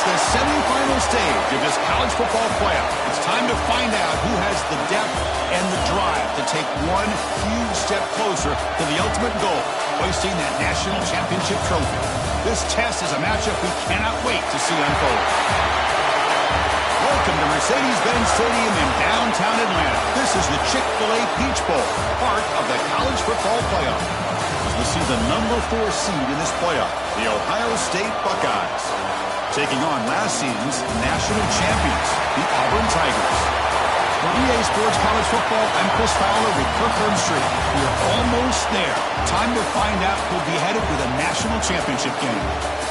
It's the semifinal stage of this college football playoff. It's time to find out who has the depth and the drive to take one huge step closer to the ultimate goal, hoisting that national championship trophy. This test is a matchup we cannot wait to see unfold. Welcome to Mercedes-Benz Stadium in downtown Atlanta. This is the Chick-fil-A Peach Bowl, part of the college football playoff. As we see the number 4 seed in this playoff, the Ohio State Buckeyes, taking on last season's national champions, the Auburn Tigers. For EA Sports College Football, I'm Chris Fowler with Kirkland Street. We are almost there. Time to find out who'll be headed to the national championship game.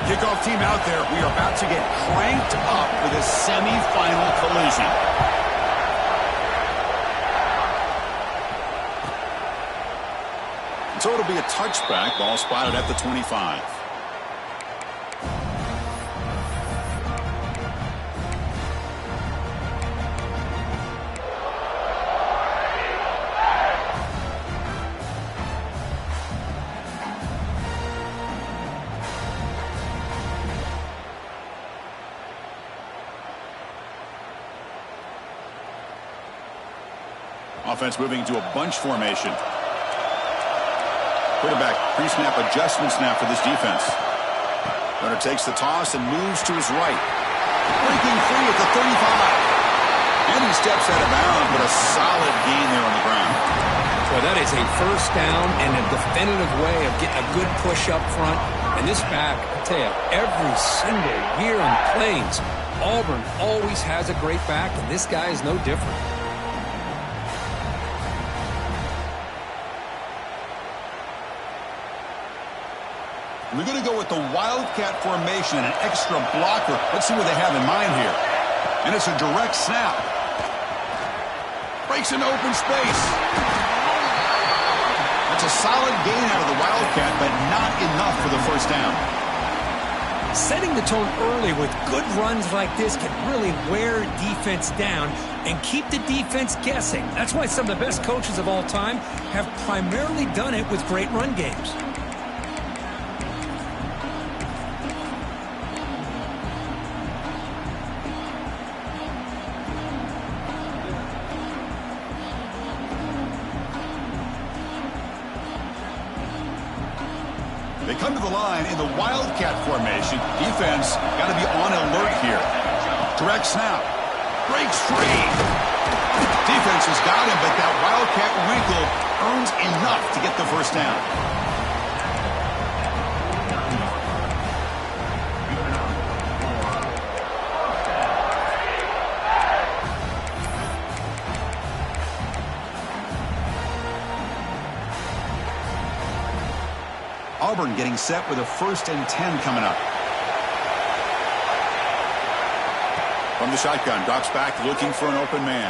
Kickoff team out there. We are about to get cranked up with a semifinal collision. So it'll be a touchback. Ball spotted at the 25. Offense moving to a bunch formation. Quarterback pre-snap adjustments now for this defense. Runner takes the toss and moves to his right. Breaking free at the 35. And he steps out of bounds, but a solid gain there on the ground. Well, that is a first down and a definitive way of getting a good push up front. And this back, I tell you, every single year on the Plains, Auburn always has a great back, and this guy is no different. We're going to go with the Wildcat formation and an extra blocker. Let's see what they have in mind here. And it's a direct snap. Breaks into open space. That's a solid gain out of the Wildcat, but not enough for the first down. Setting the tone early with good runs like this can really wear defense down and keep the defense guessing. That's why some of the best coaches of all time have primarily done it with great run games. They come to the line in the Wildcat formation. Defense got to be on alert here. Direct snap. Breaks free. Defense has got him, but that Wildcat wrinkle earns enough to get the first down. Auburn getting set with a 1st and 10 coming up. From the shotgun, drops back looking for an open man.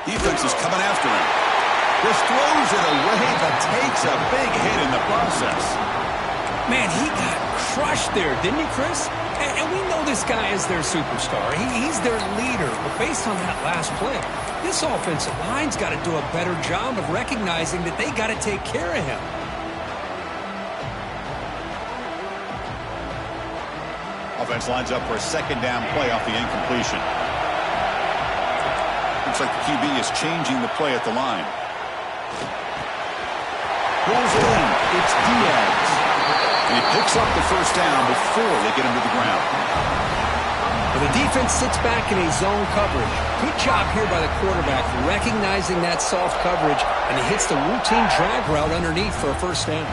Defense is coming after him. Just throws it away, but takes a big hit in the process. Man, he got crushed there, didn't he, Chris? And we know this guy is their superstar. He's their leader. But based on that last play, this offensive line's got to do a better job of recognizing that they got to take care of him. Offense lines up for a 2nd down play off the incompletion. Looks like the QB is changing the play at the line. Pulls it in. It's Diaz. And he picks up the first down before they get him to the ground. Well, the defense sits back in a zone coverage. Good job here by the quarterback recognizing that soft coverage, and he hits the routine drag route underneath for a first down.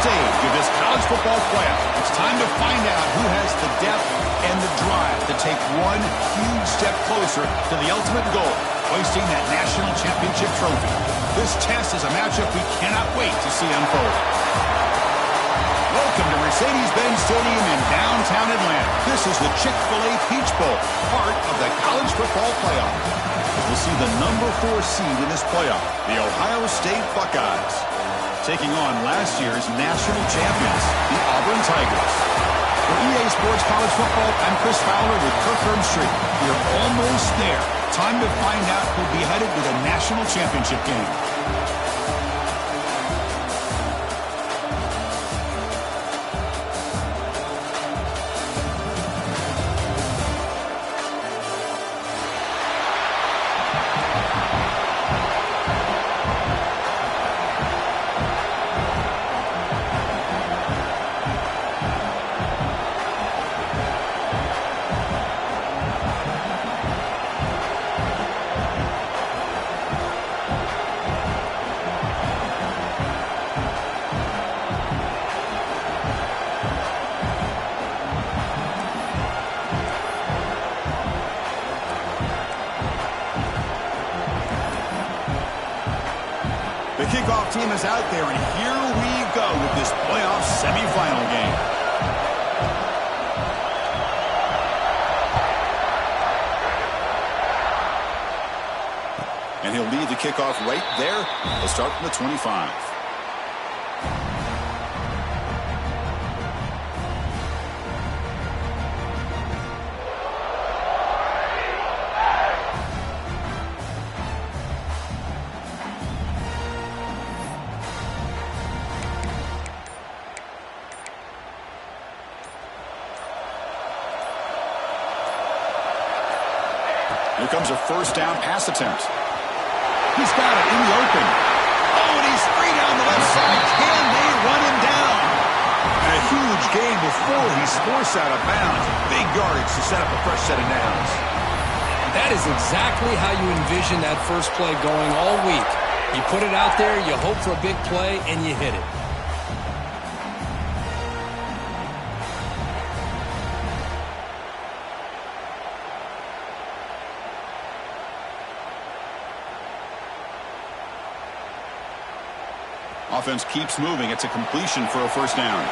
stage of this college football playoff. It's time to find out who has the depth and the drive to take one huge step closer to the ultimate goal, hoisting that national championship trophy. This test is a matchup we cannot wait to see unfold. Welcome to Mercedes-Benz Stadium in downtown Atlanta. This is the Chick-fil-A Peach Bowl, part of the college football playoff. We'll see the number 4 seed in this playoff, the Ohio State Buckeyes, taking on last year's national champions, the Auburn Tigers. For EA Sports College Football, I'm Chris Fowler with Kirk Herbstreit. We're almost there. Time to find out who'll be headed to the national championship game. The kickoff team is out there, and here we go with this playoff semifinal game. And he'll lead the kickoff right there. He'll start from the 25. Here comes a first down pass attempt. He's got it in the open. Oh, and he's free down the left side. Can they run him down? And a huge gain before he's forced out of bounds. Big yardage to set up a fresh set of downs. That is exactly how you envision that first play going all week. You put it out there, you hope for a big play, and you hit it. Offense keeps moving. It's a completion for a first down.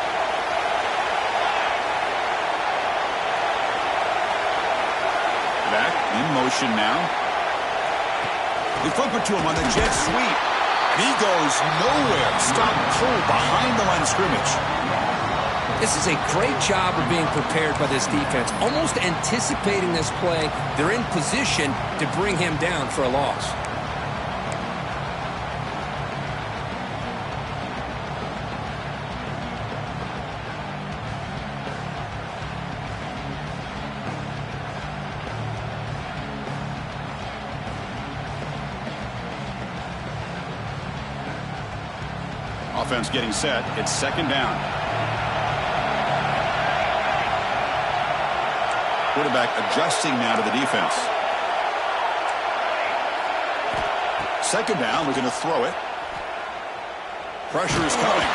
Back in motion now. They flip it to him on the jet sweep. He goes nowhere. Stop cold behind the line of scrimmage. This is a great job of being prepared by this defense. Almost anticipating this play, they're in position to bring him down for a loss. Offense getting set. It's second down. Quarterback adjusting now to the defense. Second down. We're going to throw it. Pressure is coming.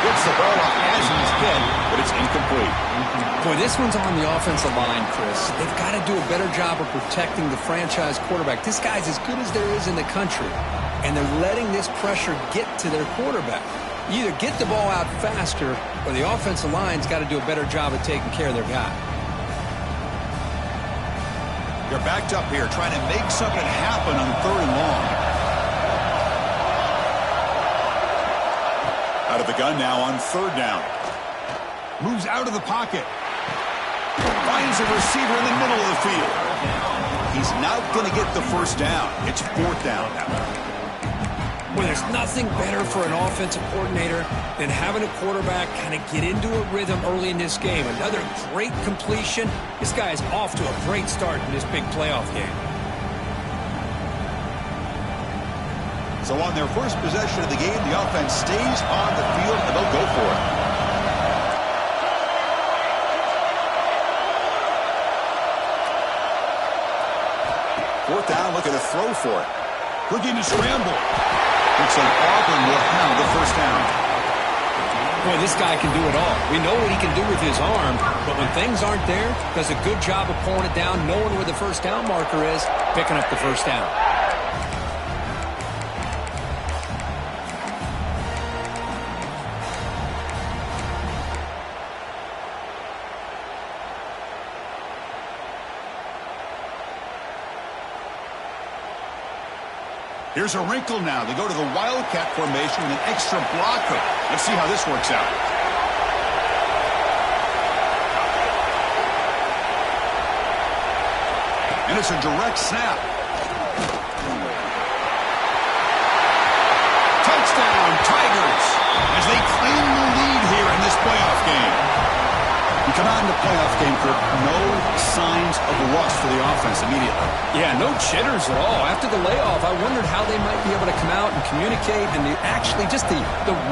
Gets the ball off as he's hit, but it's incomplete. Boy, this one's on the offensive line, Chris. They've got to do a better job of protecting the franchise quarterback. This guy's as good as there is in the country, and they're letting this pressure get to their quarterback. You either get the ball out faster, or the offensive line's got to do a better job of taking care of their guy. They're backed up here, trying to make something happen on third and long. Out of the gun now on third down. Moves out of the pocket. Finds a receiver in the middle of the field. He's not going to get the first down. It's fourth down now. Well, there's nothing better for an offensive coordinator than having a quarterback kind of get into a rhythm early in this game. Another great completion. This guy is off to a great start in this big playoff game. So on their first possession of the game, the offense stays on the field, and they'll go for it. Fourth down, looking to throw for it. Looking to scramble. Looks like Auburn will have the first down. Boy, this guy can do it all. We know what he can do with his arm, but when things aren't there, does a good job of pulling it down, knowing where the first down marker is, picking up the first down. Here's a wrinkle now. They go to the Wildcat formation with an extra blocker. Let's see how this works out. And it's a direct snap. Touchdown, Tigers, as they claim the lead here in this playoff game. You come out in the playoff game, Kirk, no signs of rust for the offense immediately. Yeah, no jitters at all. After the layoff, I wondered how they might be able to come out and communicate and actually just the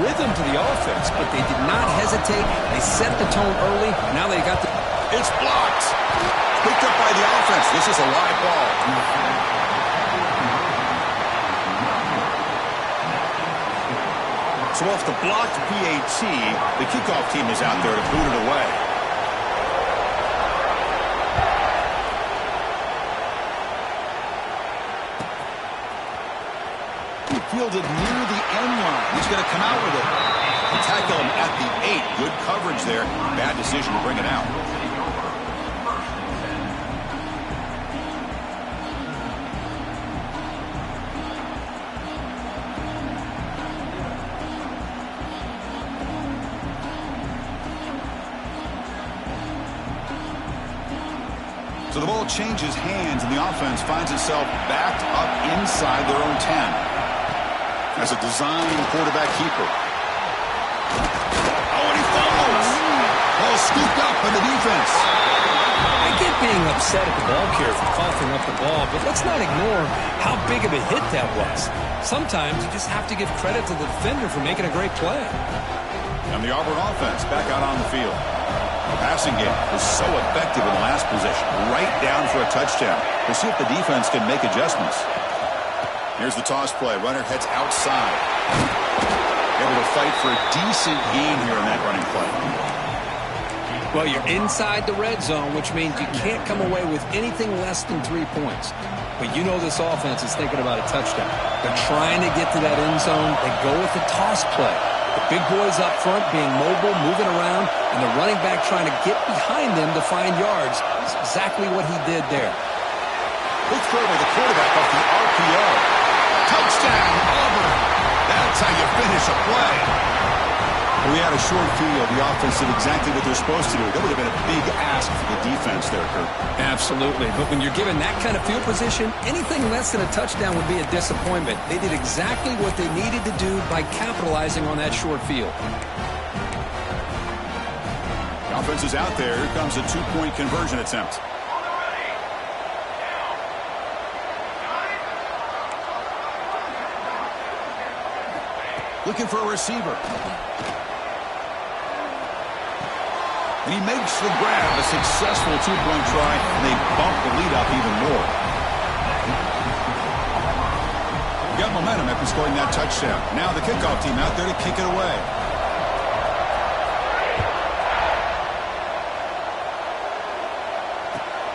rhythm to the offense. But they did not hesitate. They set the tone early. Now they got the... It's blocked. Picked up by the offense. This is a live ball. So off the blocked PAT, the kickoff team is out there to boot it away. Fielded near the end line. He's going to come out with it. They tackle him at the 8. Good coverage there. Bad decision to bring it out. So the ball changes hands, and the offense finds itself backed up inside their own 10. As a design quarterback keeper. Oh, and he fumbles. Ball scooped up by the defense. I get being upset at the ball carrier for coughing up the ball, but let's not ignore how big of a hit that was. Sometimes you just have to give credit to the defender for making a great play. And the Auburn offense back out on the field. The passing game was so effective in the last possession. Right down for a touchdown. We'll see if the defense can make adjustments. Here's the toss play. Runner heads outside. Able to fight for a decent gain here in that running play. Well, you're inside the red zone, which means you can't come away with anything less than 3 points. But you know this offense is thinking about a touchdown. They're trying to get to that end zone. They go with the toss play. The big boys up front being mobile, moving around, and the running back trying to get behind them to find yards. That's exactly what he did there. Quick throw by the quarterback off the RPO. Touchdown, Auburn. That's how you finish a play. We had a short field. The offense did exactly what they're supposed to do. That would have been a big ask for the defense there, Kirk. Absolutely. But when you're given that kind of field position, anything less than a touchdown would be a disappointment. They did exactly what they needed to do by capitalizing on that short field. The offense is out there. Here comes a 2-point conversion attempt. Looking for a receiver. And he makes the grab. A successful 2-point try, and they bump the lead up even more. Got momentum after scoring that touchdown. Now the kickoff team out there to kick it away.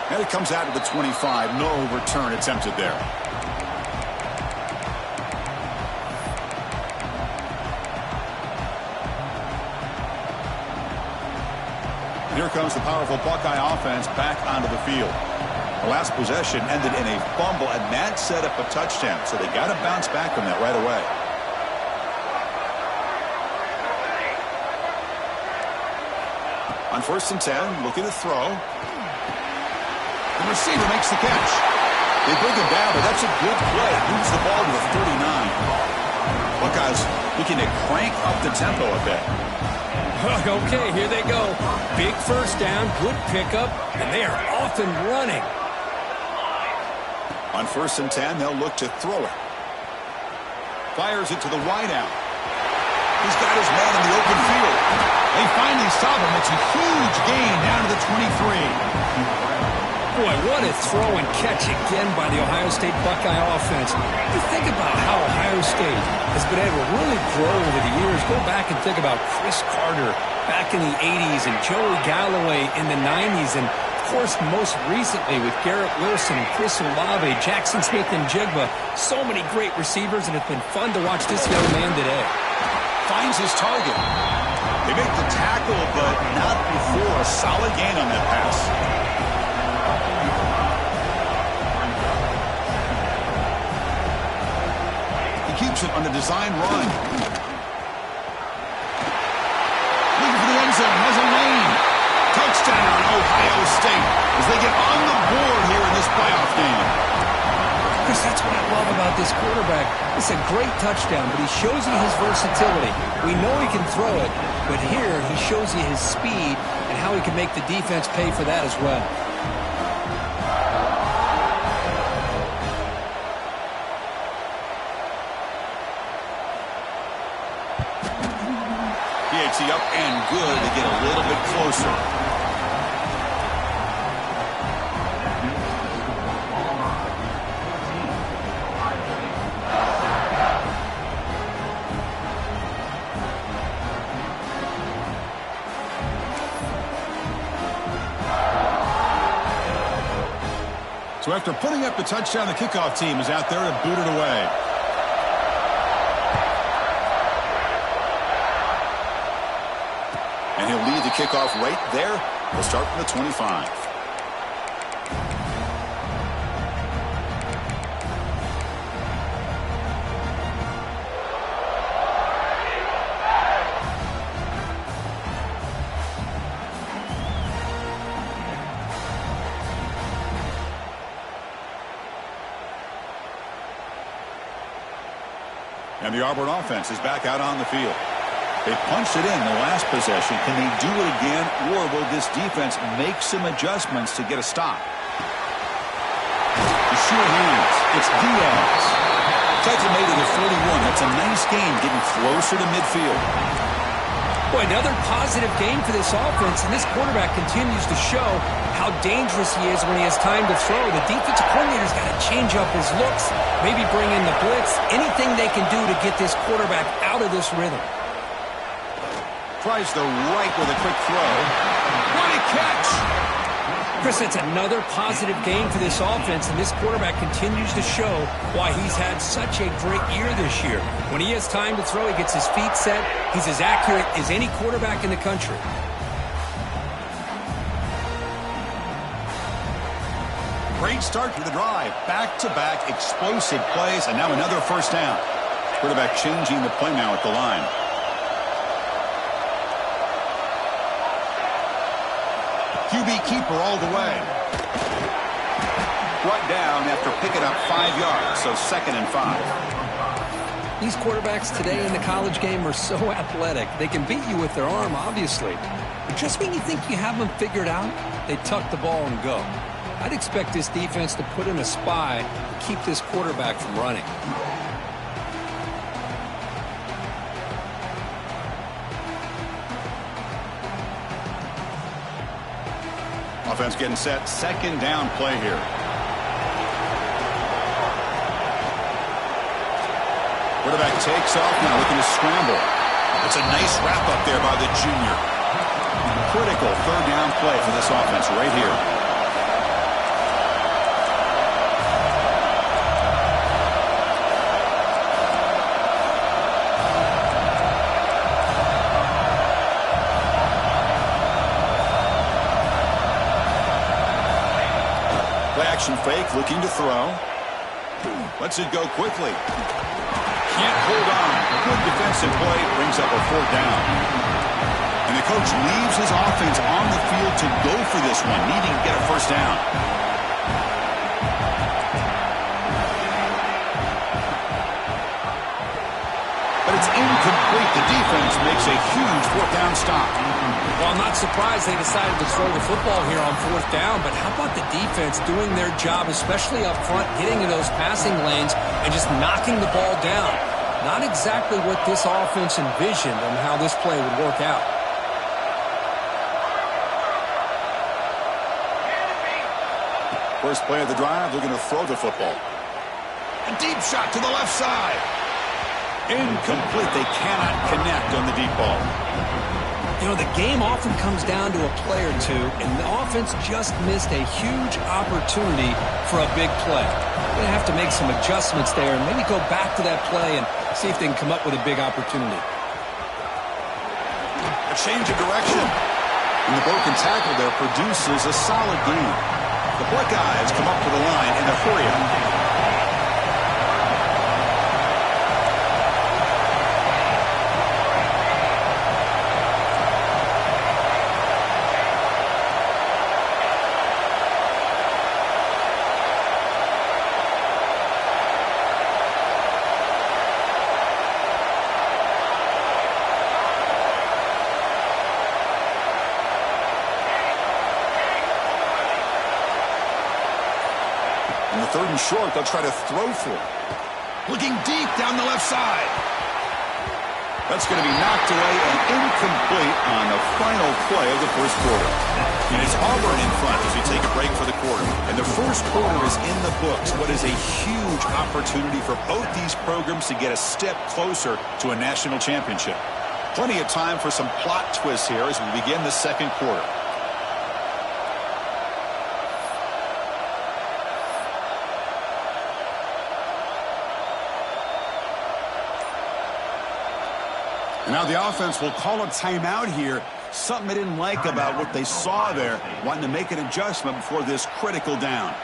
And it comes out to the 25. No return attempted there. Here comes the powerful Buckeye offense back onto the field. The last possession ended in a fumble, and that set up a touchdown. So they got to bounce back from that right away. On 1st and 10, looking to throw. The receiver makes the catch. They bring him down, but that's a good play. Moves the ball to a 39. Buckeyes looking to crank up the tempo a bit. Okay, here they go. Big first down, good pickup, and they are off and running. On 1st and 10, they'll look to throw it. Fires it to the wideout. He's got his man in the open field. They finally stop him. It's a huge gain down to the 23. Boy, what a throw and catch again by the Ohio State Buckeye offense. You think about how Ohio State has been able to really grow over the years. Go back and think about Chris Carter back in the 80s and Joey Galloway in the 90s. And, of course, most recently with Garrett Wilson and Chris Olave, Jackson Smith and Jigba. So many great receivers, and it's been fun to watch this young man today. Finds his target. They make the tackle, but not before a solid gain on that pass. Keeps it on the design run. Looking for the end zone. Has a lane. Touchdown, Ohio State, as they get on the board here in this playoff game. Chris, that's what I love about this quarterback. It's a great touchdown, but he shows you his versatility. We know he can throw it, but here he shows you his speed and how he can make the defense pay for that as well. Up and good to get a little bit closer. So after putting up the touchdown, the kickoff team is out there to boot it away. And he'll lead the kickoff right there. He'll start from the 25. And the Auburn offense is back out on the field. They punched it in the last possession. Can they do it again, or will this defense make some adjustments to get a stop? The sure hands. It's Diaz. Takes it made to the 41. That's a nice game, getting closer to midfield. Boy, another positive game for this offense, and this quarterback continues to show how dangerous he is when he has time to throw. The defensive coordinator's got to change up his looks, maybe bring in the blitz, anything they can do to get this quarterback out of this rhythm. Tries the right with a quick throw. What a catch! Chris, it's another positive game for this offense, and this quarterback continues to show why he's had such a great year this year. When he has time to throw, he gets his feet set. He's as accurate as any quarterback in the country. Great start to the drive. Back-to-back explosive plays, and now another first down. Quarterback changing the play now at the line. QB keeper all the way. Brought down after picking up 5 yards, so 2nd and 5. These quarterbacks today in the college game are so athletic. They can beat you with their arm, obviously. But just when you think you have them figured out, they tuck the ball and go. I'd expect this defense to put in a spy to keep this quarterback from running. Offense getting set. 2nd down play here. Quarterback takes off now, looking to scramble. It's a nice wrap up there by the junior. Critical 3rd down play for this offense right here. Action fake, looking to throw. Lets it go quickly. Can't hold on. Good defensive play brings up a 4th down. And the coach leaves his offense on the field to go for this one, needing to get a 1st down. But it's incomplete. The defense makes a huge 4th down stop. Well, I'm not surprised they decided to throw the football here on 4th down, but how about the defense doing their job, especially up front, getting in those passing lanes and just knocking the ball down? Not exactly what this offense envisioned and how this play would work out. First play of the drive, they're going to throw the football. A deep shot to the left side. Incomplete. They cannot connect on the deep ball. You know, the game often comes down to a play or two, and the offense just missed a huge opportunity for a big play. They're going to have to make some adjustments there and maybe go back to that play and see if they can come up with a big opportunity. A change of direction. And the broken tackle there produces a solid gain. The Buckeyes come up to the line in a hurry-up. Third and short, they'll try to throw for it. Looking deep down the left side. That's going to be knocked away and incomplete on the final play of the first quarter. And it's Auburn in front as we take a break for the quarter. And the first quarter is in the books. What is a huge opportunity for both these programs to get a step closer to a national championship. Plenty of time for some plot twists here as we begin the second quarter. Now the offense will call a timeout here. Something they didn't like about what they saw there. Wanting to make an adjustment before this critical down.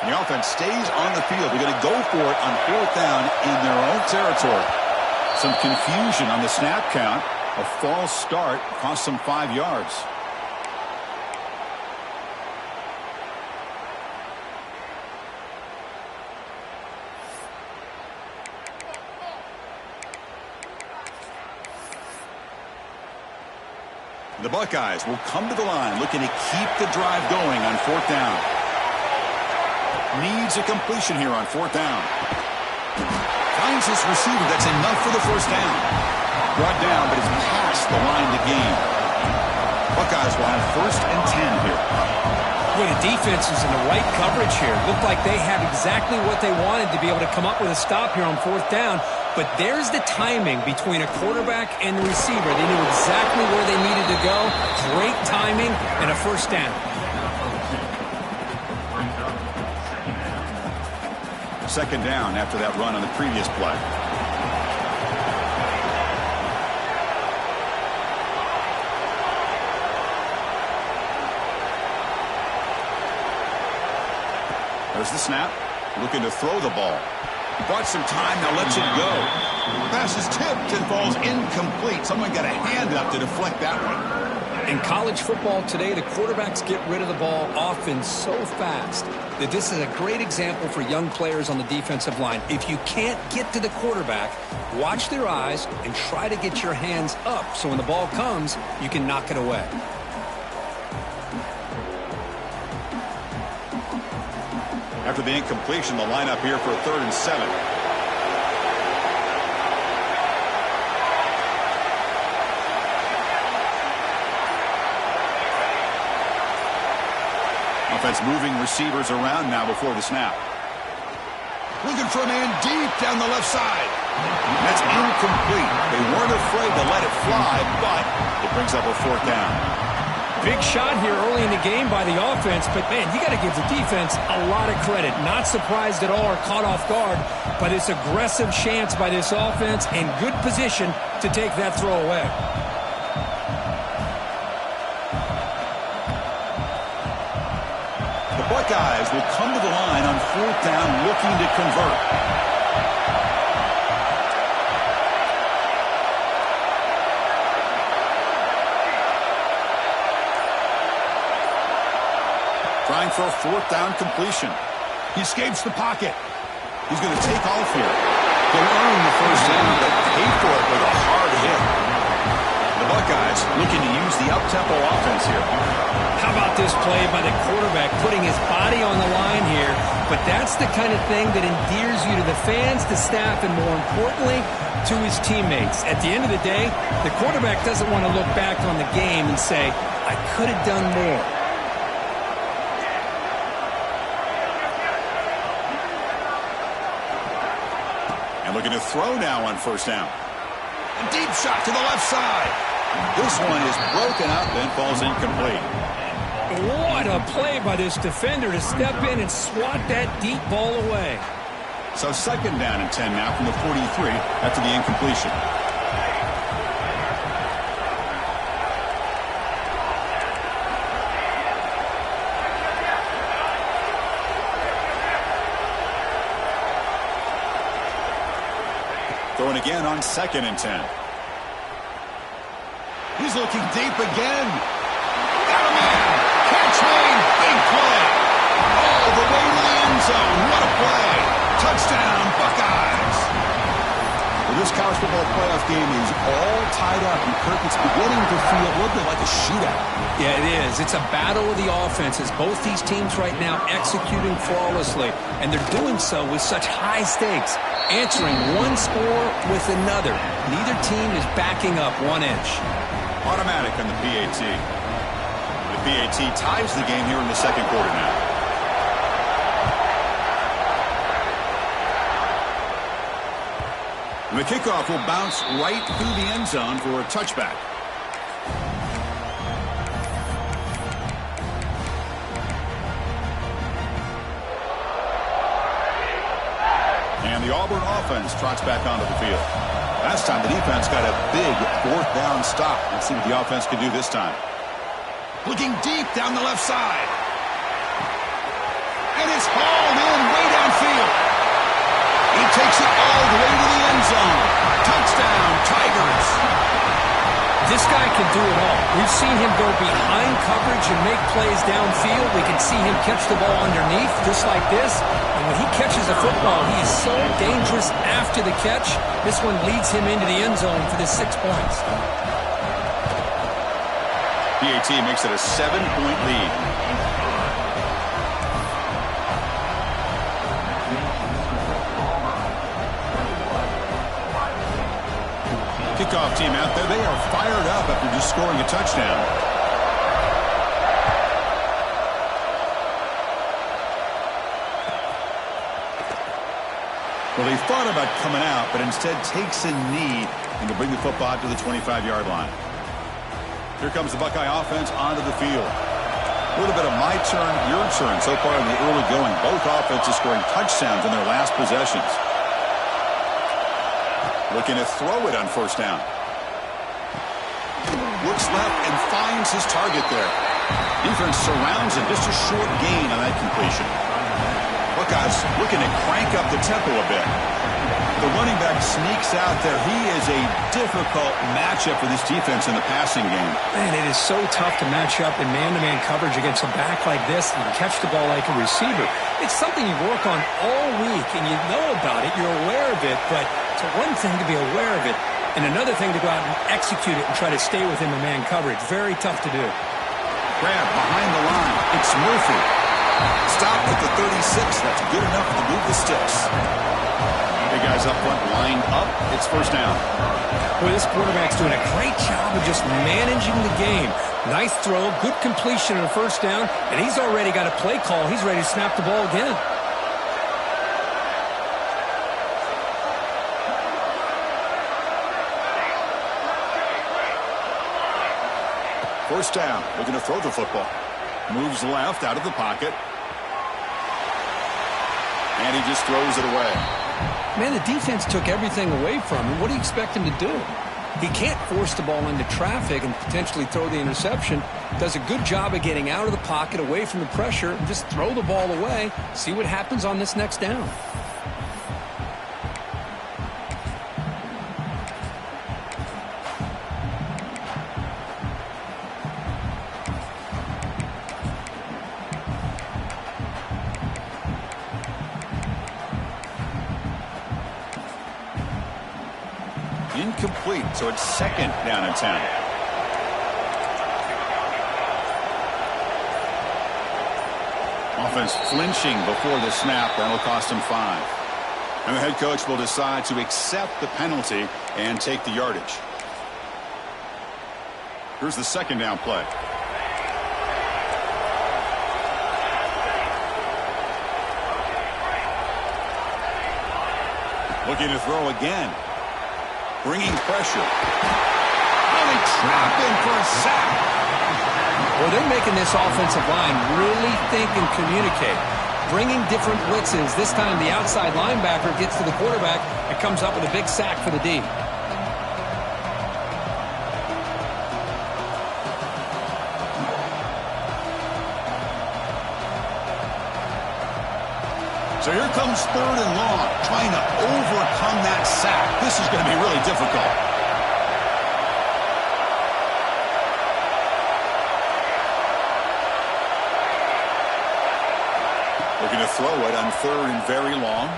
The offense stays on the field. They're going to go for it on fourth down in their own territory. Some confusion on the snap count. A false start cost them 5 yards. The Buckeyes will come to the line looking to keep the drive going on fourth down. Needs a completion here on fourth down. Finds his receiver. That's enough for the first down. Brought down, but it's past the line to gain. Buckeyes will have first and 10 here. Boy, the defense is in the right coverage here. Looked like they had exactly what they wanted to be able to come up with a stop here on fourth down. But there's the timing between a quarterback and the receiver. They knew exactly where they needed to go. Great timing and a first down. Second down after that run on the previous play. There's the snap. Looking to throw the ball. He bought some time, now lets it go. Pass is tipped and falls incomplete. Someone got a hand up to deflect that one. In college football today, the quarterbacks get rid of the ball often so fast that this is a great example for young players on the defensive line. If you can't get to the quarterback, watch their eyes and try to get your hands up so when the ball comes, you can knock it away. After the incompletion, the lineup here for a 3rd and 7. Offense moving receivers around now before the snap. Looking for a man deep down the left side. That's incomplete. They weren't afraid to let it fly, but it brings up a fourth down. Big shot here early in the game by the offense, but, man, you got to give the defense a lot of credit. Not surprised at all or caught off guard, but it's aggressive chance by this offense and good position to take that throw away. The Buckeyes will come to the line on fourth down looking to convert. Trying for a fourth down completion. He escapes the pocket. He's going to take off here. They'll earn the first down, but pay for it with a hard hit. The Buckeyes looking to use the up-tempo offense here. How about this play by the quarterback, putting his body on the line here? But that's the kind of thing that endears you to the fans, the staff, and more importantly, to his teammates. At the end of the day, the quarterback doesn't want to look back on the game and say, I could have done more. And looking to throw now on first down. A deep shot to the left side. This one is broken up and falls incomplete. What a play by this defender to step in and swat that deep ball away. So second down and 10 now from the 43 after the incompletion. Throwing again on second and 10. He's looking deep again. Got a man. Catch made. Big play. All the way to the end zone. What a play. Touchdown, Buckeyes. Well, this college football playoff game is all tied up. And Kirk, it's beginning to feel a little bit like a shootout. Yeah, it is. It's a battle of the offenses. Both these teams right now executing flawlessly. And they're doing so with such high stakes. Answering one score with another. Neither team is backing up 1 inch. Automatic on the PAT. The PAT ties the game here in the second quarter now. And the kickoff will bounce right through the end zone for a touchback. And the Auburn offense trots back onto the field. Last time the defense got a big fourth down stop. Let's see what the offense can do this time. Looking deep down the left side. And it's hauled in way downfield. He takes it all the way to the end zone. Touchdown, Tigers. This guy can do it all. We've seen him go behind coverage and make plays downfield. We can see him catch the ball underneath just like this. And when he catches a football, he is so dangerous after the catch. This one leads him into the end zone for the 6 points. PAT makes it a 7-point lead. Kickoff team out there. They are fired up after just scoring a touchdown. Well, they thought about coming out, but instead takes a knee and to bring the football to the 25-yard line. Here comes the Buckeye offense onto the field. A little bit of my turn, your turn so far in the early going. Both offenses scoring touchdowns in their last possessions. Looking to throw it on first down. Looks left and finds his target there. Defense surrounds him. Just a short gain on that completion. Buckeyes looking to crank up the tempo a bit. The running back sneaks out there. He is a difficult matchup for this defense in the passing game. Man, it is so tough to match up in man-to-man coverage against a back like this and catch the ball like a receiver. It's something you work on all week, and you know about it. You're aware of it, but it's one thing to be aware of it, and another thing to go out and execute it and try to stay within the man coverage. Very tough to do. Grab behind the line. It's Murphy. Stopped at the 36. That's good enough to move the sticks. Big guys up front, lined up. It's first down. Boy, this quarterback's doing a great job of just managing the game. Nice throw, good completion on first down, and he's already got a play call. He's ready to snap the ball again. First down, looking to throw the football. Moves left out of the pocket. And he just throws it away. Man, the defense took everything away from him. What do you expect him to do? He can't force the ball into traffic and potentially throw the interception. Does a good job of getting out of the pocket, away from the pressure, and just throw the ball away. See what happens on this next down. incomplete, so it's 2nd down and 10. Offense flinching before the snap. That'll cost him 5. And the head coach will decide to accept the penalty and take the yardage. Here's the 2nd down play. Looking to throw again. Bringing pressure. Oh, they trap him for a sack. Well, they're making this offensive line really think and communicate. Bringing different blitzes. This time the outside linebacker gets to the quarterback and comes up with a big sack for the D. So here comes 3rd and long, trying to overcome that sack. This is going to be really difficult. Looking to throw it on 3rd and very long.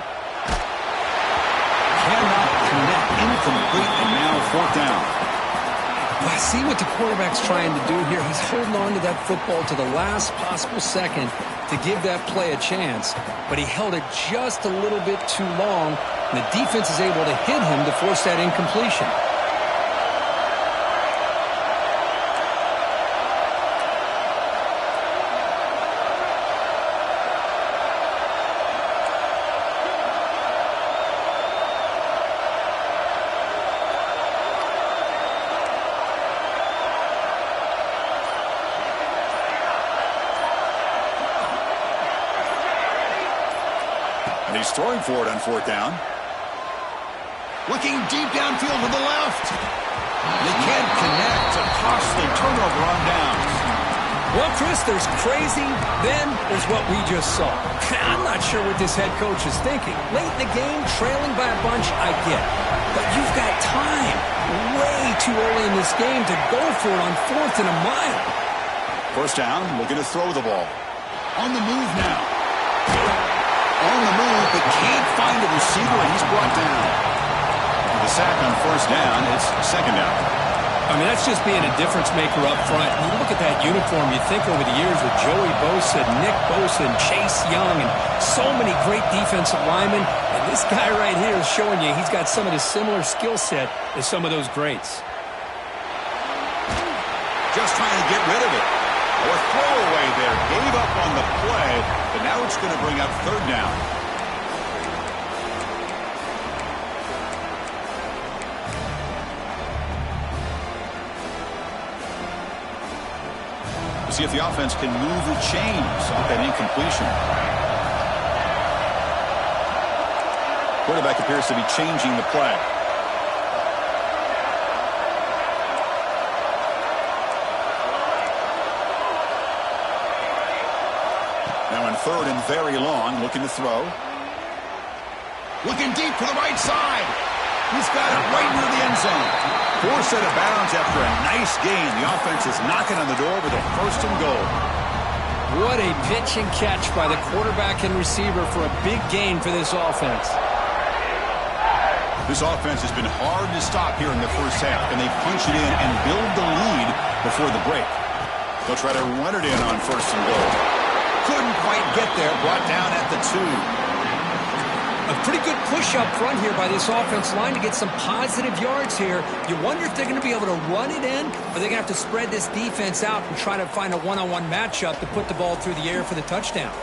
Cannot connect, incomplete, and now 4th down. Well, I see what the quarterback's trying to do here. He's holding on to that football to the last possible second to give that play a chance, but he held it just a little bit too long, and the defense is able to hit him to force that incompletion. He's throwing for it on 4th down. Looking deep downfield to the left. They can't connect. A costly turnover on downs. Well, Chris, there's crazy, then there's what we just saw. I'm not sure what this head coach is thinking. Late in the game, trailing by a bunch, I get it. But you've got time, way too early in this game, to go for it on 4th and a mile. 1st down, looking to throw the ball. On the move now. On the move, but can't find a receiver, and he's brought down. With the sack on 1st down, it's 2nd down. I mean, that's just being a difference maker up front. You look at that uniform, you think over the years with Joey Bosa, Nick Bosa, and Chase Young, and so many great defensive linemen. And this guy right here is showing you he's got some of the similar skill set as some of those greats. Just trying to get rid of it. A throwaway there. Gave up on the play, but now it's going to bring up 3rd down. We'll see if the offense can move the chains off that incompletion. Quarterback appears to be changing the play. Now in 3rd and very long, looking to throw. Looking deep to the right side. He's got it right near the end zone. Forced out of bounds after a nice gain. The offense is knocking on the door with a 1st and goal. What a pitch and catch by the quarterback and receiver for a big gain for this offense. This offense has been hard to stop here in the 1st half, and they punch it in and build the lead before the break. They'll try to run it in on 1st and goal. Couldn't quite get there, brought down at the 2. A pretty good push up front here by this offense line to get some positive yards here. You wonder if they're going to be able to run it in, or they're going to have to spread this defense out and try to find a one-on-one matchup to put the ball through the air for the touchdown.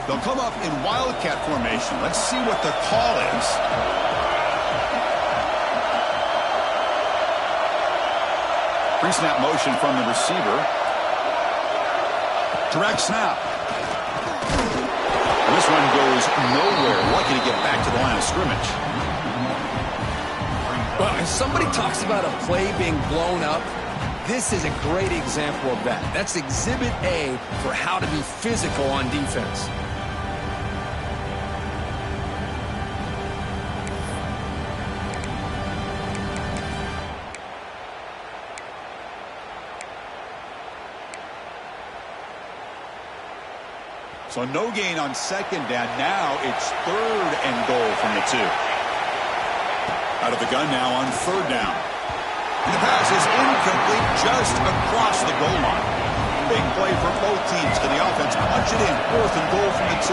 They'll come up in wildcat formation. Let's see what the call is. Pre-snap motion from the receiver. Direct snap. And this one goes nowhere. Lucky to get back to the line of scrimmage. Well, if somebody talks about a play being blown up, this is a great example of that. That's Exhibit A for how to be physical on defense. So no gain on second down. Now it's 3rd and goal from the 2. Out of the gun now on 3rd down. And the pass is incomplete just across the goal line. Big play for both teams. Can the offense punch it in? 4th and goal from the 2.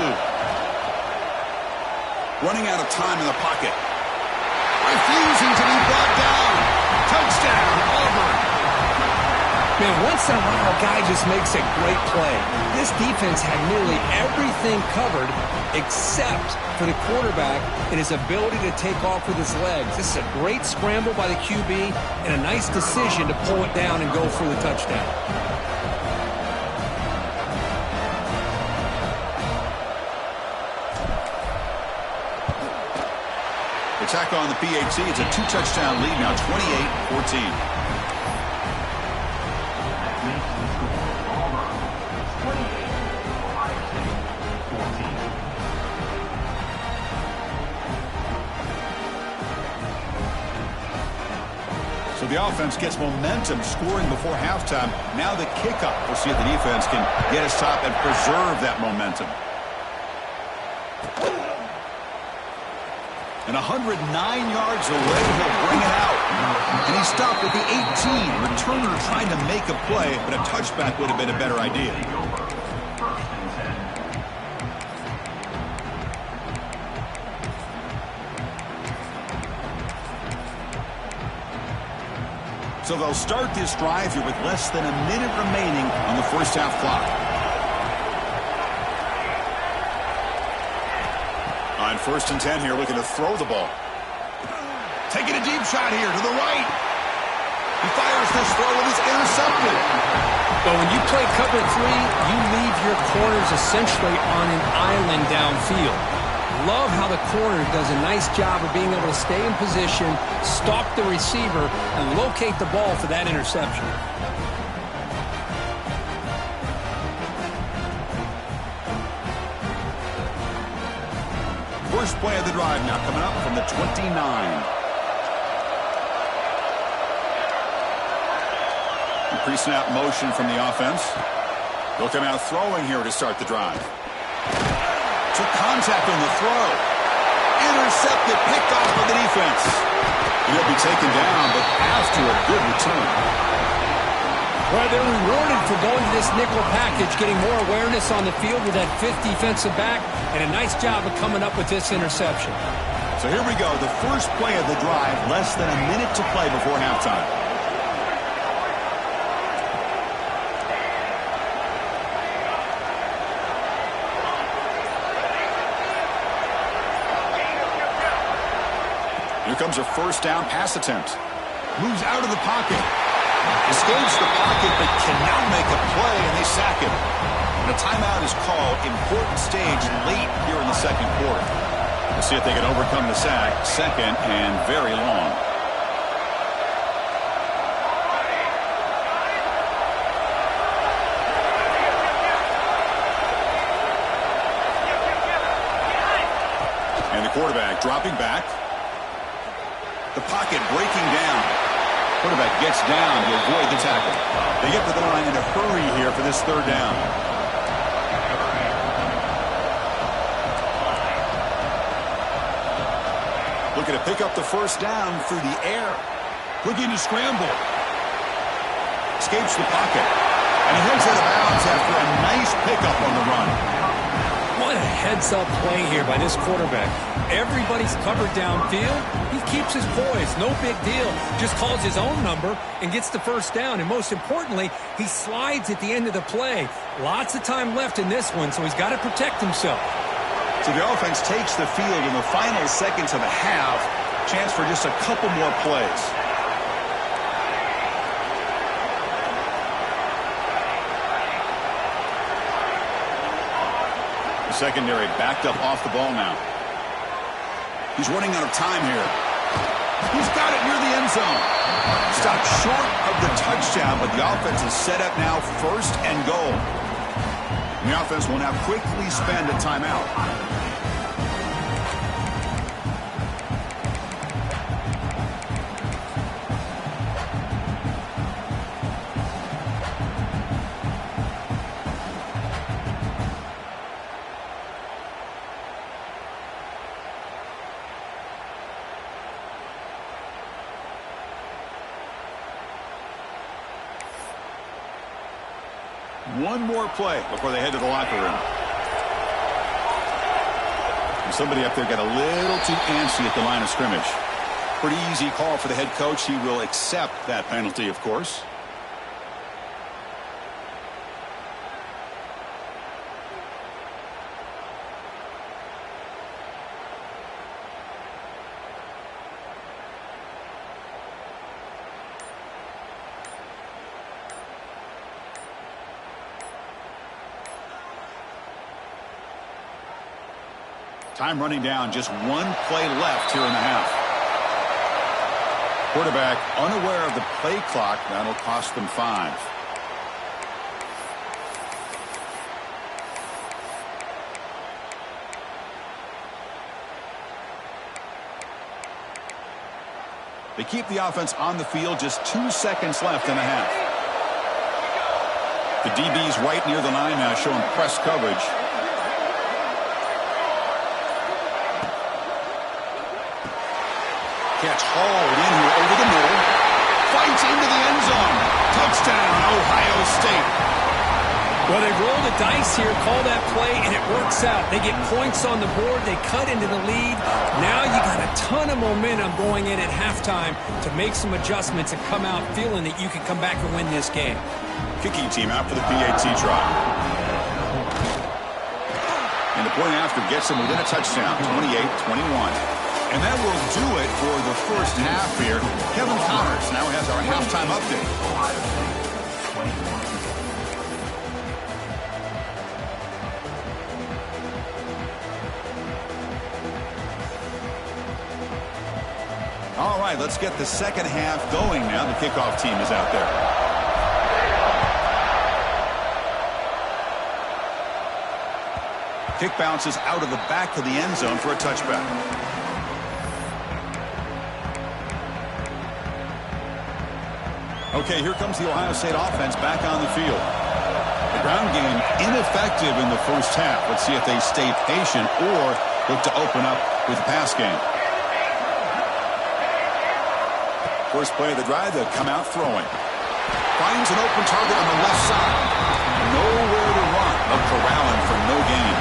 Running out of time in the pocket. Refusing to be brought down. Touchdown, Auburn. Man, once in a while, a guy just makes a great play. This defense had nearly everything covered except for the quarterback and his ability to take off with his legs. This is a great scramble by the QB and a nice decision to pull it down and go for the touchdown. Attack on the PAT. It's a 2-touchdown lead now, 28-14. So the offense gets momentum, scoring before halftime. Now the kickoff. We'll see if the defense can get his top and preserve that momentum. And 109 yards away, he'll bring it out. And he stopped at the 18. Returner trying to make a play, but a touchback would have been a better idea. So they'll start this drive here with less than a minute remaining on the first half clock. On 1st and 10 here, looking to throw the ball. Taking a deep shot here to the right. He fires this throw and it's intercepted. But when you play cover 3, you leave your corners essentially on an island downfield. Love how the corner does a nice job of being able to stay in position, stalk the receiver, and locate the ball for that interception. First play of the drive now coming up from the 29. Pre-snap motion from the offense. They'll come out throwing here to start the drive. Took contact on the throw. Intercepted, picked off by the defense. He'll be taken down, but after a good return. Well, they're rewarded for going to this nickel package, getting more awareness on the field with that 5th defensive back, and a nice job of coming up with this interception. So here we go, the first play of the drive, less than a minute to play before halftime. Here comes a first down pass attempt. Moves out of the pocket. Escapes the pocket, but cannot make a play, and they sack him. And a timeout is called. Important stage late here in the second quarter. We'll see if they can overcome the sack. Second and very long. And the quarterback dropping back. The pocket breaking down. Quarterback gets down to avoid the tackle. They get to the line in a hurry here for this 3rd down. Looking to pick up the first down through the air. Looking to scramble. Escapes the pocket. And he heads out of bounds after a nice pickup on the run. What a heads-up play here by this quarterback. Everybody's covered downfield. He keeps his poise. No big deal. Just calls his own number and gets the first down. And most importantly, he slides at the end of the play. Lots of time left in this one, so he's got to protect himself. So the offense takes the field in the final seconds of the half. Chance for just a couple more plays. The secondary backed up off the ball now. He's running out of time here. He's got it near the end zone. Stopped short of the touchdown, but the offense is set up now 1st and goal. And the offense will now quickly spend a timeout. One more play before they head to the locker room. And somebody up there got a little too antsy at the line of scrimmage. Pretty easy call for the head coach. He will accept that penalty, of course. Time running down, just one play left here in the half. Quarterback unaware of the play clock. That'll cost them 5. They keep the offense on the field, just 2 seconds left in the half. The DB's right near the line now, showing press coverage. Catch hauled in here over the middle. Fights into the end zone. Touchdown, Ohio State. Well, they roll the dice here, call that play, and it works out. They get points on the board. They cut into the lead. Now you got a ton of momentum going in at halftime to make some adjustments and come out feeling that you can come back and win this game. Kicking team out for the PAT try. And the point after gets them within a touchdown, 28-21. And that will do it for the first half here. Kevin Connors now has our halftime update. All right, let's get the second half going now. The kickoff team is out there. Kick bounces out of the back of the end zone for a touchback. Okay, here comes the Ohio State offense back on the field. The ground game ineffective in the first half. Let's see if they stay patient or look to open up with the pass game. First play of the drive, they'll come out throwing. Finds an open target on the left side. Nowhere to run. They'll corral him for no gain.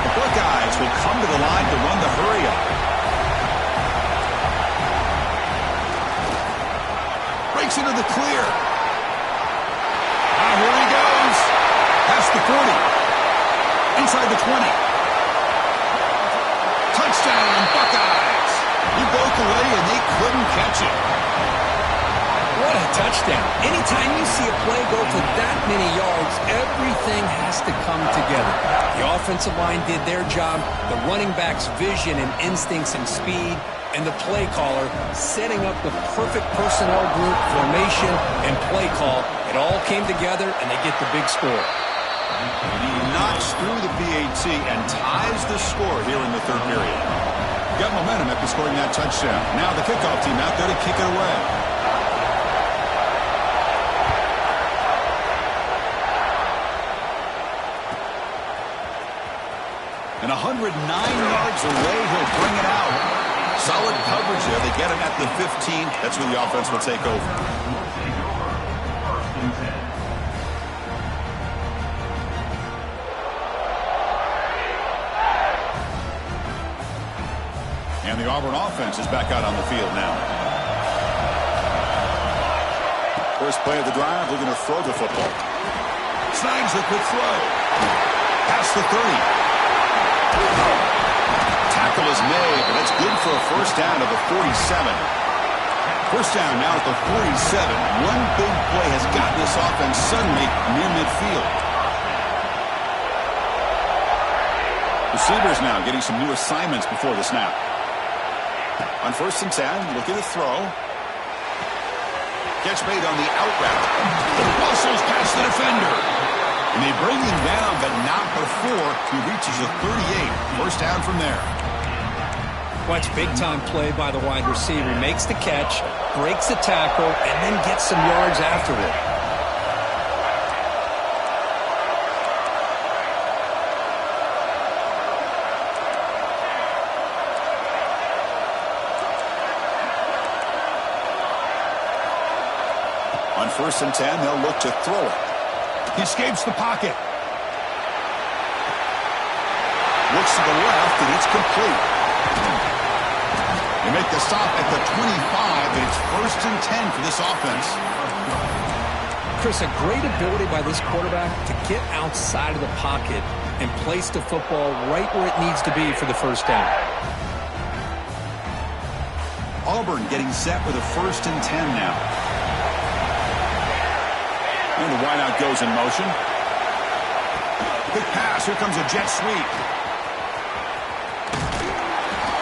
The Buckeyes will come to the line to run the hurry-up. Breaks into the clear. Here he goes. Past the 40. Inside the 20. Touchdown, Buckeyes. He broke away and they couldn't catch it. What a touchdown. Anytime you see a play go for that many yards, everything has to come together. The offensive line did their job, the running back's vision and instincts and speed, and the play caller setting up the perfect personnel group, formation, and play call. It all came together, and they get the big score. He knocks through the PAT and ties the score here in the third period. Got momentum after scoring that touchdown. Now the kickoff team out there to kick it away. And 109 yards away, he'll bring it out. Solid coverage there. They get him at the 15. That's where the offense will take over. And the Auburn offense is back out on the field now. First play of the drive, they're going to throw the football. Snags a quick throw. Past the 30. Tackle is made, but that's good for a first down at the 47. First down now at the 47. One big play has gotten this offense suddenly near midfield. Receivers now getting some new assignments before the snap. On first and 10, look at the throw. Catch made on the out route. Muscles past the defender. And they bring him down, but not before he reaches the 38. First down from there. Watch big-time play by the wide receiver. Makes the catch, breaks the tackle, and then gets some yards after it. On first and 10, they'll look to throw it. He escapes the pocket. Looks to the left, and it's complete. They make the stop at the 25, and it's 1st and 10 for this offense. Chris, a great ability by this quarterback to get outside of the pocket and place the football right where it needs to be for the first down. Auburn getting set with a 1st and 10 now. And the wideout goes in motion. Quick pass. Here comes a jet sweep.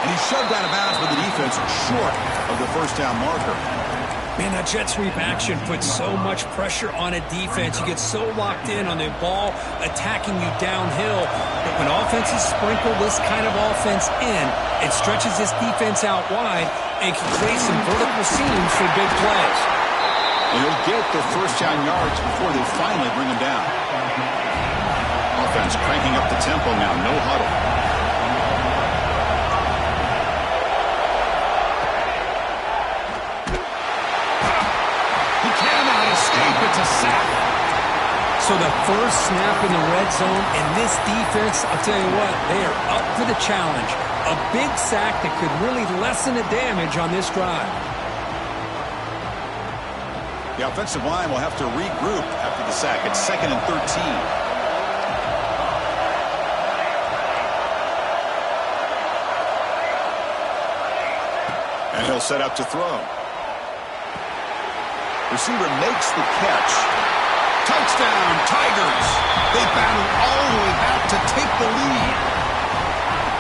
And he's shoved out of bounds with the defense short of the first down marker. Man, that jet sweep action puts so much pressure on a defense. You get so locked in on the ball attacking you downhill. But when offenses sprinkle this kind of offense in, it stretches this defense out wide and can create some vertical seams for big plays. And he'll get the first down yards before they finally bring him down. Offense cranking up the tempo now. No huddle. It's a sack. So the first snap in the red zone, and this defense, I'll tell you what, they are up to the challenge. A big sack that could really lessen the damage on this drive. The offensive line will have to regroup after the sack. It's 2nd and 13. And he'll set up to throw. Receiver makes the catch. Touchdown, Tigers. They battled all the way back to take the lead.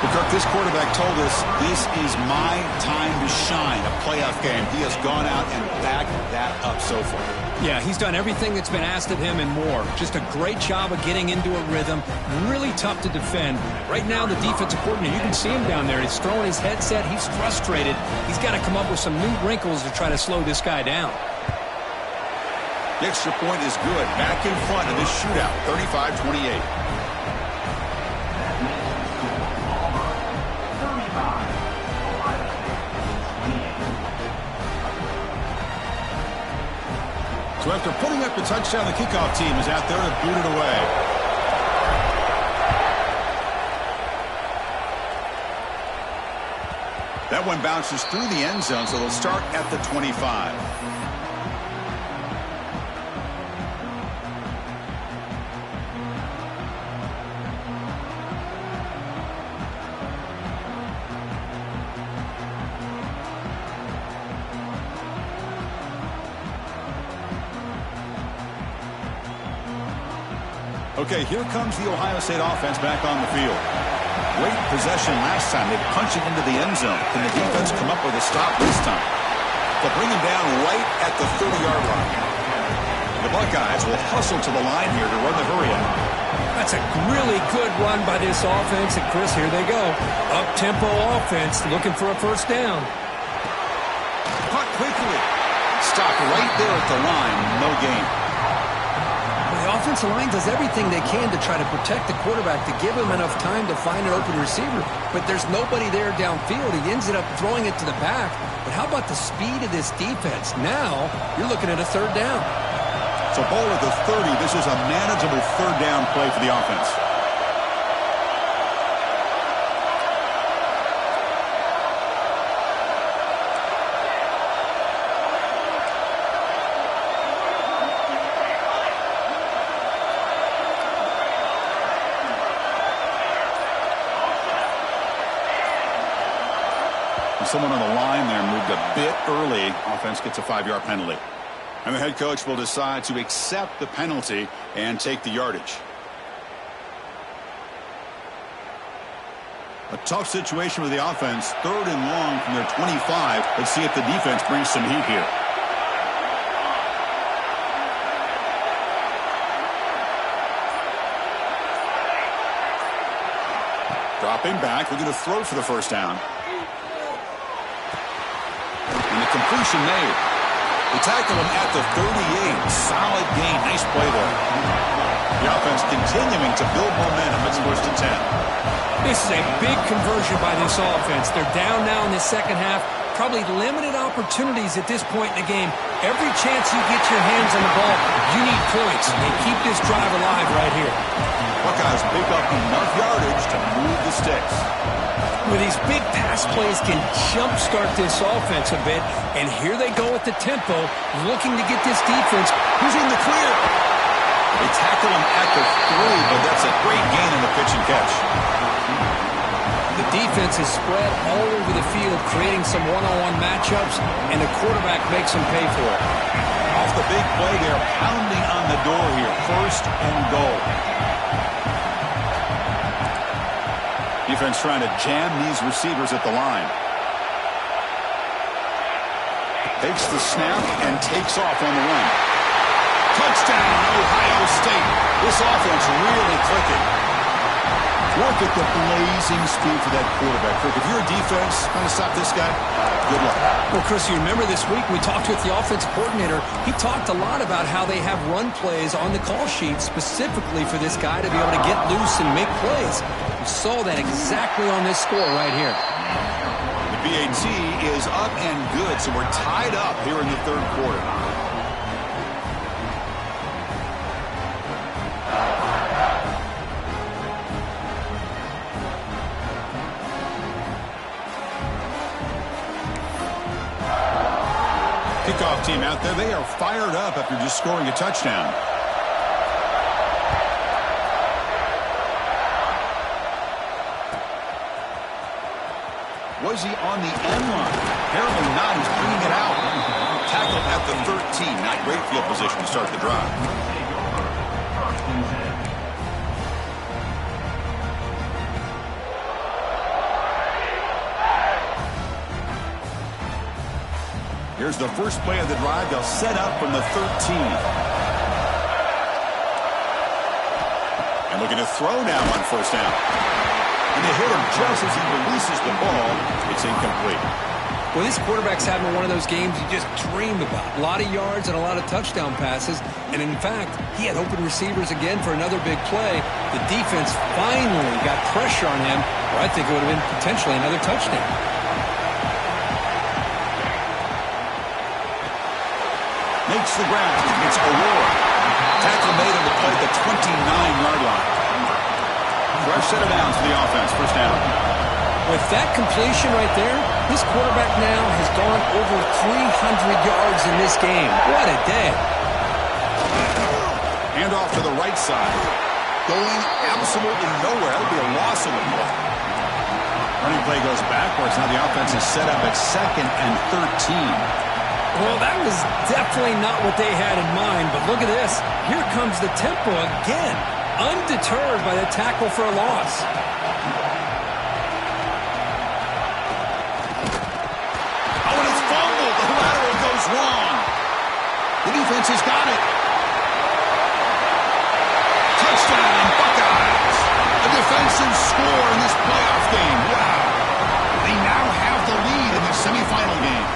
But Kirk, this quarterback told us this is my time to shine, a playoff game. He has gone out and backed that up so far. Yeah, he's done everything that's been asked of him and more. Just a great job of getting into a rhythm. Really tough to defend. Right now, the defensive coordinator, you can see him down there. He's throwing his headset. He's frustrated. He's got to come up with some new wrinkles to try to slow this guy down. The extra point is good. Back in front of this shootout, 35-28. So after putting up the touchdown, the kickoff team is out there to boot it away. That one bounces through the end zone, so they'll start at the 25. Okay, here comes the Ohio State offense back on the field. Great possession last time. They punched it into the end zone. Can the defense come up with a stop this time? They'll bring him down right at the 30-yard line. The Buckeyes will hustle to the line here to run the hurry-up. That's a really good run by this offense. And, Chris, here they go. Up-tempo offense looking for a first down. Caught quickly. Stop right there at the line. No gain. The offensive line does everything they can to try to protect the quarterback, to give him enough time to find an open receiver. But there's nobody there downfield. He ends up throwing it to the back. But how about the speed of this defense? Now you're looking at a third down. So ball at the 30. This is a manageable third down play for the offense. Someone on the line there moved a bit early. Offense gets a 5-yard penalty. And the head coach will decide to accept the penalty and take the yardage. A tough situation with the offense. 3rd and long from their 25. Let's see if the defense brings some heat here. Dropping back, looking to throw for the first down. And the completion made. They tackle him at the 38. Solid gain. Nice play there. The offense continuing to build momentum. It's 1st and 10. This is a big conversion by this offense. They're down now in the second half. Probably limited opportunities at this point in the game. Every chance you get your hands on the ball, you need points. And keep this drive alive right here. Buckeyes pick up enough yardage to move the sticks. Well, these big pass plays can jumpstart this offense a bit. And here they go at the tempo, looking to get this defense. Who's in the clear? They tackle him at the 3, but that's a great gain in the pitch and catch. The defense is spread all over the field, creating some one-on-one matchups, and the quarterback makes them pay for it. Off the big play, they're pounding on the door here. 1st and goal. Defense trying to jam these receivers at the line. Takes the snap and takes off on the run. Touchdown, Ohio State. This offense really clicking. Look at the blazing speed for that quarterback. If you're a defense trying to stop this guy, good luck. Well, Chris, you remember this week we talked with the offensive coordinator. He talked a lot about how they have run plays on the call sheet specifically for this guy to be able to get loose and make plays. We saw that exactly on this score right here. The BAT is up and good, so we're tied up here in the 3rd quarter. Kickoff team out there. They are fired up after just scoring a touchdown. Was he on the end line? Apparently not. He's bringing it out. Tackled at the 13. Not great field position to start the drive. Here's the first play of the drive. They'll set up from the 13. And looking to throw now on 1st down. And they hit him just as he releases the ball. It's incomplete. Well, this quarterback's having one of those games you just dream about. A lot of yards and a lot of touchdown passes. And in fact, he had open receivers again for another big play. The defense finally got pressure on him, or I think it would have been potentially another touchdown. Makes the ground. It's Aurora. Tackle made on the play at the 29-yard line. Fresh set of downs for the offense. 1st down. With that completion right there, this quarterback now has gone over 300 yards in this game. What a day. Hand off to the right side. Going absolutely nowhere. That'll be a loss of the play. Running play goes backwards. Now the offense is set up at 2nd and 13. Well, that was definitely not what they had in mind, but look at this. Here comes the tempo again, undeterred by the tackle for a loss. Oh, and it's fumbled. The lateral goes wrong. The defense has got it. Touchdown, Buckeyes. A defensive score in this playoff game. Wow. They now have the lead in the semifinal game.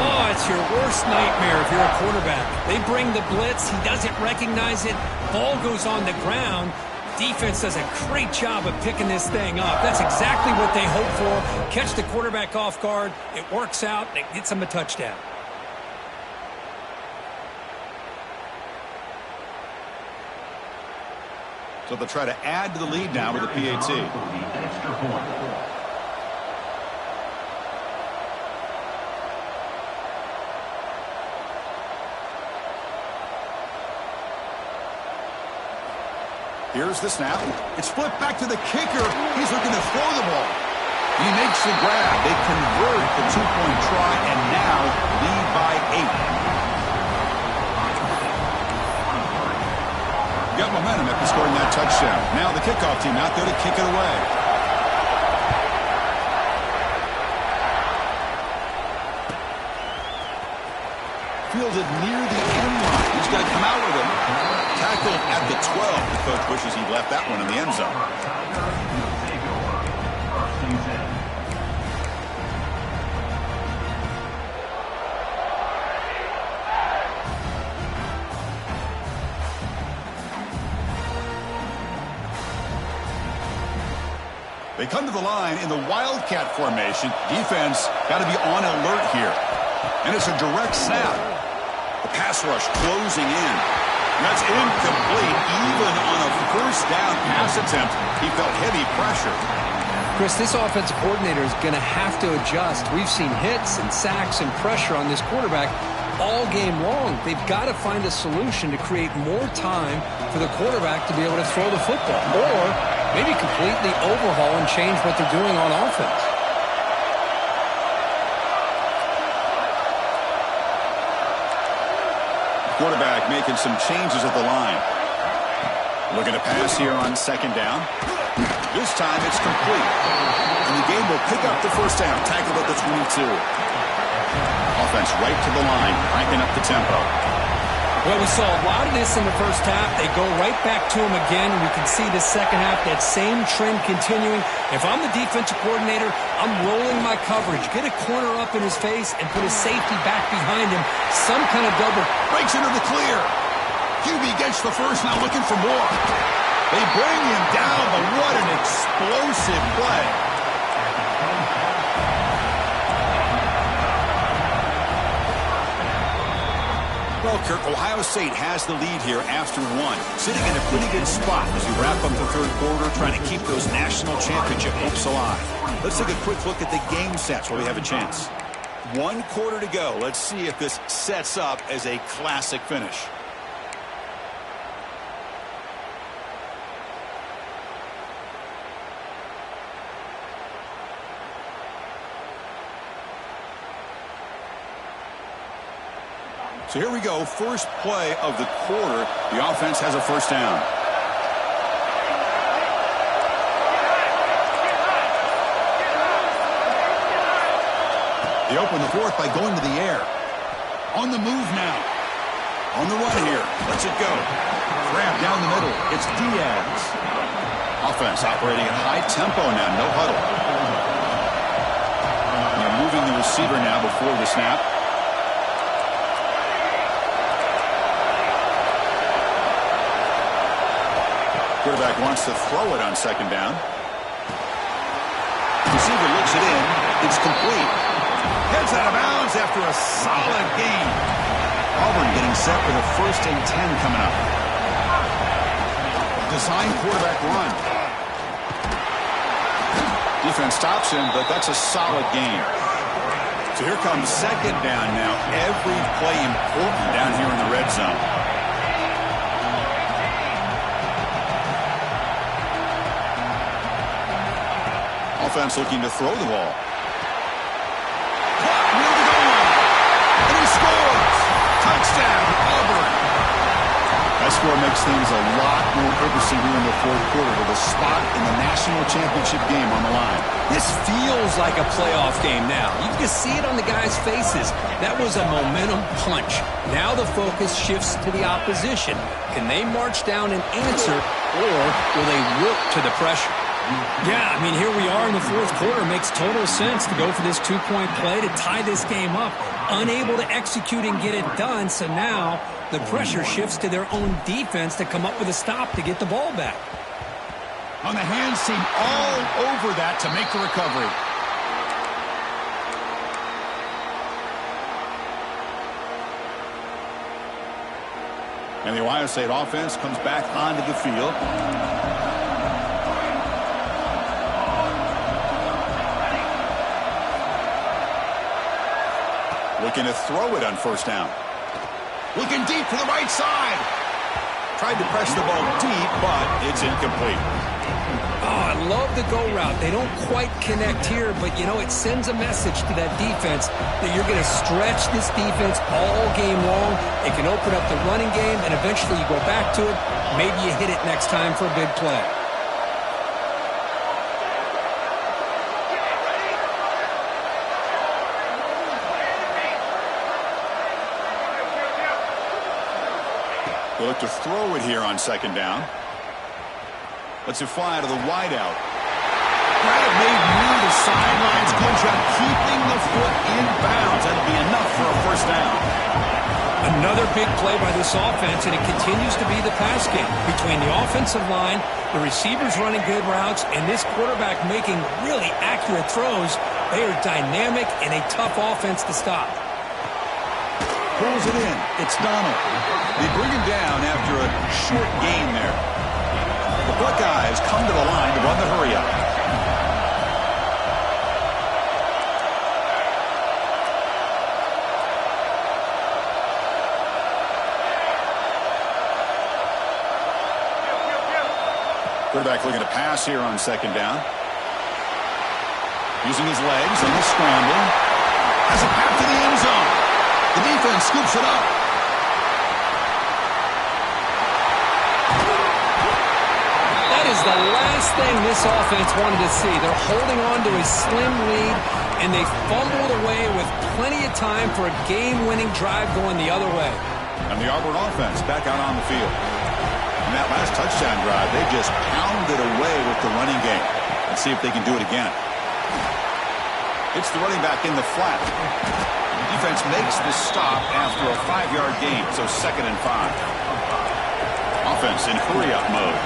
Oh, it's your worst nightmare if you're a quarterback. They bring the blitz. He doesn't recognize it. Ball goes on the ground. Defense does a great job of picking this thing up. That's exactly what they hope for. Catch the quarterback off guard. It works out. It gets them a touchdown. So they'll try to add to the lead now with the PAT. Here's the snap. It's flipped back to the kicker. He's looking to throw the ball. He makes the grab. They convert the 2-point try and now lead by 8. Got momentum after scoring that touchdown. Now the kickoff team out there to kick it away. Fielded near the end line. He's got to come out with it. Tackled at the 12. The coach wishes he left that one in the end zone. They come to the line in the Wildcat formation. Defense got to be on alert here. And it's a direct snap. The pass rush closing in. That's incomplete. Even on a first down pass attempt, he felt heavy pressure. Chris, this offensive coordinator is going to have to adjust. We've seen hits and sacks and pressure on this quarterback all game long. They've got to find a solution to create more time for the quarterback to be able to throw the football, or maybe completely overhaul and change what they're doing on offense. Quarterback making some changes at the line. Looking to pass here on second down. This time it's complete. And the game will pick up the first down. Tackled at the 22. Offense right to the line, cranking up the tempo. Well, we saw a lot of this in the first half. They go right back to him again. We can see the second half, that same trend continuing. If I'm the defensive coordinator, I'm rolling my coverage. Get a corner up in his face and put his safety back behind him. Some kind of double. Breaks into the clear. QB gets the first, now looking for more. They bring him down, but what an explosive play. Well, Kirk, Ohio State has the lead here after one. Sitting in a pretty good spot as we wrap up the third quarter, trying to keep those national championship hopes alive. Let's take a quick look at the game sets where we have a chance. 1 quarter to go. Let's see if this sets up as a classic finish. So here we go, first play of the quarter. The offense has a first down. They open the fourth by going to the air. On the move now. On the run here. Lets it go. Grab down the middle. It's Diaz. Offense operating at high tempo now. No huddle. They're moving the receiver now before the snap. Quarterback wants to throw it on second down. Receiver looks it in. It's complete. Heads out of bounds after a solid gain. Auburn getting set for the 1st and 10 coming up. Design quarterback run. Defense stops him, but that's a solid gain. So here comes second down now. Every play important down here in the red zone. Offense looking to throw the ball. Clock near the goal line. And he scores. Touchdown, Auburn. That score makes things a lot more interesting here in the fourth quarter with a spot in the national championship game on the line. This feels like a playoff game now. You can see it on the guys' faces. That was a momentum punch. Now the focus shifts to the opposition. Can they march down and answer, or will they wilt to the pressure? Yeah, I mean, here we are in the fourth quarter. Makes total sense to go for this 2-point play to tie this game up. Unable to execute and get it done, so now the pressure shifts to their own defense to come up with a stop to get the ball back. On the hands team all over that to make the recovery. And the Ohio State offense comes back onto the field. Looking to throw it on first down. Looking deep to the right side. Tried to press the ball deep, but it's incomplete. Oh, I love the go route. They don't quite connect here, but, you know, it sends a message to that defense that you're going to stretch this defense all game long. It can open up the running game, and eventually you go back to it. Maybe you hit it next time for a big play. They look to throw it here on second down. Lets it fly out of the wideout. Grab made near the sidelines. Good job keeping the foot in bounds. That'll be enough for a first down. Another big play by this offense, and it continues to be the pass game. Between the offensive line, the receivers running good routes, and this quarterback making really accurate throws, they are dynamic and a tough offense to stop. Pulls it in. It's Donald. They bring him down after a short gain there. The Buckeyes come to the line to run the hurry-up. Quarterback looking to pass here on second down. Using his legs on the scramble. Has it back to the end zone. The defense scoops it up. That is the last thing this offense wanted to see. They're holding on to a slim lead, and they fumbled away with plenty of time for a game-winning drive going the other way. And the Auburn offense back out on the field. In that last touchdown drive, they just pounded away with the running game. Let's see if they can do it again. It's the running back in the flat. The defense makes the stop after a 5-yard gain, so 2nd and 5. Offense in hurry-up mode.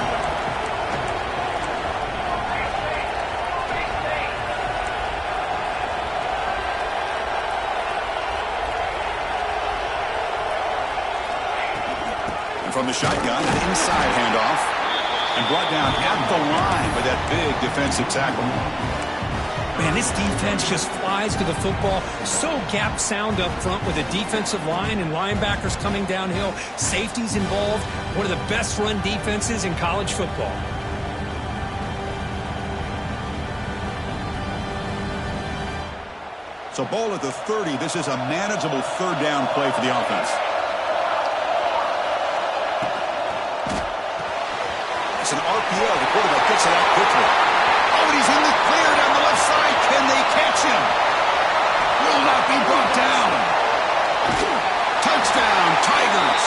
From the shotgun, an inside handoff, and brought down at the line by that big defensive tackle. Man, this defense just flies to the football. So gap sound up front with a defensive line and linebackers coming downhill. Safeties involved. One of the best run defenses in college football. So ball at the 30. This is a manageable third down play for the offense. It's an RPO. The quarterback gets it out quickly. Oh, and he's in the clear down the left side. Can they catch him? Will not be brought down. Touchdown, Tigers.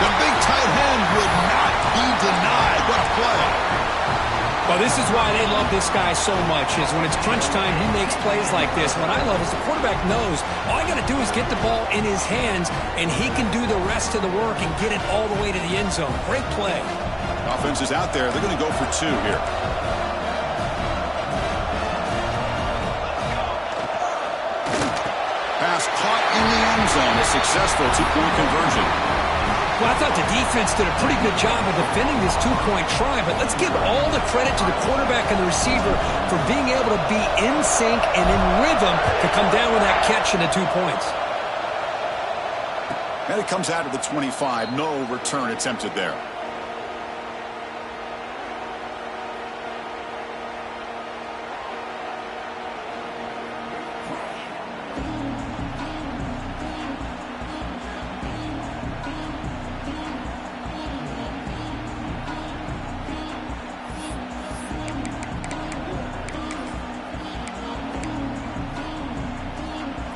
The big tight end would not be denied. What a play. Well, this is why they love this guy so much, is when it's crunch time, he makes plays like this. What I love is the quarterback knows all I got to do is get the ball in his hands, and he can do the rest of the work and get it all the way to the end zone. Great play. Offense is out there. They're going to go for 2 here. Pass caught in the end zone. A successful 2-point conversion. Well, I thought the defense did a pretty good job of defending this 2-point try, but let's give all the credit to the quarterback and the receiver for being able to be in sync and in rhythm to come down with that catch and the 2 points. And it comes out of the 25. No return attempted there.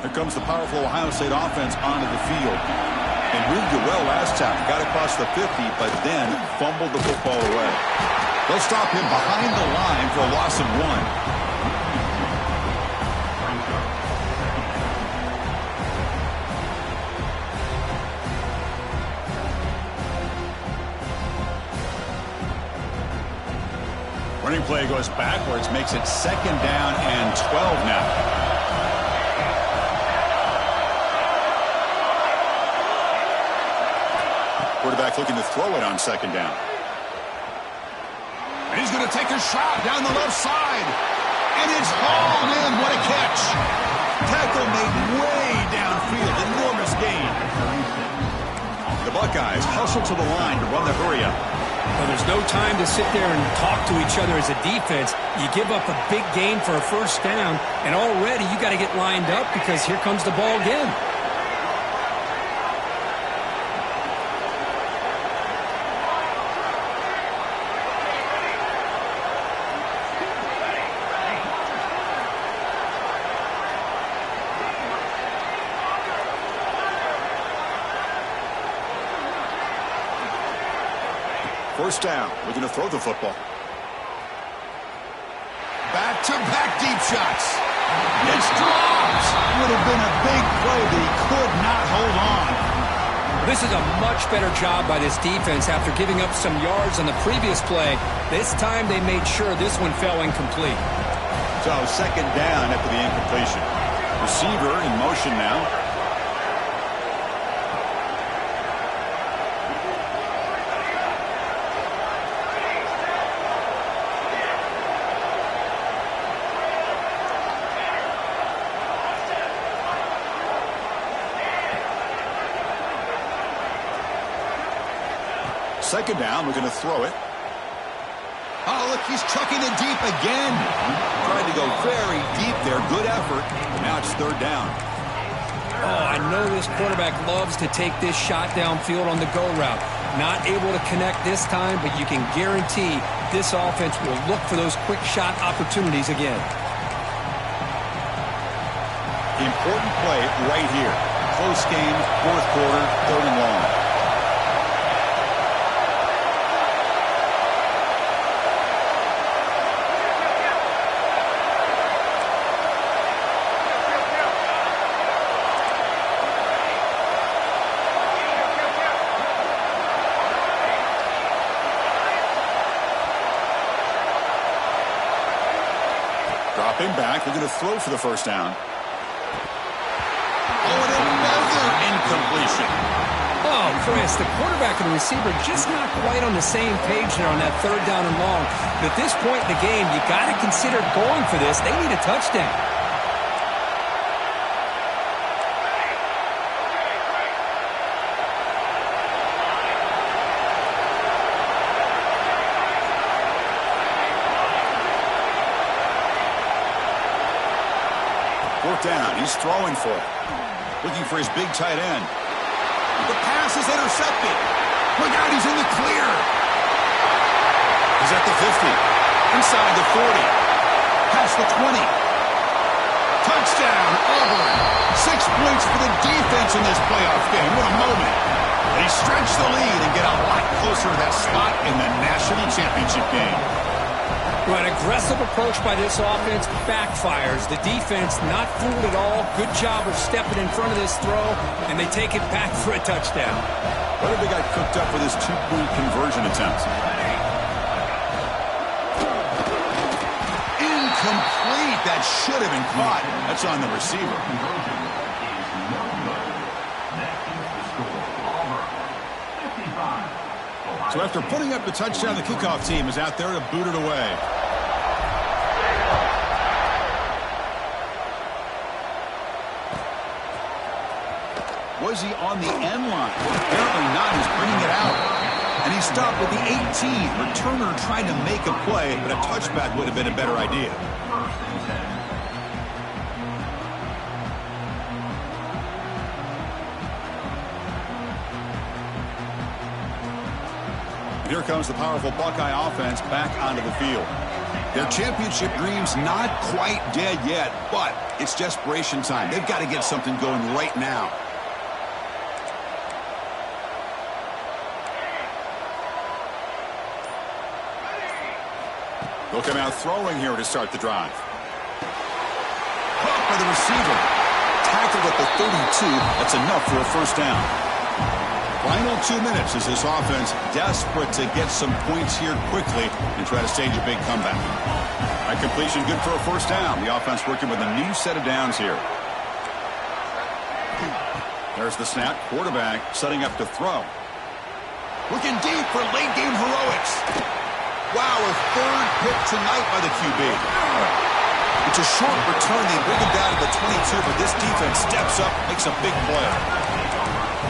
Here comes the powerful Ohio State offense onto the field. They moved it well last time. Got across the 50, but then fumbled the football away. They'll stop him behind the line for a loss of 1. Running play goes backwards, makes it 2nd down and 12 now. Quarterback looking to throw it on 2nd down. And he's going to take a shot down the left side. And it's hauled in. What a catch. Tackle made way downfield. Enormous gain. The Buckeyes hustle to the line to run the hurry-up. Well, there's no time to sit there and talk to each other as a defense. You give up a big gain for a 1st down, and already you got to get lined up because here comes the ball again. First down, looking to throw the football. Back-to-back deep shots. It's dropped. Would have been a big play, but he could not hold on. This This is a much better job by this defense after giving up some yards on the previous play. This time they made sure this one fell incomplete. So second down after the incompletion. Receiver in motion now. Second down, we're going to throw it. Oh, look, he's chucking it deep again. Tried to go very deep there. Good effort. Now it's third down. Oh, I know this quarterback loves to take this shot downfield on the go route. Not able to connect this time, but you can guarantee this offense will look for those quick shot opportunities again. Important play right here. Close game, fourth quarter, third and long. Dropping back, we're going to throw for the first down. Oh, and another incompletion. Oh, Chris, the quarterback and the receiver just not quite on the same page there on that third down and long. But at this point in the game, you got to consider going for this. They need a touchdown. Fourth down, he's throwing for it. Looking for his big tight end. The pass is intercepted. Look out, he's in the clear. He's at the 50. Inside the 40. Past the 20. Touchdown, Auburn. 6 points for the defense in this playoff game. What a moment. They stretch the lead and get a lot closer to that spot in the national championship game. Well, an aggressive approach by this offense backfires. The defense not fooled at all. Good job of stepping in front of this throw, and they take it back for a touchdown. What if they got cooked up for this two-point conversion attempt? Incomplete. That should have been caught. That's on the receiver. So after putting up the touchdown, the kickoff team is out there to boot it away. Was he on the end line? Apparently not. He's bringing it out. And he stopped with the 18. Returner trying to make a play, but a touchback would have been a better idea. Here comes the powerful Buckeye offense back onto the field. Their championship dreams not quite dead yet, but it's desperation time. They've got to get something going right now. They'll come out throwing here to start the drive. Caught by the receiver. Tackled at the 32. That's enough for a first down. Final 2 minutes as this offense desperate to get some points here quickly and try to stage a big comeback. Right completion good for a first down. The offense working with a new set of downs here. There's the snap. Quarterback setting up to throw. Looking deep for late game heroics. Wow, a third pick tonight by the QB. It's a short return. They bring him down to the 22, but this defense steps up, makes a big play.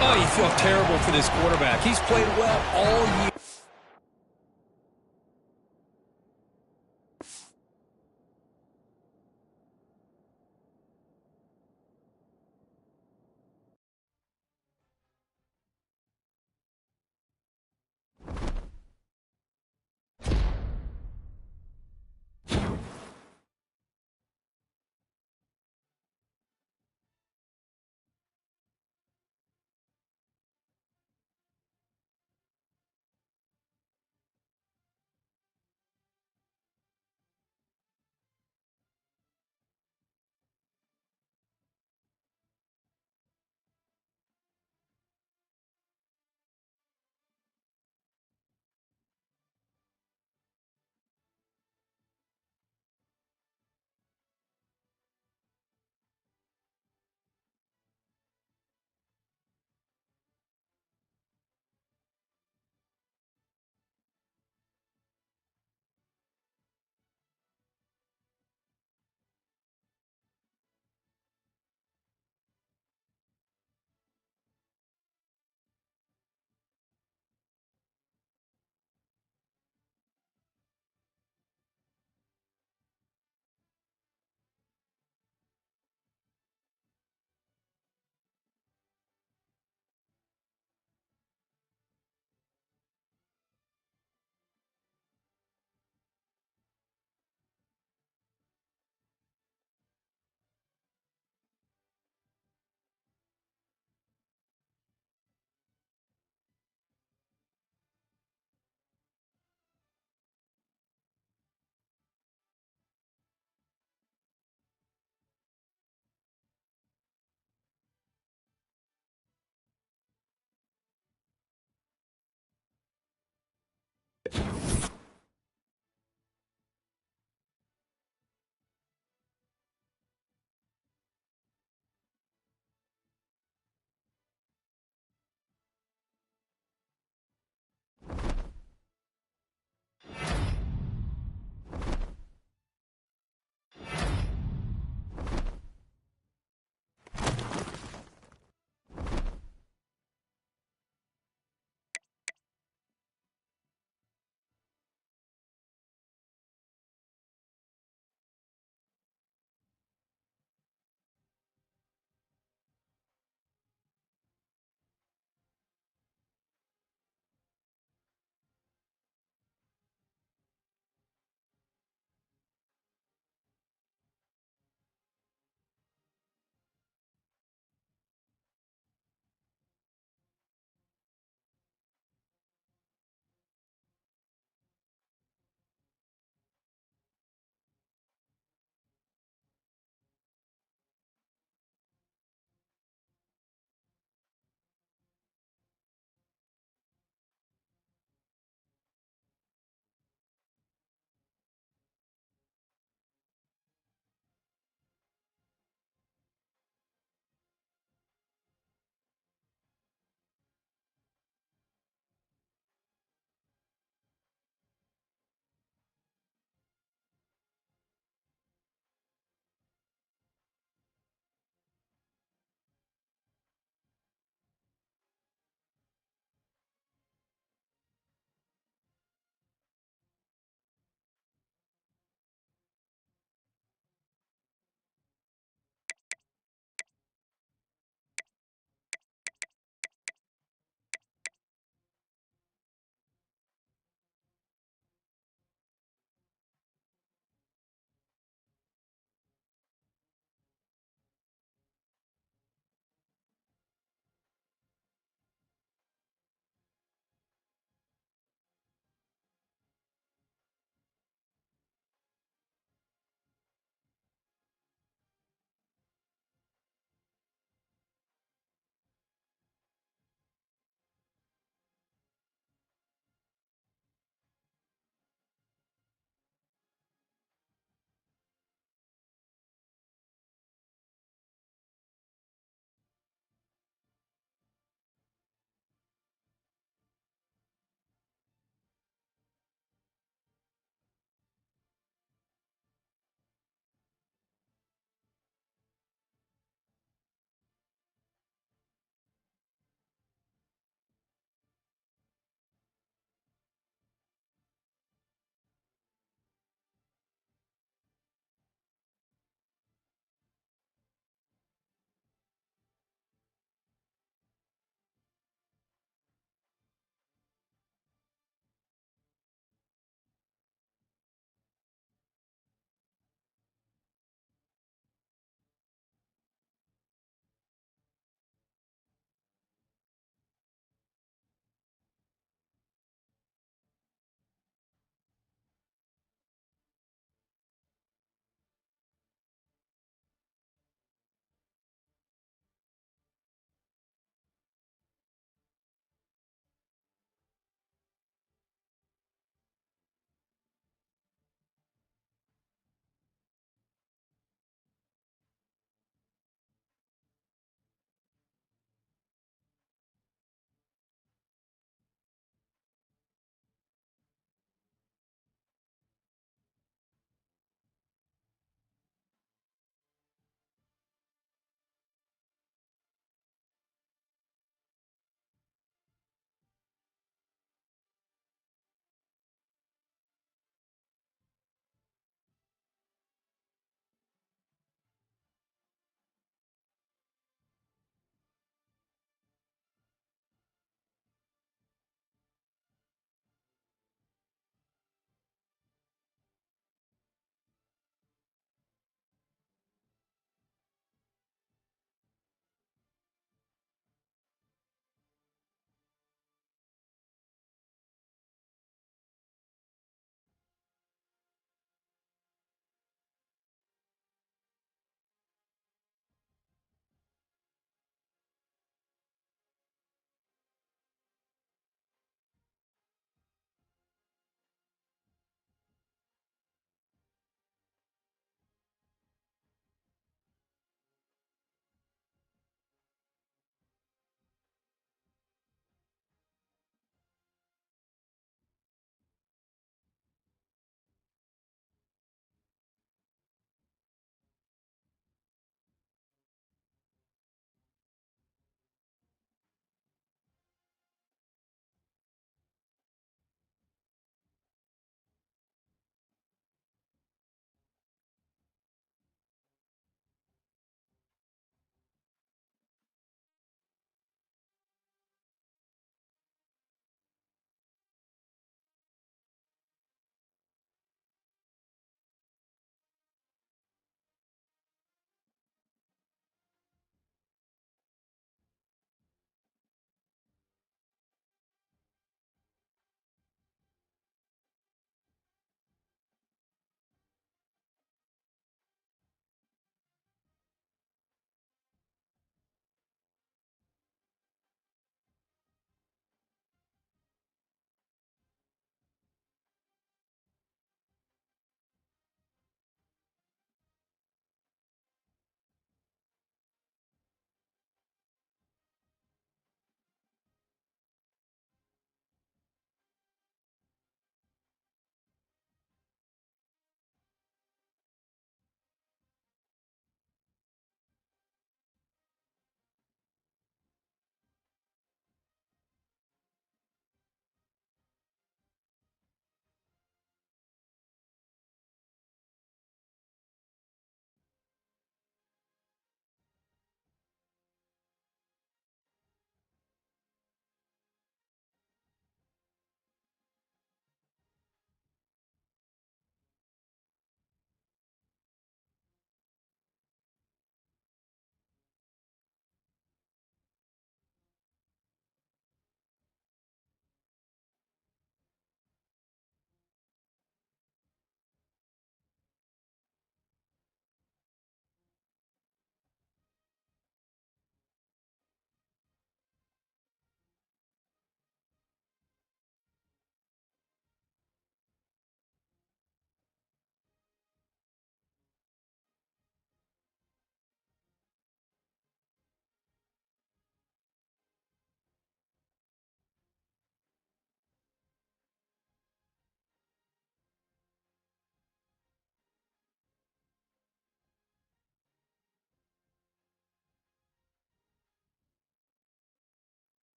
Oh, you feel terrible for this quarterback. He's played well all year.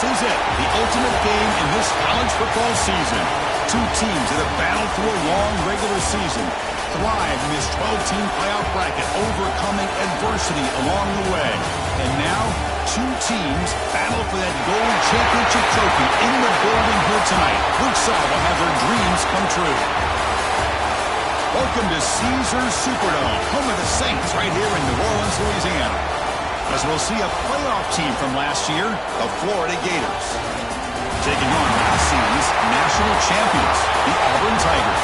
is it, the ultimate game in this college football season. Two teams that have battled through a long regular season, thrived in this 12-team playoff bracket, overcoming adversity along the way. And now, two teams battle for that gold championship trophy in the building here tonight. Which side will have their dreams come true? Welcome to Caesars Superdome, home of the Saints, right here in New Orleans, Louisiana. As we'll see a playoff team from last year, the Florida Gators, taking on last season's national champions, the Auburn Tigers.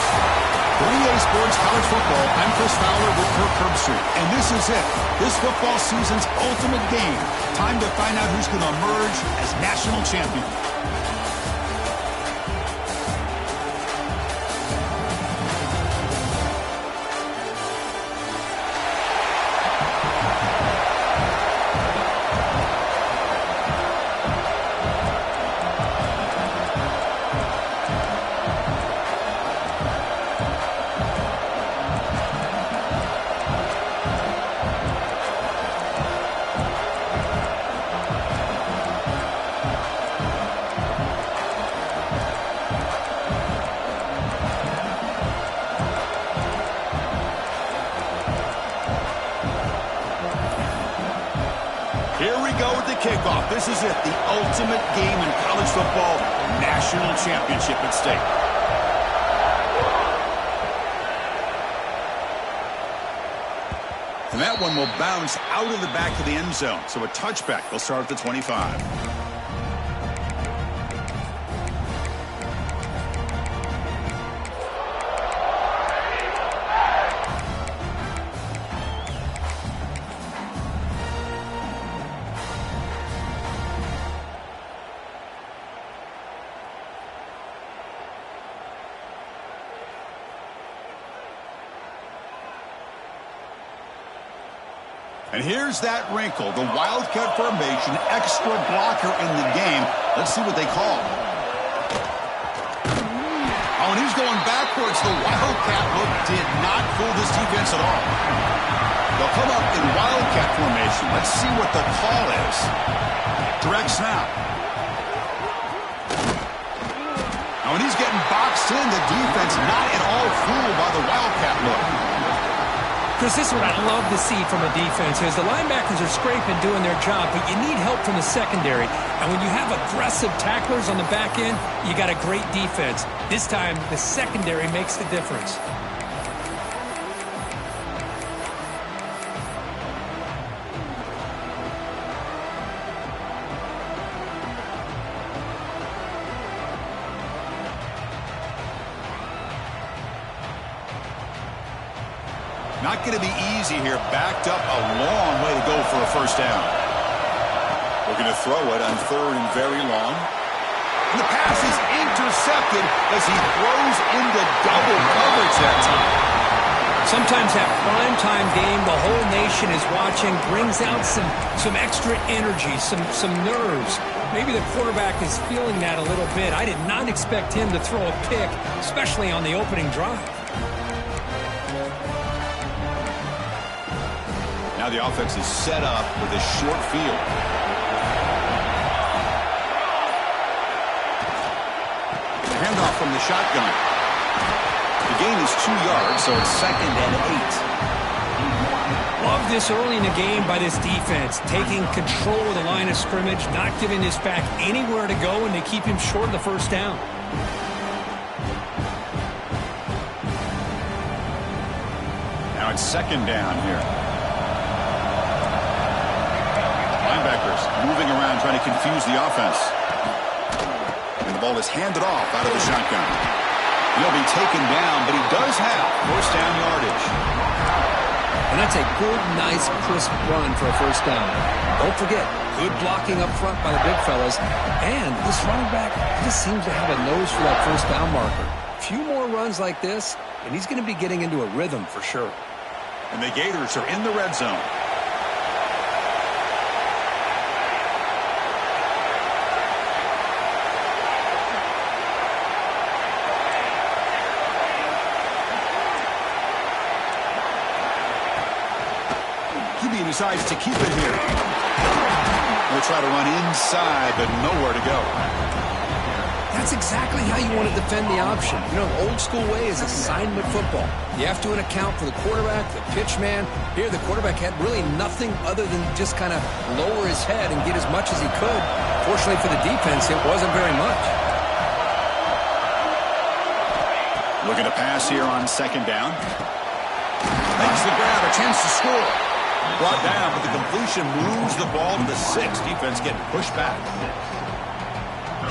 For EA Sports College Football, I'm Chris Fowler with Kirk Herbstreit, and this is it. This football season's ultimate game. Time to find out who's going to emerge as national champion. Kickoff. This is it, the ultimate game in college football, national championship at stake. And that one will bounce out of the back of the end zone, so a touchback will start at the 25. And here's that wrinkle, the Wildcat formation, extra blocker in the game. Let's see what they call. Oh, and he's going backwards. The Wildcat look did not fool this defense at all. They'll come up in Wildcat formation. Let's see what the call is. Direct snap. Oh, and he's getting boxed in. The defense not at all fooled by the Wildcat look. Chris, this is what I love to see from a defense is the linebackers are scraping, doing their job, but you need help from the secondary. And when you have aggressive tacklers on the back end, you got a great defense. This time, the secondary makes the difference. Not going to be easy here. Backed up a long way to go for a first down. We're going to throw it on third and very long. And the pass is intercepted as he throws into double coverage that time. Sometimes that primetime game, the whole nation is watching, brings out some extra energy, some nerves. Maybe the quarterback is feeling that a little bit. I did not expect him to throw a pick, especially on the opening drive. Now the offense is set up with a short field. Handoff from the shotgun. The gain is 2 yards, so it's 2nd and 8. Love this early in the game by this defense, taking control of the line of scrimmage, not giving this back anywhere to go, and to keep him short of the first down. Now it's 2nd down here. Linebackers moving around, trying to confuse the offense. And the ball is handed off out of the shotgun. He'll be taken down, but he does have first down yardage. And that's a good, nice, crisp run for a first down. Don't forget, good blocking up front by the big fellas. And this running back just seems to have a nose for that first down marker. A few more runs like this, and he's going to be getting into a rhythm for sure. And the Gators are in the red zone. Decides to keep it here. will try to run inside, but nowhere to go. That's exactly how you want to defend the option. You know, the old school way is assignment football. You have to account for the quarterback, the pitch man. Here, the quarterback had really nothing other than just kind of lower his head and get as much as he could. Fortunately for the defense, it wasn't very much. Looking to pass here on second down. Makes the grab, a chance to score. Brought down, but the completion moves the ball to the 6. Defense getting pushed back.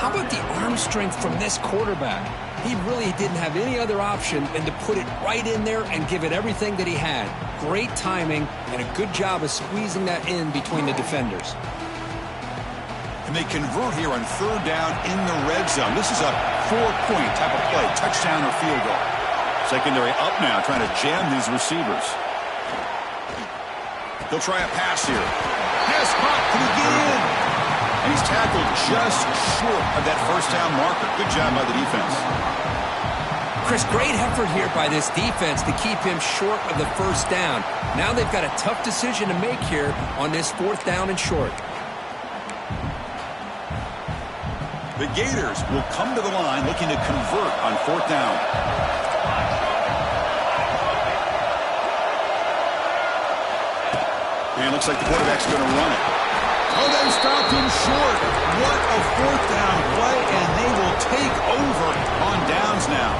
How about the arm strength from this quarterback? He really didn't have any other option than to put it right in there and give it everything that he had. Great timing and a good job of squeezing that in between the defenders. And they convert here on third down in the red zone. This is a 4-point type of play, touchdown or field goal. Secondary up now, trying to jam these receivers. They'll try a pass here. Yes, hot, can he get in? And he's tackled just short of that first down marker. Good job by the defense. Chris, great effort here by this defense to keep him short of the first down. Now they've got a tough decision to make here on this 4th down and short. The Gators will come to the line looking to convert on 4th down. And it looks like the quarterback's going to run it. Oh, they stopped him short. What a 4th down play, and they will take over on downs now.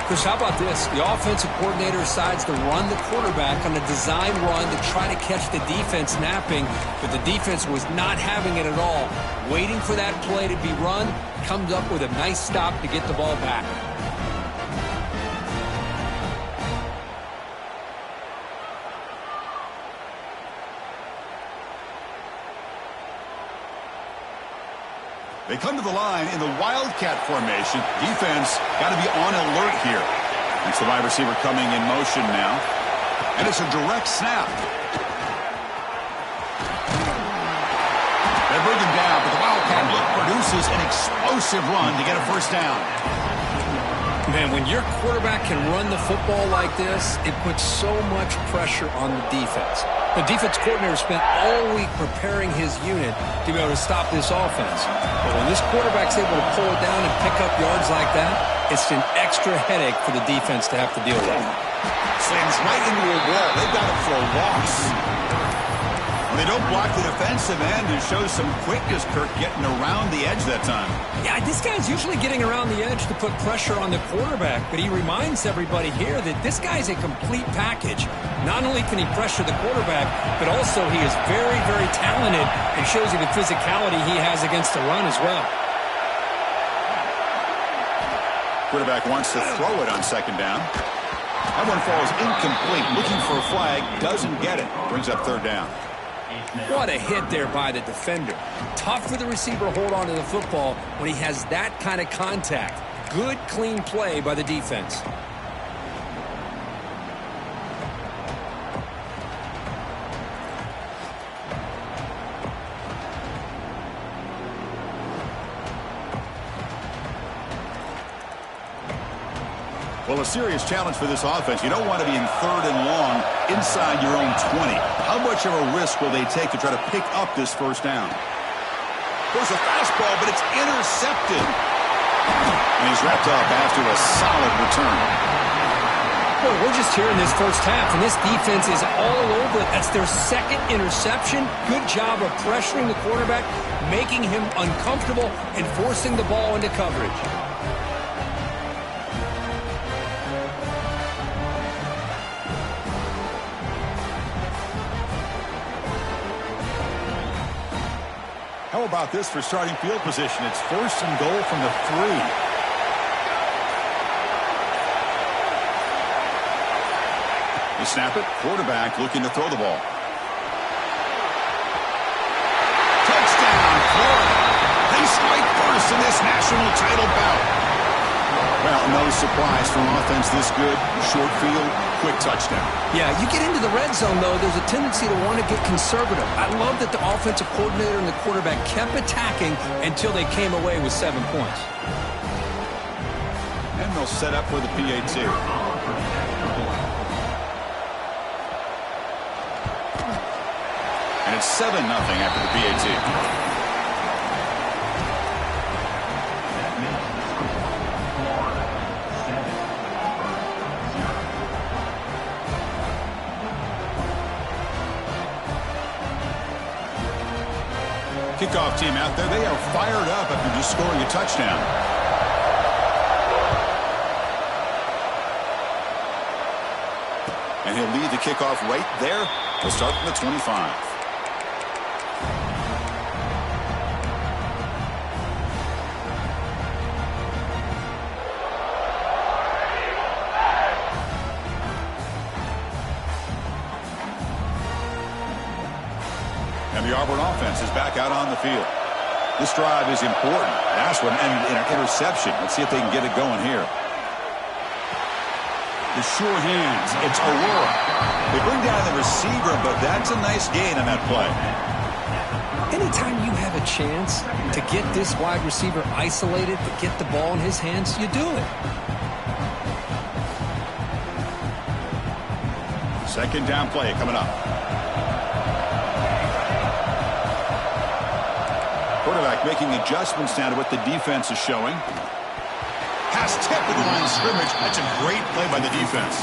Chris, how about this? The offensive coordinator decides to run the quarterback on a design run to try to catch the defense napping, but the defense was not having it at all. Waiting for that play to be run, comes up with a nice stop to get the ball back. They come to the line in the Wildcat formation. Defense got to be on alert here. It's the wide receiver coming in motion now. And it's a direct snap. They bring him down, but the Wildcat look produces an explosive run to get a first down. Man, when your quarterback can run the football like this, it puts so much pressure on the defense. The defense coordinator spent all week preparing his unit to be able to stop this offense. But when this quarterback's able to pull it down and pick up yards like that, it's an extra headache for the defense to have to deal with. Slams right into a wall. They've got it for a loss. When they don't block the defensive end, it shows some quickness, Kirk, getting around the edge that time. Yeah, this guy's usually getting around the edge to put pressure on the quarterback, but he reminds everybody here that this guy's a complete package. Not only can he pressure the quarterback, but also he is very, very talented and shows you the physicality he has against the run as well. Quarterback wants to throw it on second down. That one falls incomplete. Looking for a flag, doesn't get it. Brings up third down. What a hit there by the defender. Tough for the receiver to hold on to the football when he has that kind of contact. Good, clean play by the defense. Well, a serious challenge for this offense. You don't want to be in third and long inside your own 20. How much of a risk will they take to try to pick up this first down? There's a fastball, but it's intercepted. And he's wrapped up after a solid return. Well, we're just here in this first half, and this defense is all over it. That's their second interception. Good job of pressuring the quarterback, making him uncomfortable, and forcing the ball into coverage. How about this for starting field position? It's first and goal from the 3. They snap it. Quarterback looking to throw the ball. Touchdown, Florida. They strike first in this national title bout. Well, no surprise for an offense this good. Short field, quick touchdown. Yeah, you get into the red zone, though, there's a tendency to want to get conservative. I love that the offensive coordinator and the quarterback kept attacking until they came away with 7 points. And they'll set up for the PAT. And it's 7-0 after the PAT. Kickoff team out there, they are fired up after just scoring a touchdown. And he'll lead the kickoff right there. He'll start from the 25. And the Auburn offense is back out on the field. This drive is important. Last one ended in an interception. Let's see if they can get it going here. The sure hands. It's Aurora. They bring down the receiver, but that's a nice gain on that play. Anytime you have a chance to get this wide receiver isolated, to get the ball in his hands, you do it. Second down play coming up. Quarterback making adjustments now to what the defense is showing. Pass tip at the line of scrimmage. That's a great play by the defense.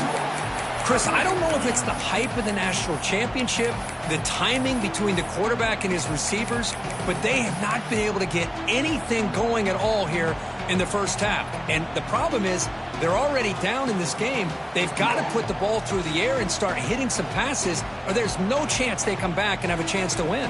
Chris, I don't know if it's the hype of the national championship, the timing between the quarterback and his receivers, but they have not been able to get anything going at all here in the first half. And the problem is they're already down in this game. They've got to put the ball through the air and start hitting some passes, or there's no chance they come back and have a chance to win.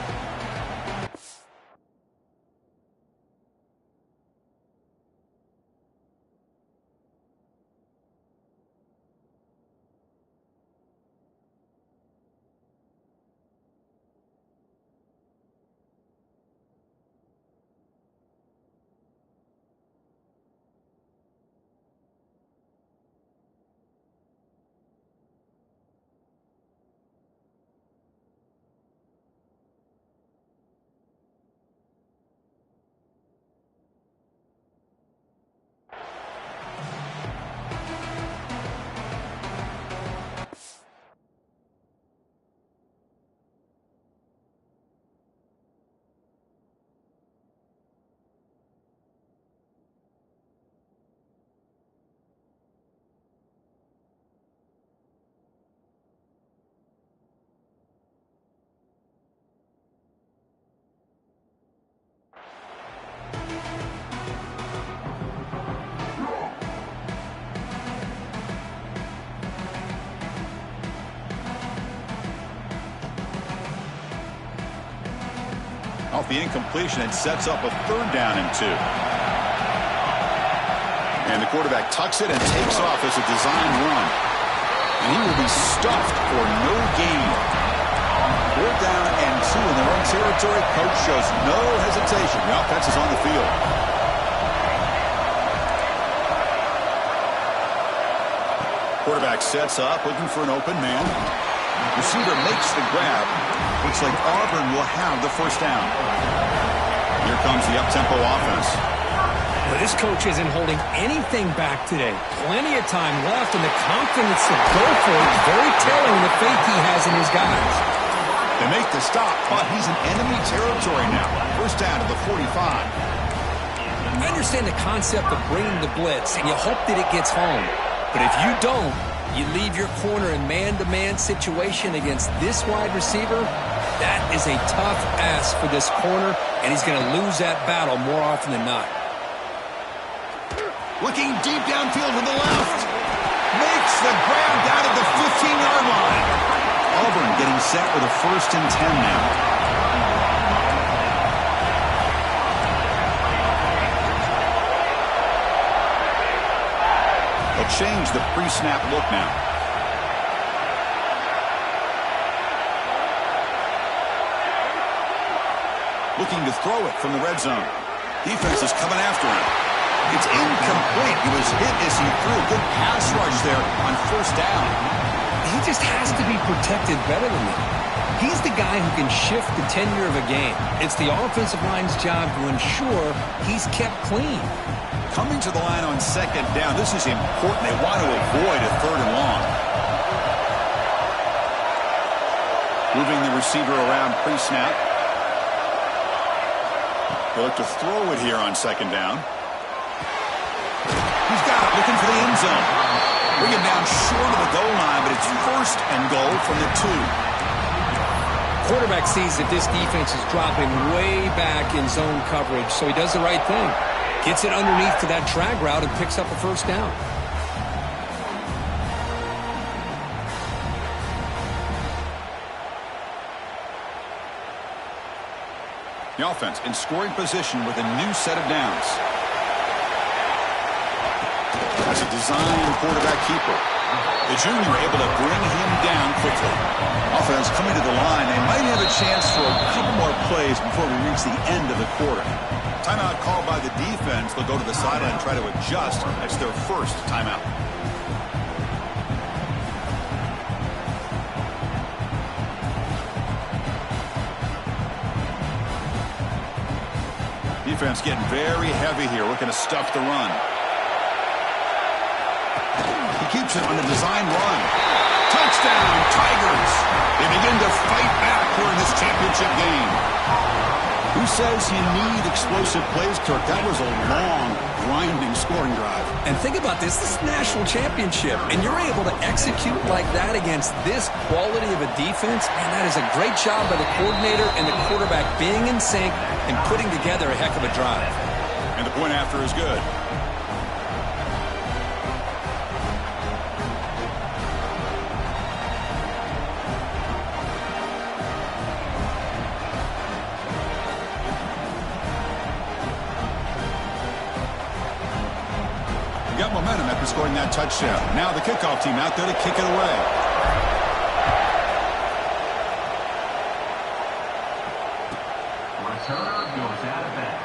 Off the incompletion, it sets up a 3rd down and 2. And the quarterback tucks it and takes off as a design run. And he will be stuffed for no gain. 4th down and 2 in their own territory. Coach shows no hesitation. The offense is on the field. Quarterback sets up, looking for an open man. Receiver makes the grab. Looks like Auburn will have the 1st down. Here comes the up-tempo offense. Well, this coach isn't holding anything back today. Plenty of time left, and the confidence to go for it is very telling the faith he has in his guys. They make the stop, but he's in enemy territory now. 1st down to the 45. I understand the concept of bringing the blitz, and you hope that it gets home. But if you don't, you leave your corner in man-to-man situation against this wide receiver. That is a tough ask for this corner, and he's going to lose that battle more often than not. Looking deep downfield to the left. Makes the grab down at the 15-yard line. Auburn getting set with a 1st and 10 now. They'll change the pre-snap look now. Looking to throw it from the red zone. Defense is coming after him. It's incomplete. He was hit as he threw a good pass rush there on 1st down. He just has to be protected better than that. He's the guy who can shift the tenure of a game. It's the offensive line's job to ensure he's kept clean. Coming to the line on 2nd down, this is important. They want to avoid a 3rd and long. Moving the receiver around pre-snap. They'll look to throw it here on second down. He's got it, looking for the end zone. Bring him down short of the goal line, but it's first and goal from the 2. Quarterback sees that this defense is dropping way back in zone coverage, so he does the right thing. Gets it underneath to that drag route and picks up a first down. The offense in scoring position with a new set of downs. That's a design quarterback keeper. The junior able to bring him down quickly. Offense coming to the line. They might have a chance for a couple more plays before we reach the end of the quarter. Timeout called by the defense. They'll go to the sideline and try to adjust. That's their first timeout. Defense getting very heavy here, looking to stuff the run. He keeps it on a design run. Touchdown, Tigers! They begin to fight back here in this championship game. Who says you need explosive plays, Kirk? That was a long, grinding scoring drive. And think about this. This is a national championship, and you're able to execute like that against this quality of a defense, and that is a great job by the coordinator and the quarterback being in sync and putting together a heck of a drive. And the point after is good. Got momentum after scoring that touchdown. Now the kickoff team out there to kick it away. Return goes out of bounds.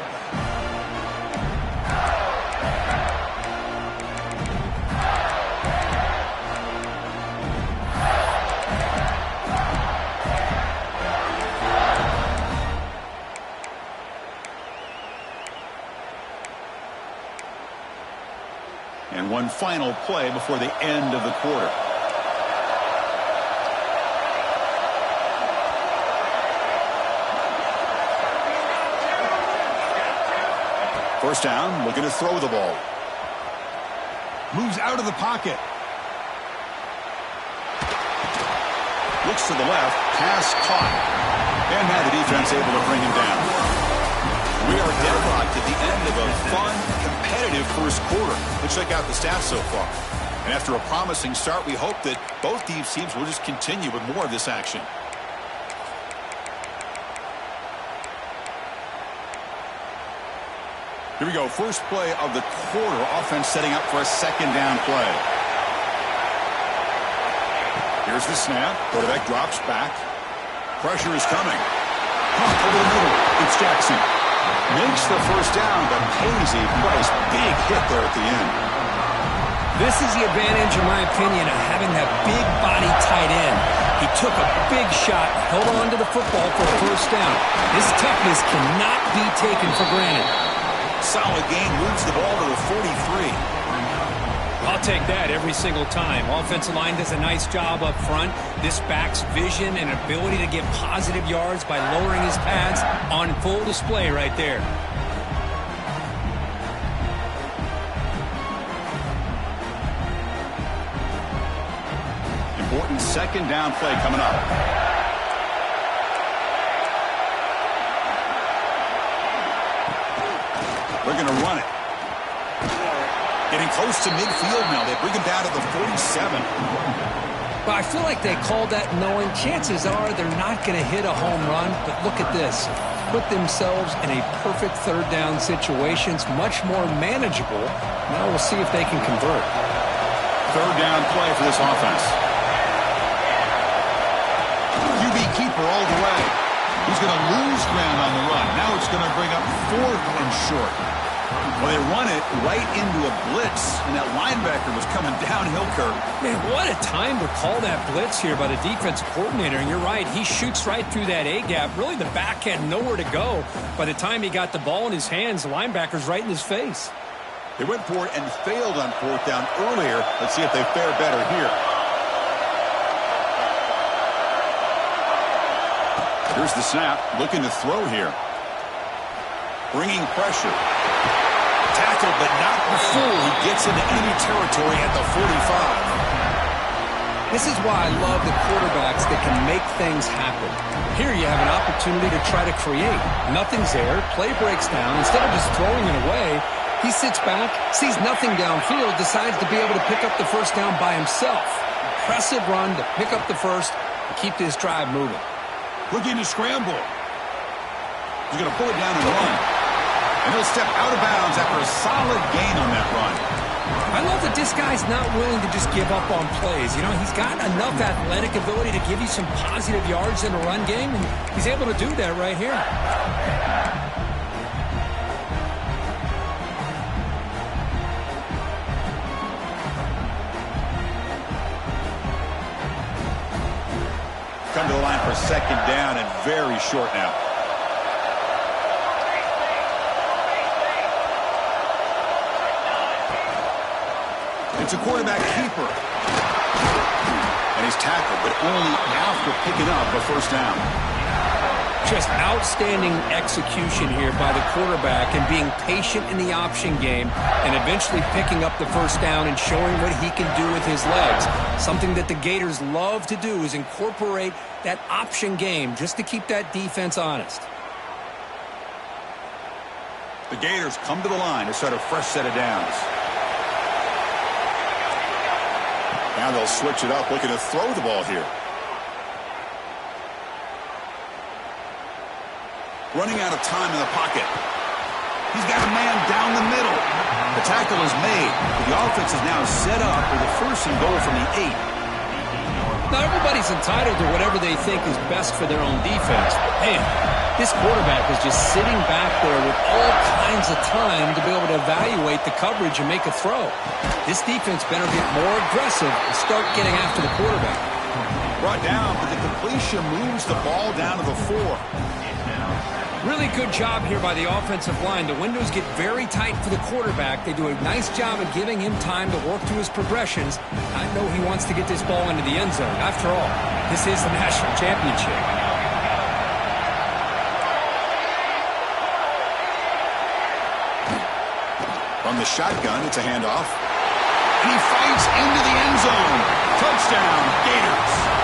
And one final play before the end of the quarter. First down, looking to throw the ball. Moves out of the pocket. Looks to the left, pass caught. And now the defense able to bring him down. We are deadlocked at the end of a fun, competitive first quarter. Let's check out the stats so far. And after a promising start, we hope that both these teams will just continue with more of this action. Here we go. First play of the quarter. Offense setting up for a second down play. Here's the snap. Quarterback drops back. Pressure is coming. Pump over the middle. It's Jackson. Makes the first down, but pays a price. Big hit there at the end. This is the advantage, in my opinion, of having that big body tight end. He took a big shot, held on to the football for a first down. His toughness cannot be taken for granted. Solid gain, moves the ball to the 43. I'll take that every single time. Offensive line does a nice job up front. This back's vision and ability to get positive yards by lowering his pads on full display right there. Important second down play coming up. They're going to run it. Getting close to midfield now. They bring him down to the 47. But I feel like they called that knowing chances are they're not going to hit a home run. But look at this. Put themselves in a perfect third down situation. It's much more manageable. Now we'll see if they can convert. Third down play for this offense. QB keeper all the way. He's going to lose ground on the run. Now it's going to bring up fourth and short. Well, they run it right into a blitz, and that linebacker was coming downhill, Kirk. Man, what a time to call that blitz here by the defensive coordinator. And you're right, he shoots right through that A-gap. Really, the back had nowhere to go. By the time he got the ball in his hands, the linebacker's right in his face. They went for it and failed on fourth down earlier. Let's see if they fare better here. Here's the snap, looking to throw here. Bringing pressure. Tackled, but not before he gets into enemy territory at the 45. This is why I love the quarterbacks that can make things happen. Here you have an opportunity to try to create. Nothing's there. Play breaks down. Instead of just throwing it away, he sits back, sees nothing downfield, decides to be able to pick up the first down by himself. Impressive run to pick up the first and keep this drive moving. Looking to scramble. He's going to pull it down and run. And he'll step out of bounds after a solid gain on that run. I love that this guy's not willing to just give up on plays. You know, he's got enough athletic ability to give you some positive yards in a run game, and he's able to do that right here. Come to the line for second down and very short now. It's a quarterback keeper. And he's tackled, but only after picking up a first down. Just outstanding execution here by the quarterback and being patient in the option game and eventually picking up the first down and showing what he can do with his legs. Something that the Gators love to do is incorporate that option game just to keep that defense honest. The Gators come to the line to start a fresh set of downs. Now they'll switch it up, looking to throw the ball here. Running out of time in the pocket. He's got a man down the middle. The tackle is made. The offense is now set up with a first and goal from the 8. Now, everybody's entitled to whatever they think is best for their own defense. But, man, this quarterback is just sitting back there with all kinds of time to be able to evaluate the coverage and make a throw. This defense better get more aggressive and start getting after the quarterback. Brought down, but the completion moves the ball down to the 4. Really good job here by the offensive line. The windows get very tight for the quarterback. They do a nice job of giving him time to work through his progressions. I know he wants to get this ball into the end zone. After all, this is the national championship. From the shotgun, it's a handoff. And he fights into the end zone. Touchdown, Gators.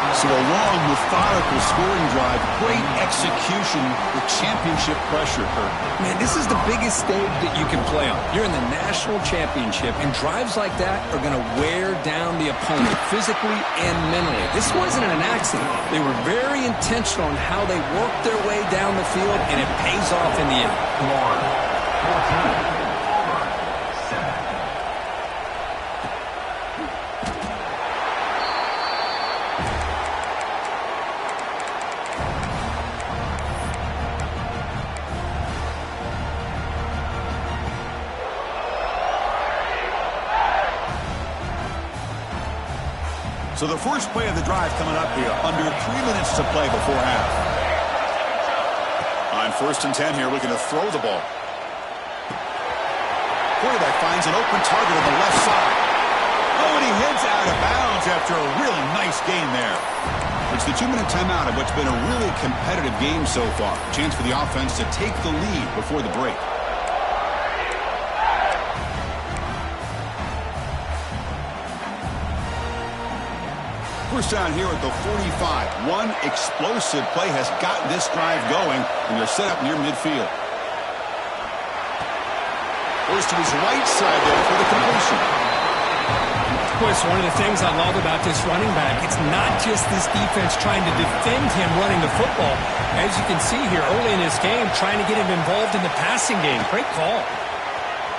So a long, methodical scoring drive. Great execution with championship pressure, Kurt. Man, this is the biggest stage that you can play on. You're in the national championship, and drives like that are going to wear down the opponent physically and mentally. This wasn't an accident. They were very intentional on how they worked their way down the field, and it pays off in the end. 14. So the first play of the drive coming up here, under 3 minutes to play before half. On 1st and 10 here, looking to throw the ball. Quarterback finds an open target on the left side. Oh, and he heads out of bounds after a really nice gain there. It's the 2-minute timeout of what's been a really competitive game so far. Chance for the offense to take the lead before the break. First down here at the 45. One explosive play has gotten this drive going, and they're set up near midfield. Goes to his right side there for the completion. Of course, one of the things I love about this running back, it's not just this defense trying to defend him running the football. As you can see here early in this game, trying to get him involved in the passing game. Great call.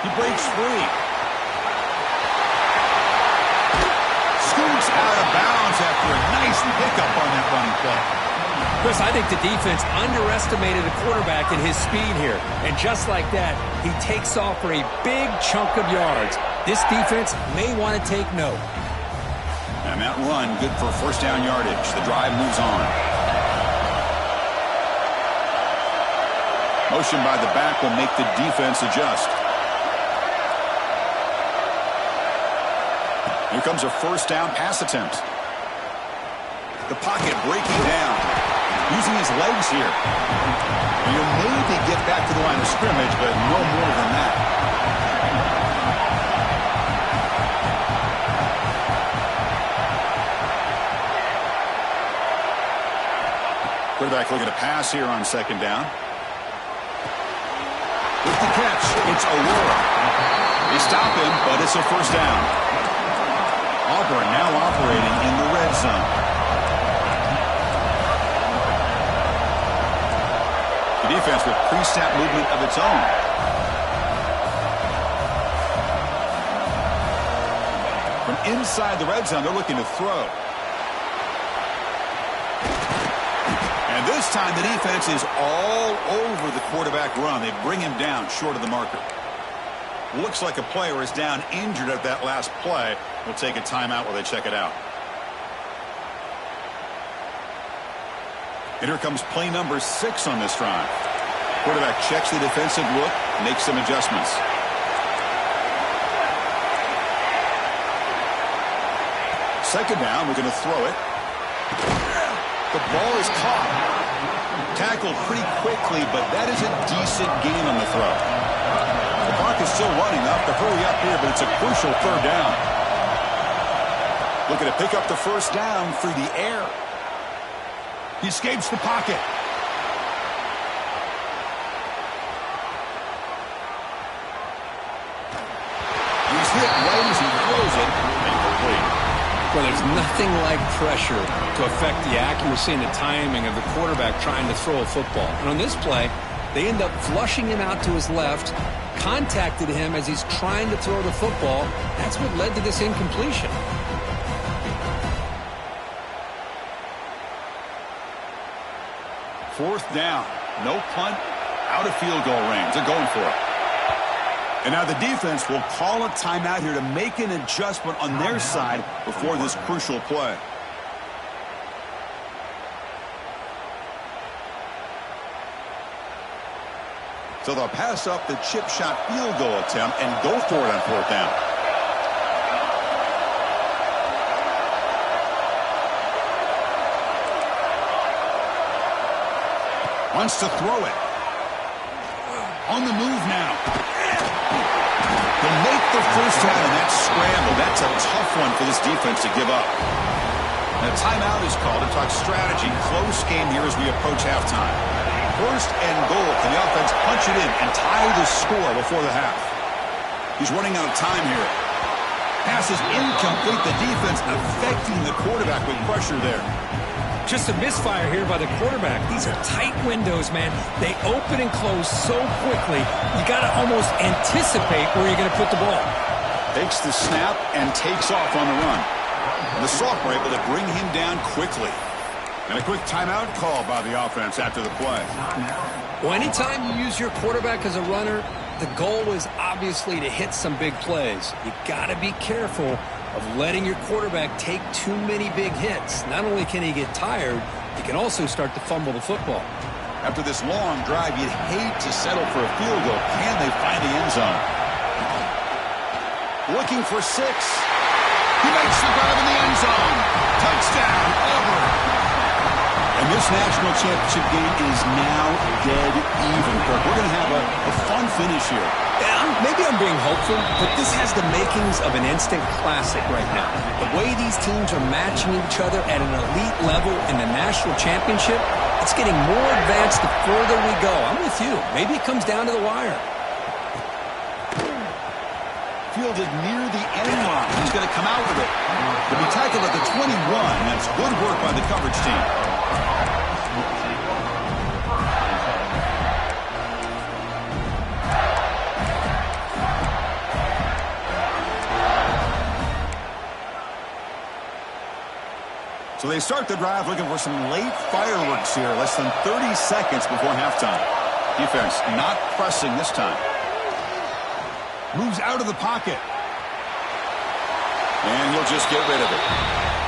He breaks free. Scoots out of bounds after a nice pickup on that running play. Chris, I think the defense underestimated the quarterback and his speed here. And just like that, he takes off for a big chunk of yards. This defense may want to take note. And that run, good for first down yardage. The drive moves on. Motion by the back will make the defense adjust. Here comes a first down pass attempt. The pocket breaking down. using his legs here. He'll maybe get back to the line of scrimmage, but no more than that. Quarterback looking to pass here on second down. With the catch, it's Aurora. They stop him, but it's a first down. Auburn now operating in the red zone. The defense with pre-snap movement of its own. From inside the red zone, they're looking to throw. And this time the defense is all over the quarterback run. They bring him down short of the marker. Looks like a player is down injured at that last play. We'll take a timeout while they check it out. And here comes play number 6 on this drive. Quarterback checks the defensive look, makes some adjustments. Second down, we're going to throw it. The ball is caught. Tackled pretty quickly, but that is a decent gain on the throw. The clock is still running up to hurry up here, but it's a crucial third down. Looking to pick up the first down through the air. He escapes the pocket. He's hit right as he throws it, incomplete. Well, there's nothing like pressure to affect the accuracy and the timing of the quarterback trying to throw a football. And on this play, they end up flushing him out to his left, contacted him as he's trying to throw the football. That's what led to this incompletion. Fourth down. No punt. Out of field goal range. They're going for it. And now the defense will call a timeout here to make an adjustment on their side before this crucial play. So they'll pass up the chip shot field goal attempt and go for it on fourth down. Wants to throw it. On the move now. He'll make the first down in that scramble. That's a tough one for this defense to give up. Now, timeout is called to talk strategy. Close game here as we approach halftime. First and goal. Can the offense punch it in and tie the score before the half? He's running out of time here. Pass is incomplete. The defense affecting the quarterback with pressure there. Just a misfire here by the quarterback. These are tight windows, man. They open and close so quickly, you got to almost anticipate where you're going to put the ball. Takes the snap and takes off on the run. And the Soft were able to bring him down quickly. And a quick timeout call by the offense after the play. Well, anytime you use your quarterback as a runner, the goal is obviously to hit some big plays. You got to be careful of letting your quarterback take too many big hits. Not only can he get tired, he can also start to fumble the football. After this long drive, you'd hate to settle for a field goal. Can they find the end zone? Looking for 6. He makes the grab in the end zone. Touchdown, Auburn. And this national championship game is now dead even. We're going to have a fun finish here. Yeah, maybe I'm being hopeful, but this has the makings of an instant classic right now. The way these teams are matching each other at an elite level in the national championship, it's getting more advanced the further we go. I'm with you. Maybe it comes down to the wire. Fielded near the end line. He's going to come out with it. He'll be tackled at the 21. That's good work by the coverage team. So they start the drive looking for some late fireworks here. Less than 30 seconds before halftime. Defense not pressing this time. Moves out of the pocket. And he'll just get rid of it.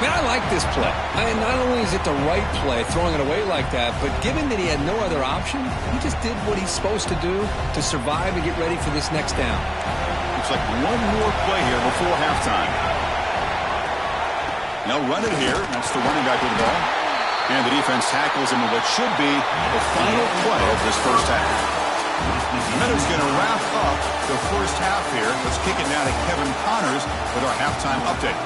Man, I like this play. Not only is it the right play, throwing it away like that, but given that he had no other option, he just did what he's supposed to do to survive and get ready for this next down. Looks like one more play here before halftime. They'll run it here. That's the running back with the ball. And the defense tackles him in what should be the final play of this first half. The Meadows going to wrap up the first half here. Let's kick it now to Kevin Connors with our halftime update.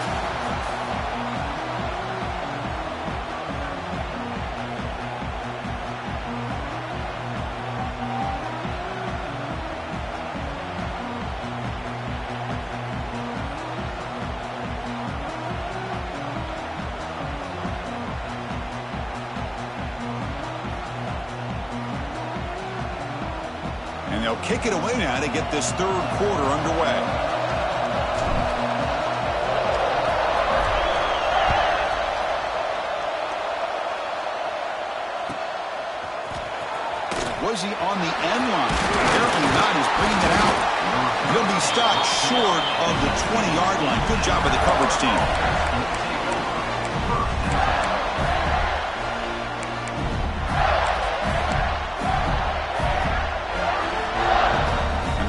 And they'll kick it away now to get this third quarter underway. Was he on the end line? Apparently not. He's bringing it out. He'll be stopped short of the 20-yard line. Good job by the coverage team.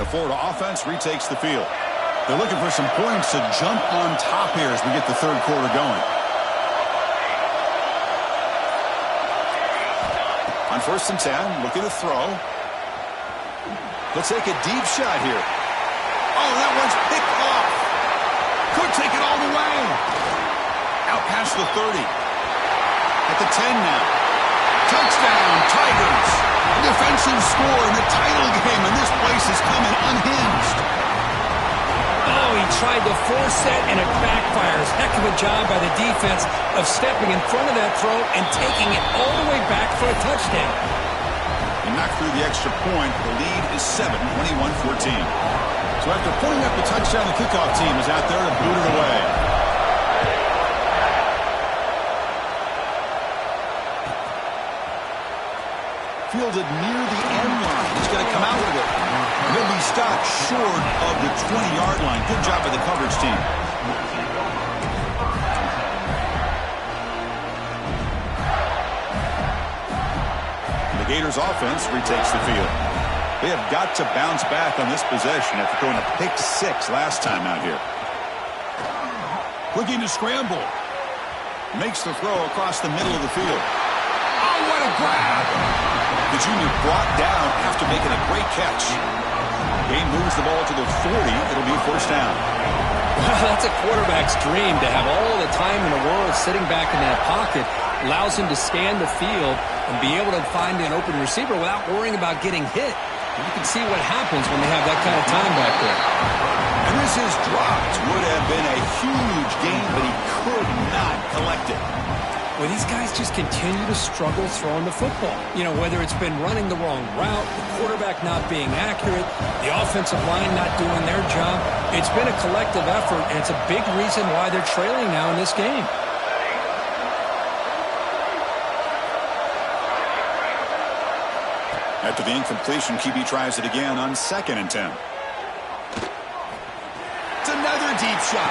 Florida offense retakes the field. They're looking for some points to jump on top here as we get the third quarter going. On 1st and 10, looking to throw. He'll take a deep shot here. Oh, that one's picked off. Could take it all the way. Out past the 30. At the 10 now. Touchdown, Tigers. Defensive score in the title game, and this place is coming unhinged. Oh, he tried to force it, and it backfires. Heck of a job by the defense of stepping in front of that throw and taking it all the way back for a touchdown. And knocked through the extra point. The lead is 7, 21-14. So after putting up the touchdown, the kickoff team is out there to boot it away. Fielded near the end line. He's going to come out with it. He'll be stopped short of the 20-yard line. Good job by the coverage team. The Gators offense retakes the field. They have got to bounce back on this possession after throwing a pick 6 last time out here. Looking to scramble. Makes the throw across the middle of the field. Oh, what a grab! The junior brought down after making a great catch. Game moves the ball to the 40. It'll be a first down. Well, that's a quarterback's dream to have all the time in the world sitting back in that pocket. Allows him to scan the field and be able to find an open receiver without worrying about getting hit. And you can see what happens when they have that kind of time back there. And this is dropped. Would have been a huge gain, but he could not collect it. Well, these guys just continue to struggle throwing the football. You know, whether it's been running the wrong route, the quarterback not being accurate, the offensive line not doing their job. It's been a collective effort, and it's a big reason why they're trailing now in this game. After the incompletion, QB tries it again on 2nd and 10. It's another deep shot.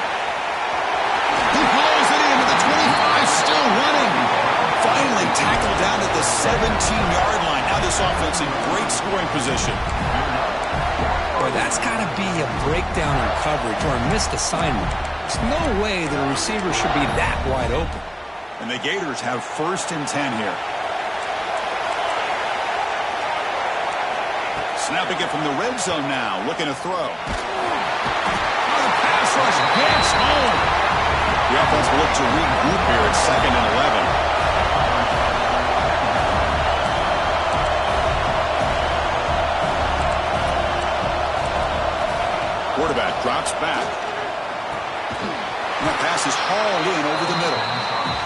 He blows it into the 25, still running. Finally tackled down at the 17-yard line. Now this offense in great scoring position. Boy, that's got to be a breakdown in coverage or a missed assignment. There's no way that a receiver should be that wide open. And the Gators have 1st and 10 here. Snapping it from the red zone now, looking to throw. Oh, the pass rush gets home. The offense will look to regroup here at 2nd and 11. Quarterback drops back. And that pass is hauled in over the middle.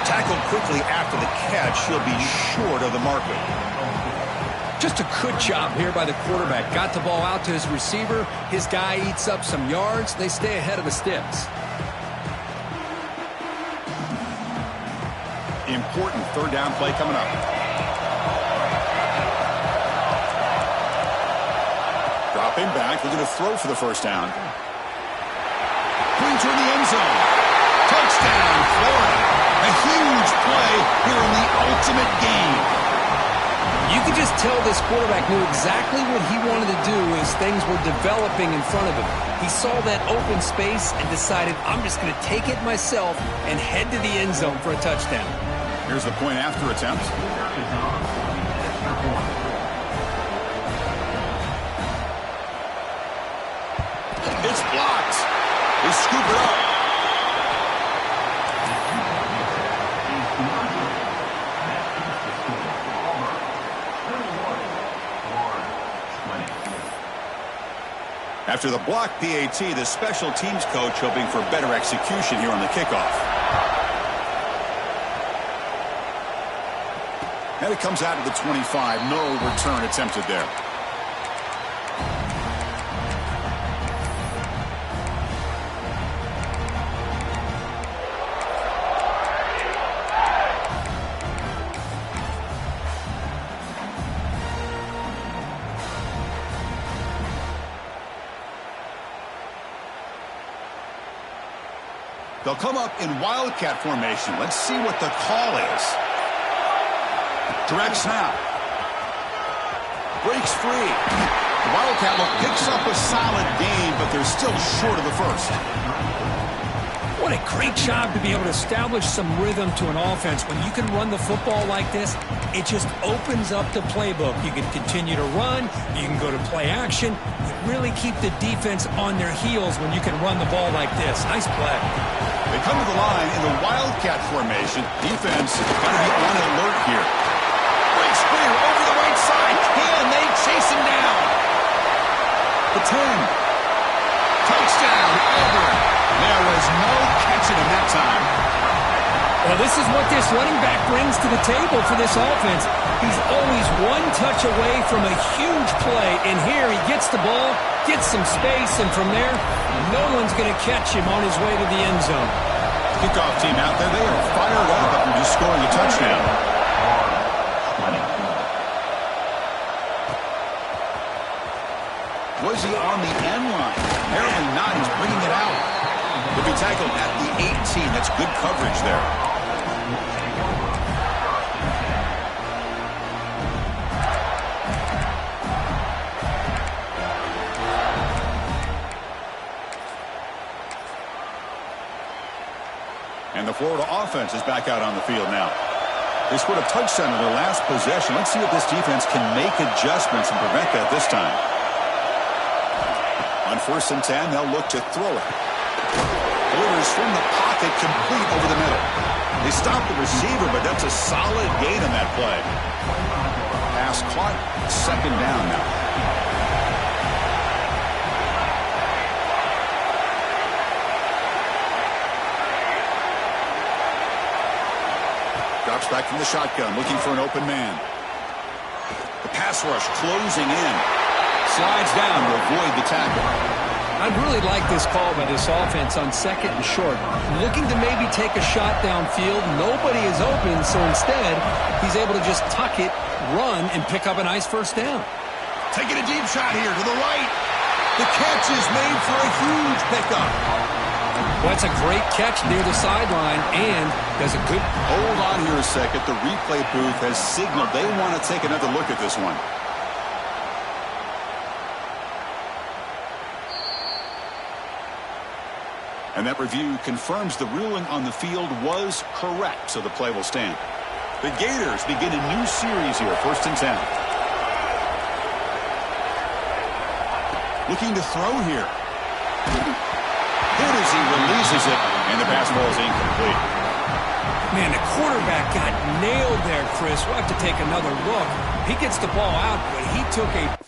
Tackled quickly after the catch. He'll be short of the marker. Just a good job here by the quarterback. Got the ball out to his receiver. His guy eats up some yards. They stay ahead of the sticks. Important 3rd down play coming up. Dropping back. We're going to throw for the 1st down. Brings her in the end zone. Touchdown, Florida. A huge play here in the ultimate game. You could just tell this quarterback knew exactly what he wanted to do as things were developing in front of him. He saw that open space and decided, I'm just going to take it myself and head to the end zone for a touchdown. Here's the point after attempt. It's blocked. They scoop it up. After the block PAT, the special teams coach hoping for better execution here on the kickoff. And it comes out to the 25. No return attempted there. They'll come up in wildcat formation. Let's see what the call is. Direct snap. Breaks free. The wildcat look picks up a solid gain, but they're still short of the first. What a great job to be able to establish some rhythm to an offense. When you can run the football like this, it just opens up the playbook. You can continue to run. You can go to play action. You really keep the defense on their heels when you can run the ball like this. Nice play. They come to the line in the wildcat formation. Defense got to be on alert here. Breaks clear over the right side. Can they chase him down? The 10. Touchdown, Auburn. There was no catching him that time. Well, this is what this running back brings to the table for this offense. He's always one touch away from a huge play, and here he gets the ball, gets some space, and from there, no one's going to catch him on his way to the end zone. Kickoff team out there, they are fired up after just scoring a touchdown. Was he on the end line? Apparently not. He's bringing it out. He'll be tackled at the 18. That's good coverage there. And the Florida offense is back out on the field now. They scored a touchdown in their last possession. Let's see if this defense can make adjustments and prevent that this time. On 1st and 10, they'll look to throw it. Delivers from the pocket, complete over the middle. They stop the receiver, but that's a solid gain on that play. Pass caught, 2nd down now. Drops back from the shotgun, looking for an open man. The pass rush closing in. Slides down to avoid the tackle. I'd really like this call by this offense on 2nd and short. Looking to maybe take a shot downfield. Nobody is open, so instead, he's able to just tuck it, run, and pick up a nice 1st down. Taking a deep shot here to the right. The catch is made for a huge pickup. Well, that's a great catch near the sideline, and does a good... Hold on here a second. The replay booth has signaled they want to take another look at this one. And that review confirms the ruling on the field was correct, so the play will stand. The Gators begin a new series here, 1st and 10. Looking to throw here. Hit as he releases it, and the pass ball is incomplete. Man, the quarterback got nailed there, Chris. We'll have to take another look. He gets the ball out, but he took a...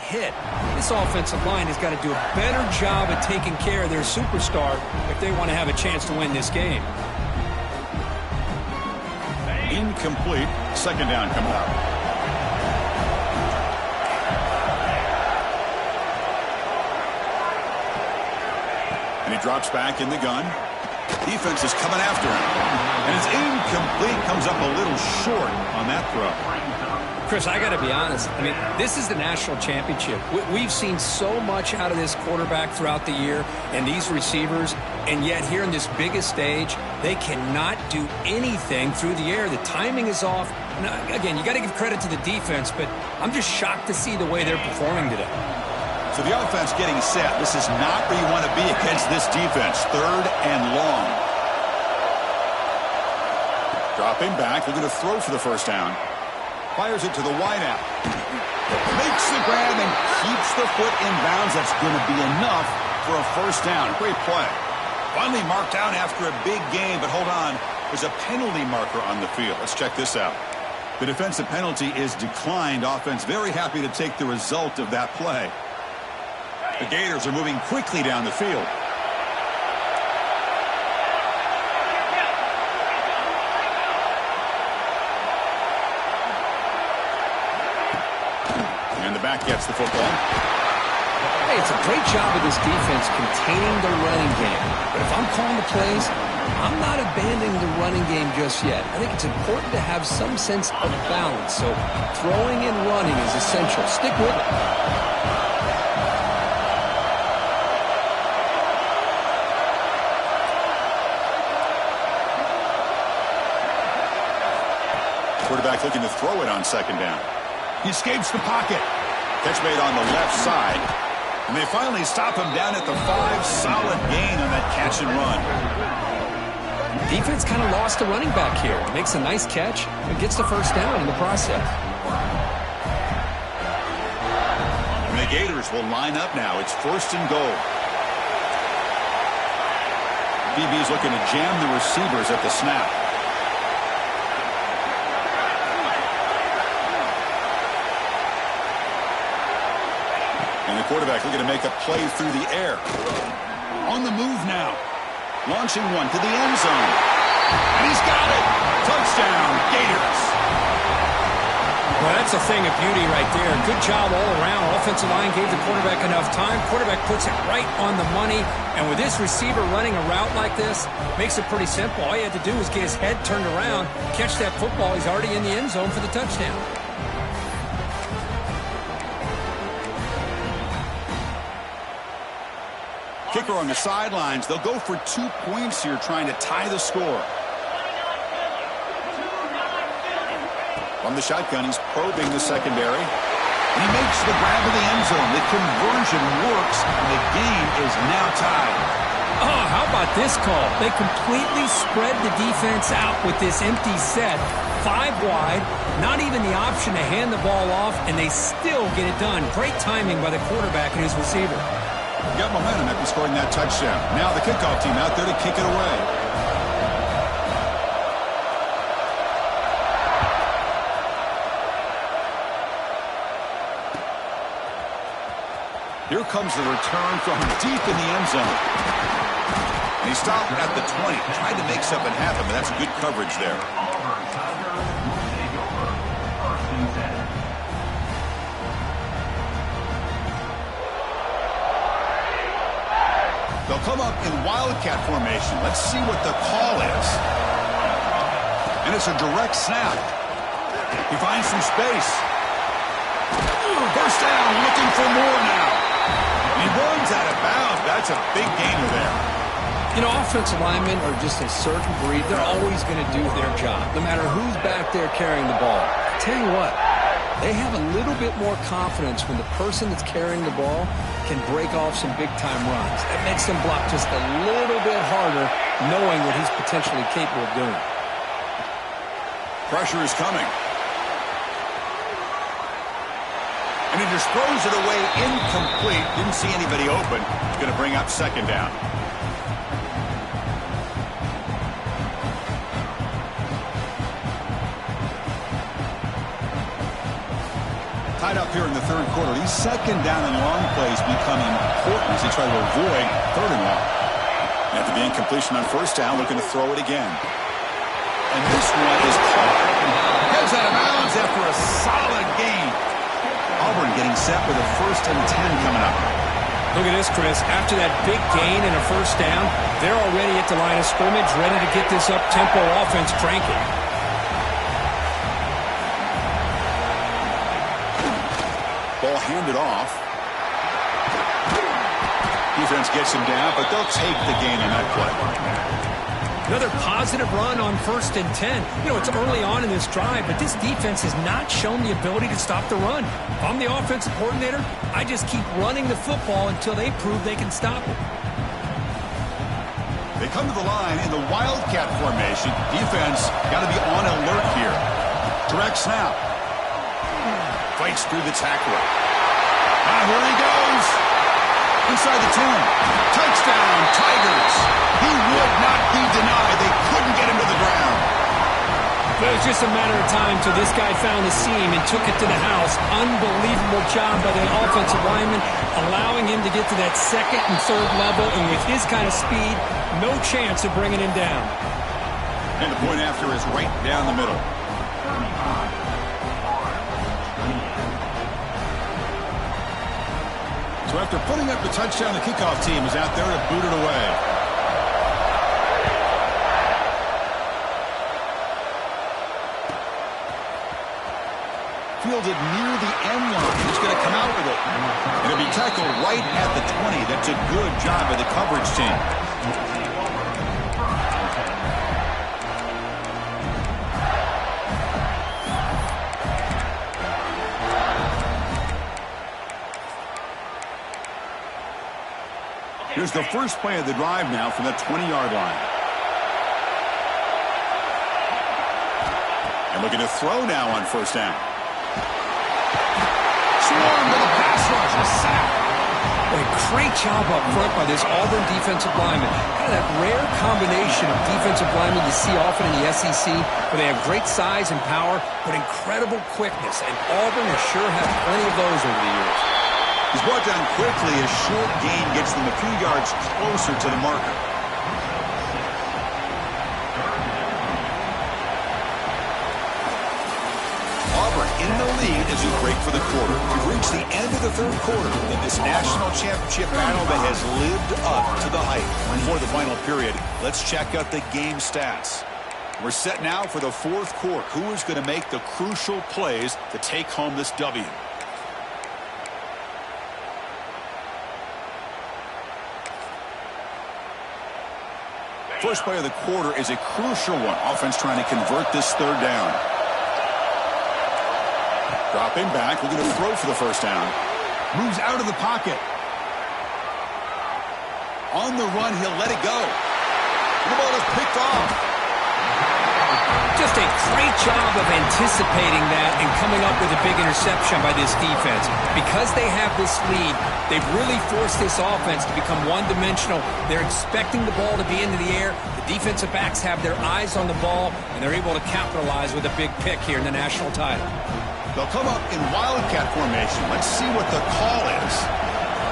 hit. This offensive line has got to do a better job of taking care of their superstar if they want to have a chance to win this game. Incomplete. 2nd down coming up. And he drops back in the gun. Defense is coming after him. And it's incomplete. Comes up a little short on that throw. Chris, I got to be honest. I mean, this is the national championship. We've seen so much out of this quarterback throughout the year and these receivers, and yet here in this biggest stage, they cannot do anything through the air. The timing is off. Now, again, you got to give credit to the defense, but I'm just shocked to see the way they're performing today. So the offense getting set. This is not where you want to be against this defense. 3rd and long. Dropping back, looking to throw for the first down. Fires it to the wideout. Makes the grab and keeps the foot in bounds. That's going to be enough for a first down. Great play. Finally marked out after a big gain, but hold on. There's a penalty marker on the field. Let's check this out. The defensive penalty is declined. Offense very happy to take the result of that play. The Gators are moving quickly down the field. And the back gets the football. Hey, it's a great job of this defense containing the running game. But if I'm calling the plays, I'm not abandoning the running game just yet. I think it's important to have some sense of balance. So throwing and running is essential. Stick with it. Quarterback looking to throw it on 2nd down. He escapes the pocket. Catch made on the left side. And they finally stop him down at the 5. Solid gain on that catch and run. Defense kind of lost the running back here. Makes a nice catch and gets the first down in the process. And the Gators will line up now. It's 1st and goal. DB's looking to jam the receivers at the snap. And the quarterback looking to make a play through the air. On the move now. Launching one to the end zone. And he's got it. Touchdown, Gators. Well, that's a thing of beauty right there. Good job all around. Offensive line gave the quarterback enough time. Quarterback puts it right on the money. And with this receiver running a route like this, makes it pretty simple. All you had to do was get his head turned around, catch that football. He's already in the end zone for the touchdown. Kicker on the sidelines. They'll go for 2 points here, trying to tie the score. From the shotgun, he's probing the secondary. And he makes the grab of the end zone. The conversion works, and the game is now tied. Oh, how about this call? They completely spread the defense out with this empty set. 5 wide, not even the option to hand the ball off, and they still get it done. Great timing by the quarterback and his receiver. Got momentum after scoring that touchdown. Now the kickoff team out there to kick it away. Here comes the return from deep in the end zone. And he stopped at the 20. Tried to make something happen, but that's good coverage there. They'll come up in wildcat formation. Let's see what the call is. And it's a direct snap. He finds some space. First down, looking for more now. And he runs out of bounds. That's a big gainer there. You know, offensive linemen are just a certain breed. They're always going to do their job, no matter who's back there carrying the ball. I tell you what, they have a little bit more confidence when the person that's carrying the ball can break off some big-time runs. That makes them block just a little bit harder, knowing what he's potentially capable of doing. Pressure is coming. And he just throws it away incomplete. Didn't see anybody open. He's going to bring up 2nd down. Tied up here in the 3rd quarter. These 2nd down and long plays become important as they try to avoid 3rd and long. After the incompletion on 1st down, looking to throw it again. And this one is caught. Heads out of bounds after a solid gain. Auburn getting set with a 1st and 10 coming up. Look at this, Chris. After that big gain and a 1st down, they're already at the line of scrimmage, ready to get this up-tempo offense cranking. hand it off. Defense gets him down, but they'll take the gain on that play. Another positive run on 1st and 10. You know, it's early on in this drive, but this defense has not shown the ability to stop the run. If I'm the offensive coordinator, I just keep running the football until they prove they can stop it. They come to the line in the Wildcat formation. Defense got to be on alert here. Direct snap. Fights through the tackler. Here he goes. Inside the 10. Touchdown, Tigers. He would not be denied. They couldn't get him to the ground. It was just a matter of time till this guy found the seam and took it to the house. Unbelievable job by the offensive lineman, allowing him to get to that 2nd and 3rd level. And with his kind of speed, no chance of bringing him down. And the point after is right down the middle. So after putting up the touchdown, the kickoff team is out there to boot it away. Fielded near the end line. He's going to come out with it. And it'll be tackled right at the 20. That's a good job by the coverage team. Here's the first play of the drive now from the 20-yard line. And looking to throw now on 1st down. Swarm to the pass rush, a sack. A great job up front by this Auburn defensive lineman. Kind of that rare combination of defensive linemen you see often in the SEC, where they have great size and power, but incredible quickness. And Auburn has sure had plenty of those over the years. He's brought down quickly. A short gain gets them a few yards closer to the marker. Auburn in the lead as we break for the quarter. We've reached the end of the 3rd quarter in this national championship battle that has lived up to the hype. Before the final period, let's check out the game stats. We're set now for the 4th quarter. Who is going to make the crucial plays to take home this W? First play of the quarter is a crucial one. Offense trying to convert this 3rd down. Dropping back, looking to throw for the 1st down. Moves out of the pocket. On the run, he'll let it go. And the ball is picked off. Just a great job of anticipating that and coming up with a big interception by this defense. Because they have this lead, they've really forced this offense to become one-dimensional. They're expecting the ball to be into the air. The defensive backs have their eyes on the ball, and they're able to capitalize with a big pick here in the national title. They'll come up in Wildcat formation. Let's see what the call is.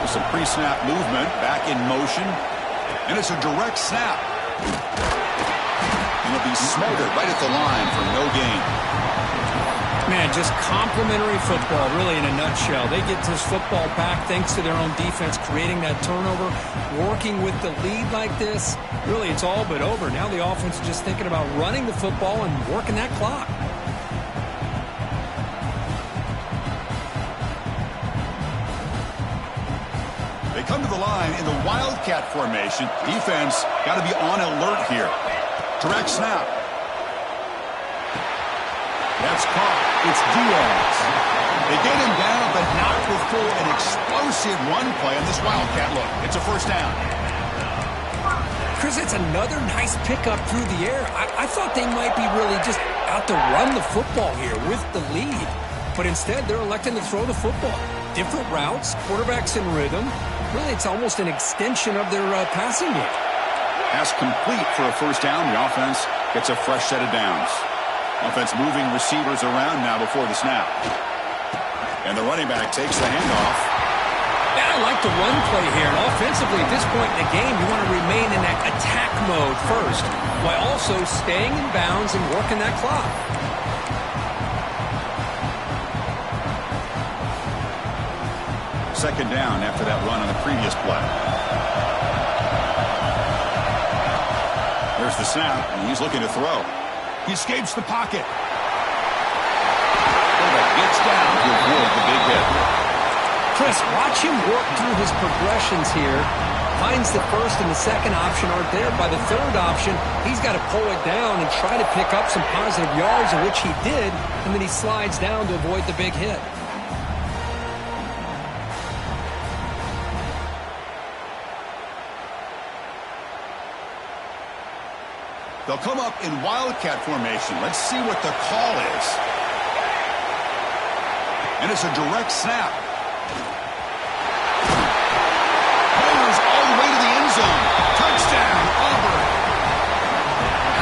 There's some pre-snap movement, back in motion, and it's a direct snap. And it'll be smothered right at the line for no gain. Man, just complimentary football, really, in a nutshell. They get this football back thanks to their own defense, creating that turnover, working with the lead like this. Really, it's all but over. Now the offense is just thinking about running the football and working that clock. They come to the line in the Wildcat formation. Defense got to be on alert here. Direct snap. That's caught. It's Diaz. They get him down, but not before an explosive run play on this Wildcat look. It's a 1st down. Chris, it's another nice pickup through the air. I thought they might be really just out to run the football here with the lead. But instead, they're electing to throw the football. Different routes, quarterbacks in rhythm. Really, it's almost an extension of their passing game. Pass complete for a 1st down. The offense gets a fresh set of downs. Offense moving receivers around now before the snap. And the running back takes the handoff. Yeah, I like the run play here. And offensively, at this point in the game, you want to remain in that attack mode first, while also staying in bounds and working that clock. Second down after that run on the previous play. There's the snap, and he's looking to throw. He escapes the pocket. Quarterback gets down to avoid the big hit. Chris, watch him work through his progressions here. Finds the first and the second option aren't there. By the third option, he's got to pull it down and try to pick up some positive yards, of which he did, and then he slides down to avoid the big hit. They'll come up in wildcat formation. Let's see what the call is. And it's a direct snap. Fires all the way to the end zone. Touchdown, Auburn.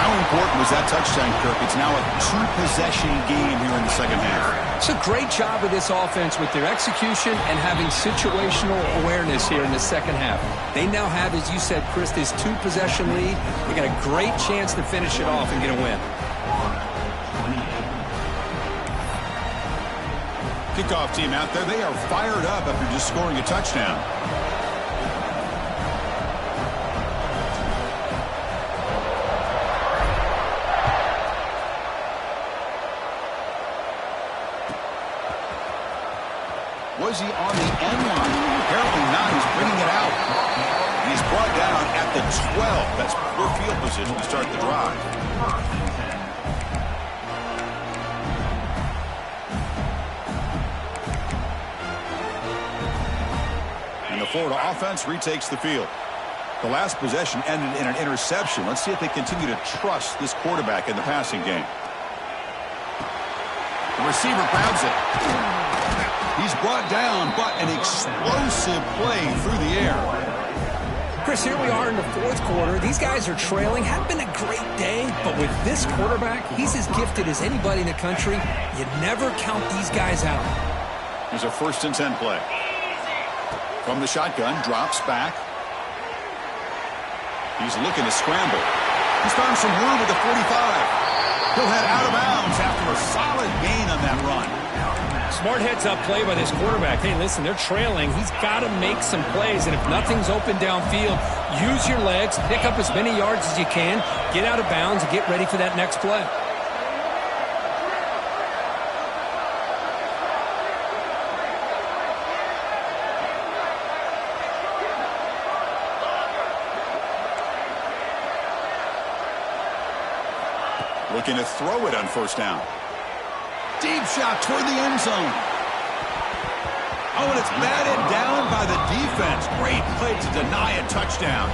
How important was that touchdown, Kirk? It's now a two-possession game here in the second half. It's a great job of this offense with their execution and having situational awareness here in the second half. They now have, as you said, Chris, this two-possession lead. They got a great chance to finish it off and get a win. Kickoff team out there, they are fired up after just scoring a touchdown. Was he on the end line? Apparently not. He's bringing it out. He's brought down at the 12. That's poor field position to start the drive. And the Florida offense retakes the field. The last possession ended in an interception. Let's see if they continue to trust this quarterback in the passing game. The receiver grabs it. He's brought down, but an explosive play through the air. Chris, here we are in the fourth quarter. These guys are trailing. Hadn't been a great day, but with this quarterback, he's as gifted as anybody in the country. You never count these guys out. Here's a 1st and 10 play. From the shotgun, drops back. He's looking to scramble. He's found some room at the 45. He'll head out of bounds after a solid gain on that run. Smart heads-up play by this quarterback. Hey, listen, they're trailing. He's got to make some plays, and if nothing's open downfield, use your legs, pick up as many yards as you can, get out of bounds, and get ready for that next play. Looking to throw it on 1st down. Deep shot toward the end zone. Oh, and it's batted down by the defense. Great play to deny a touchdown.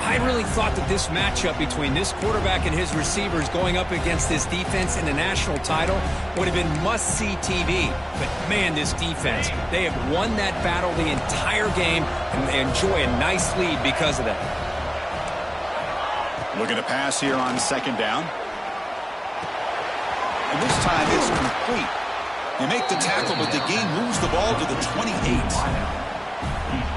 I really thought that this matchup between this quarterback and his receivers going up against this defense in the national title would have been must-see TV. But, man, this defense, they have won that battle the entire game, and they enjoy a nice lead because of that. Looking to pass here on 2nd down. And this time it's complete. They make the tackle, but the gain moves the ball to the 28.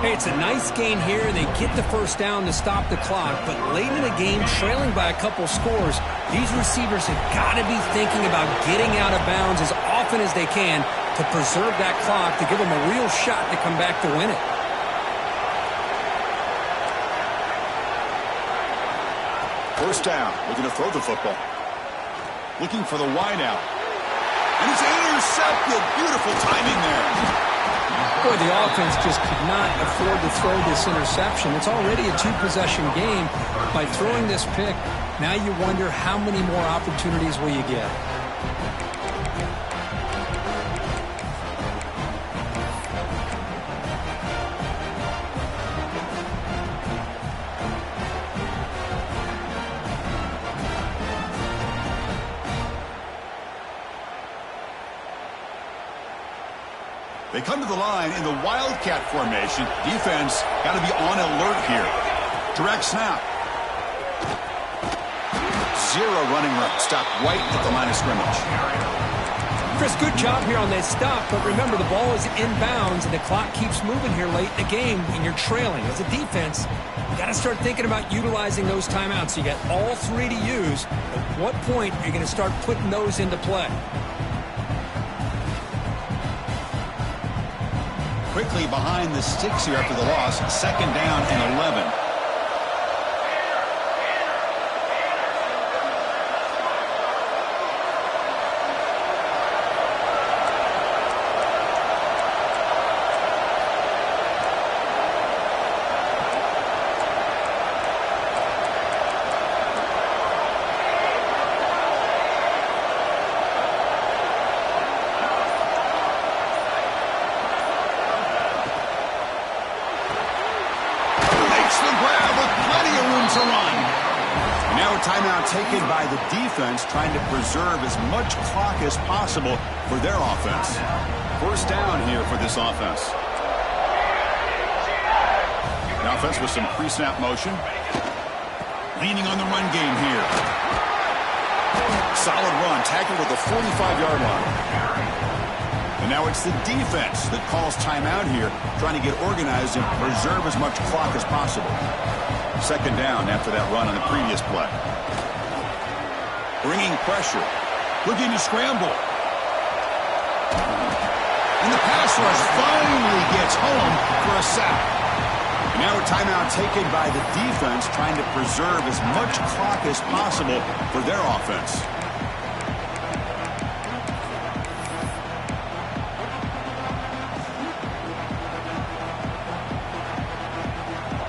Hey, it's a nice gain here, and they get the 1st down to stop the clock. But late in the game, trailing by a couple scores, these receivers have got to be thinking about getting out of bounds as often as they can to preserve that clock, to give them a real shot to come back to win it. First down, looking to throw the football. Looking for the wideout. And it's intercepted. Beautiful timing there. Boy, the offense just could not afford to throw this interception. It's already a two-possession game. By throwing this pick, now you wonder how many more opportunities will you get. They come to the line in the wildcat formation. Defense got to be on alert here. Direct snap. Zero running room. Stop right at the line of scrimmage. Chris, good job here on that stop, but remember the ball is inbounds and the clock keeps moving here late in the game and you're trailing. As a defense, you got to start thinking about utilizing those timeouts. You got all 3 to use. At what point are you going to start putting those into play? Quickly behind the sticks here after the loss. 2nd down and 11. timeout taken by the defense, trying to preserve as much clock as possible for their offense. First down here for this offense. The offense with some pre-snap motion. Leaning on the run game here. Solid run, tackled at the 45-yard line. And now it's the defense that calls timeout here, trying to get organized and preserve as much clock as possible. Second down after that run on the previous play. Bringing pressure. Looking to scramble. And the pass rush finally gets home for a sack. And now a timeout taken by the defense, trying to preserve as much clock as possible for their offense.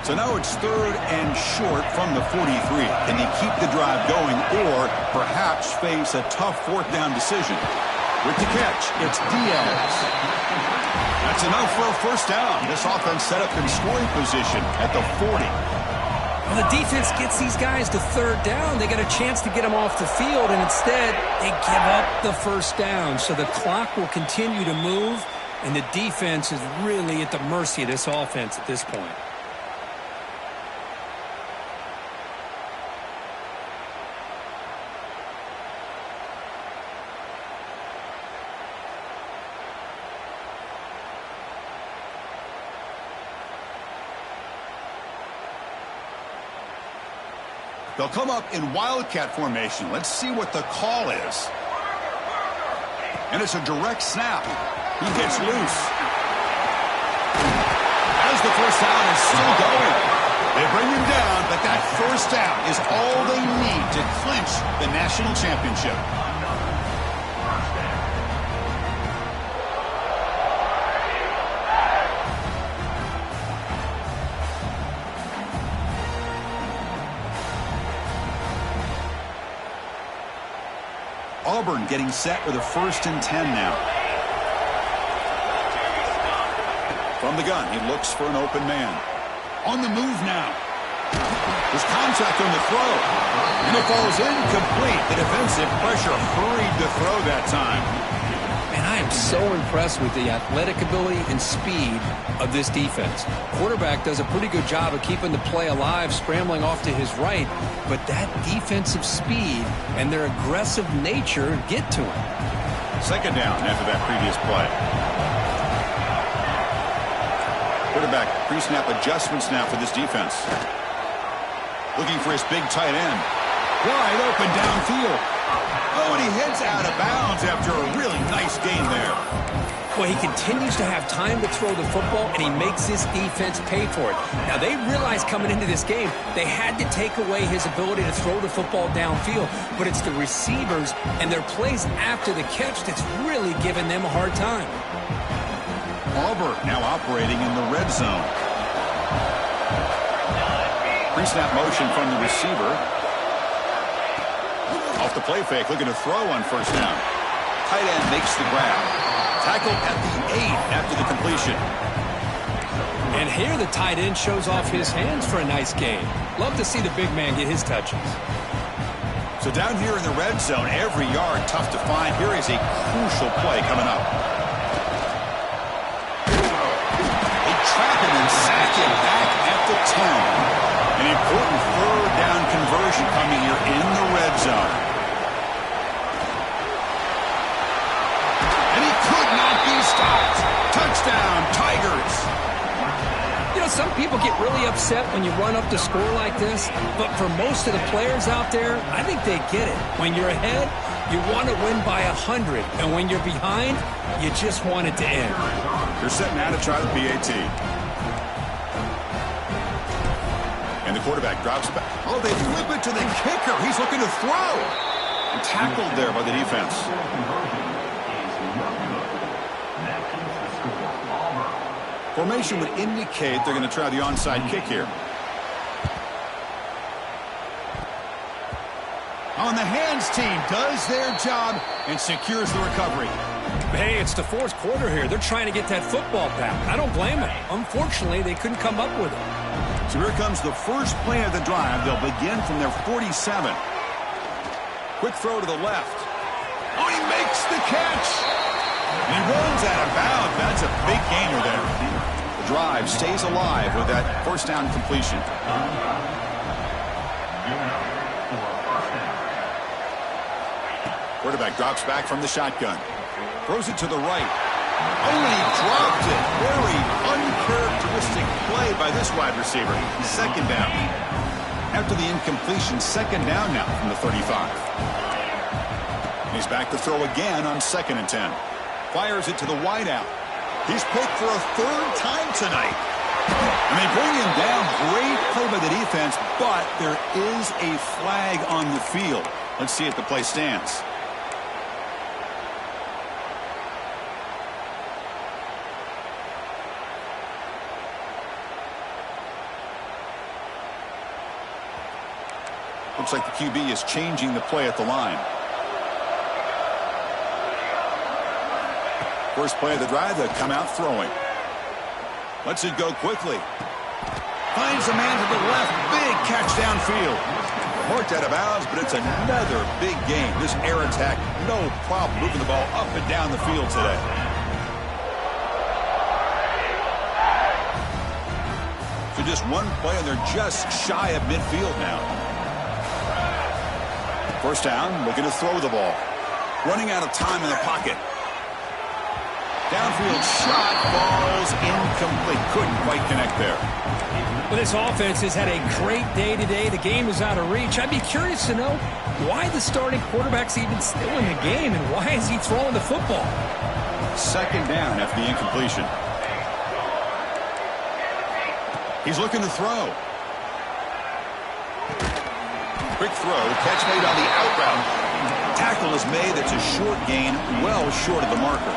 So now it's third and short from the 43. Can they keep the drive going or perhaps face a tough fourth down decision? With the catch, it's Diaz. That's enough for a first down. This offense set up in scoring position at the 40. Well, the defense gets these guys to third down. They get a chance to get them off the field, and instead they give up the first down. So the clock will continue to move, and the defense is really at the mercy of this offense at this point. They'll come up in wildcat formation. Let's see what the call is. And it's a direct snap. He gets loose. As the first down is still going. They bring him down, but that first down is all they need to clinch the national championship. Auburn getting set with a 1st and 10 now. From the gun, he looks for an open man. On the move now. There's contact on the throw. And it falls incomplete. The defensive pressure hurried the throw that time. Man, I am so impressed with the athletic ability and speed of this defense. Quarterback does a pretty good job of keeping the play alive, scrambling off to his right, but that defensive speed and their aggressive nature get to him. Second down after that previous play. Quarterback pre-snap adjustments now for this defense. Looking for his big tight end. Wide open downfield. Oh, and he heads out of bounds after a really nice gain there. Well, he continues to have time to throw the football, and he makes his defense pay for it. Now, they realized coming into this game they had to take away his ability to throw the football downfield, but it's the receivers and their plays after the catch that's really giving them a hard time. Auburn now operating in the red zone. Pre-snap motion from the receiver. Off the play fake, looking to throw on first down. Tight end makes the grab. Tackled at the 8 after the completion. And here the tight end shows off his hands for a nice gain. Love to see the big man get his touches. So down here in the red zone, every yard tough to find. Here is a crucial play coming up. They trap him and sack him back at the 10. An important third down conversion coming here in the red zone. Stopped. Touchdown, Tigers. You know, some people get really upset when you run up the score like this, but for most of the players out there, I think they get it. When you're ahead, you want to win by 100, and when you're behind, you just want it to end. They're setting out to try the PAT. And the quarterback drops back. Oh, they flip it to the kicker. He's looking to throw. And tackled there by the defense. Formation would indicate they're going to try the onside kick here. On the hands team does their job and secures the recovery. Hey, it's the fourth quarter here. They're trying to get that football back. I don't blame them. Unfortunately, they couldn't come up with it. So here comes the first play of the drive. They'll begin from their 47. Quick throw to the left. Oh, he makes the catch. And he runs out of bounds. That's a big gainer there. The drive stays alive with that first down completion. Quarterback drops back from the shotgun. Throws it to the right. Oh, he dropped it. Very uncharacteristic play by this wide receiver. Second down. After the incompletion, second down now from the 35. He's back to throw again on 2nd and 10. Fires it to the wideout. He's picked for a third time tonight. And they bring him down. Great play by the defense, but there is a flag on the field. Let's see if the play stands. Looks like the QB is changing the play at the line. First play of the drive, they come out throwing. Lets it go quickly. Finds a man to the left. Big catch downfield. Marked out of bounds, but it's another big gain. This air attack, no problem moving the ball up and down the field today. So just one play, and they're just shy of midfield now. First down, looking to throw the ball. Running out of time in the pocket. Downfield shot, falls incomplete. Couldn't quite connect there. Well, this offense has had a great day today. The game is out of reach. I'd be curious to know why the starting quarterback's even still in the game, and why is he throwing the football? Second down after the incompletion. He's looking to throw. Quick throw, catch made on the out route. Tackle is made. That's a short gain, well short of the marker.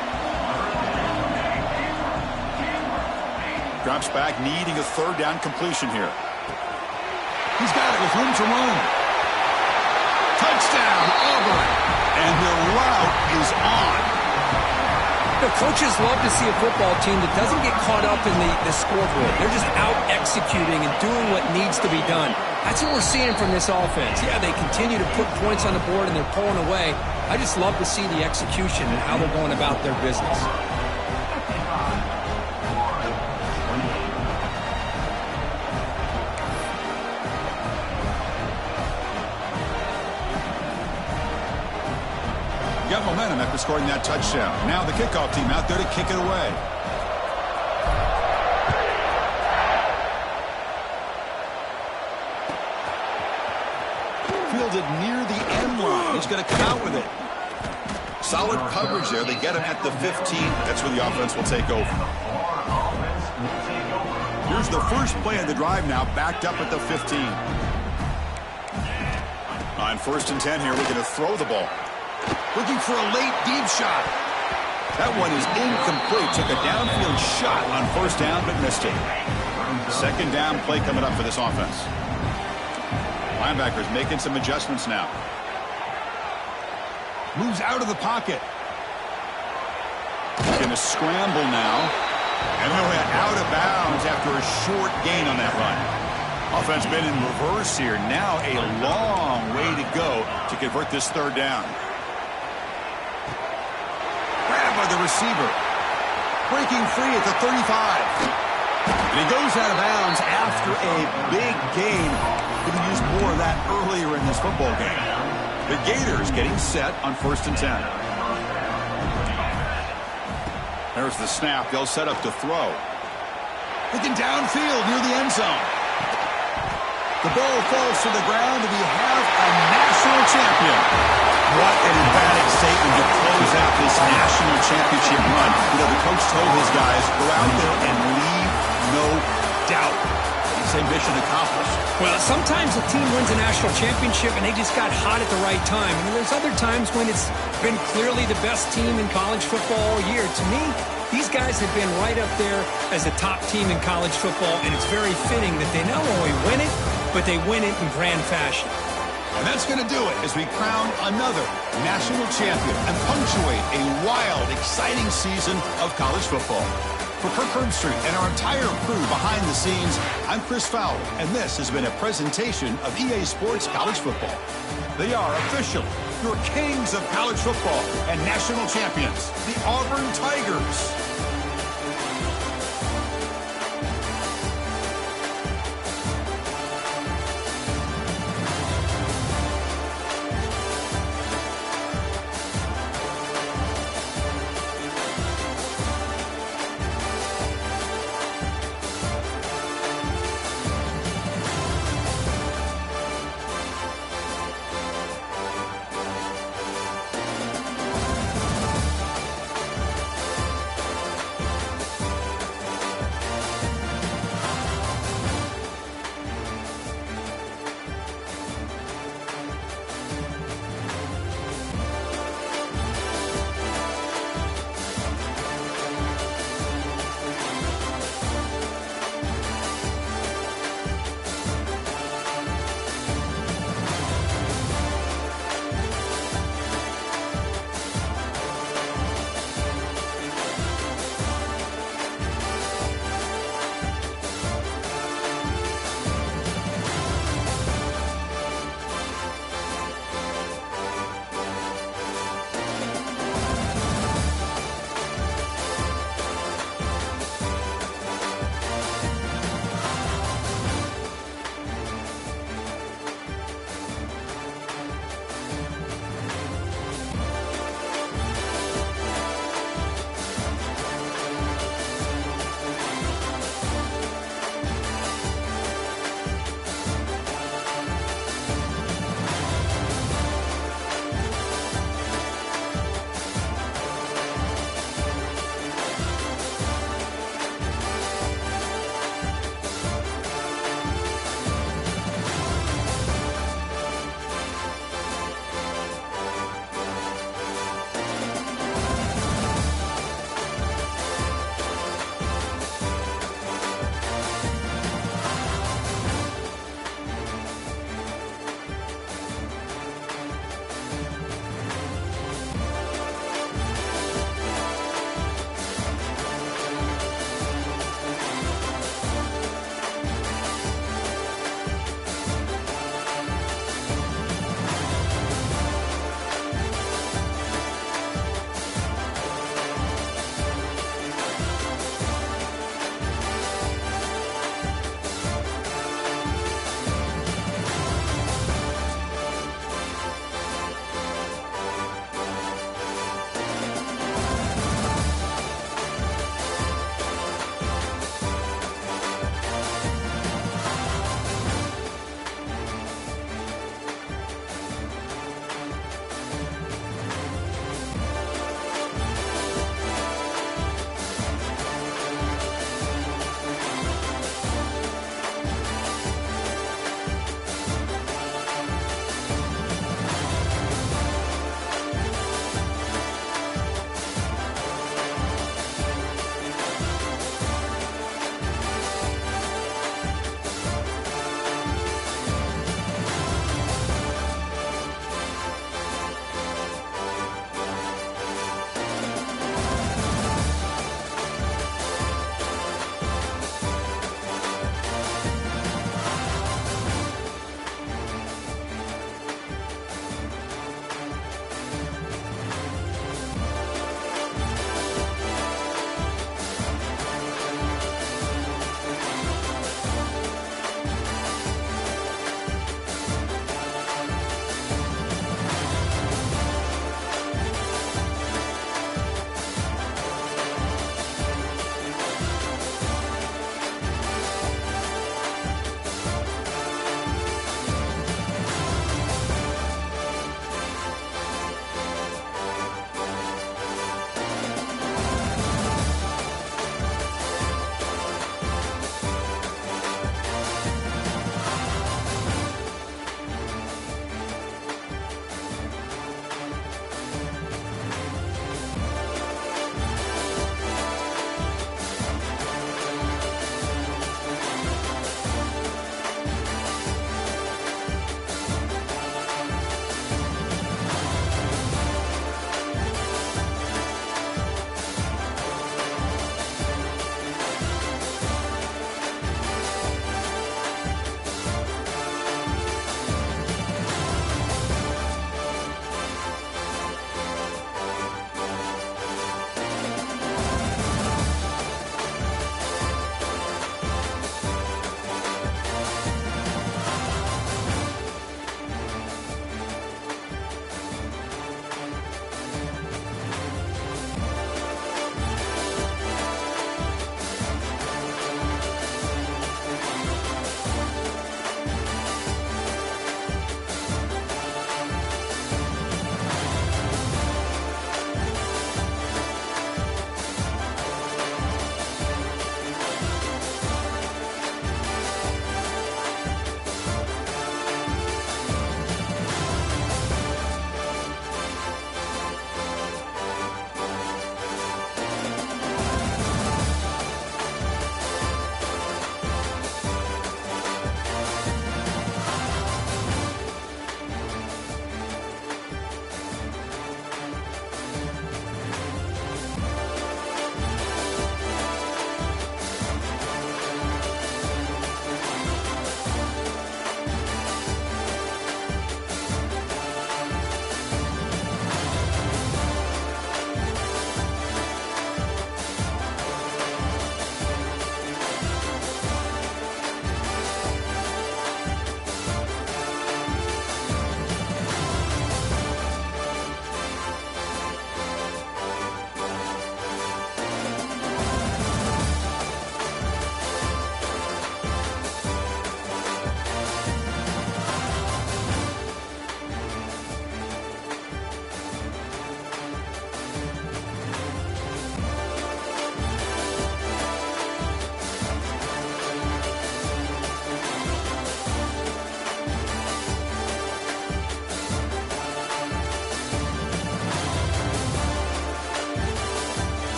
Drops back, needing a third down completion here. He's got it with room to run. Touchdown, Auburn. And the route is on. The coaches love to see a football team that doesn't get caught up in the scoreboard. They're just out executing and doing what needs to be done. That's what we're seeing from this offense. Yeah, they continue to put points on the board and they're pulling away. I just love to see the execution and how they're going about their business. Got momentum after scoring that touchdown. Now the kickoff team out there to kick it away. Fielded near the end line. He's going to come out with it. Solid coverage there. They get him at the 15. That's where the offense will take over. Here's the first play of the drive now, backed up at the 15. On 1st and 10 here, we're going to throw the ball. Looking for a late deep shot. That one is incomplete. Took a downfield shot on 1st down, but missed it. Second down play coming up for this offense. Linebackers making some adjustments now. Moves out of the pocket. He's going to scramble now. And they're out of bounds after a short gain on that run. Offense been in reverse here. Now a long way to go to convert this third down. By the receiver. Breaking free at the 35. And he goes out of bounds after a big gain. Could have used more of that earlier in this football game. The Gators getting set on 1st and 10. There's the snap. They'll set up to throw. Looking downfield near the end zone. The ball falls to the ground, and we have a national champion. What an emphatic statement to close out this national championship run. You know, the coach told his guys, go out there and leave no doubt. He said mission accomplished. Well, sometimes a team wins a national championship and they just got hot at the right time. And there's other times when it's been clearly the best team in college football all year. To me, these guys have been right up there as a top team in college football, and it's very fitting that they not only win it, but they win it in grand fashion. And that's going to do it as we crown another national champion and punctuate a wild, exciting season of college football. For Kirk Herbstreit and our entire crew behind the scenes, I'm Chris Fowler, and this has been a presentation of EA Sports College Football. They are officially your kings of college football and national champions, the Auburn Tigers.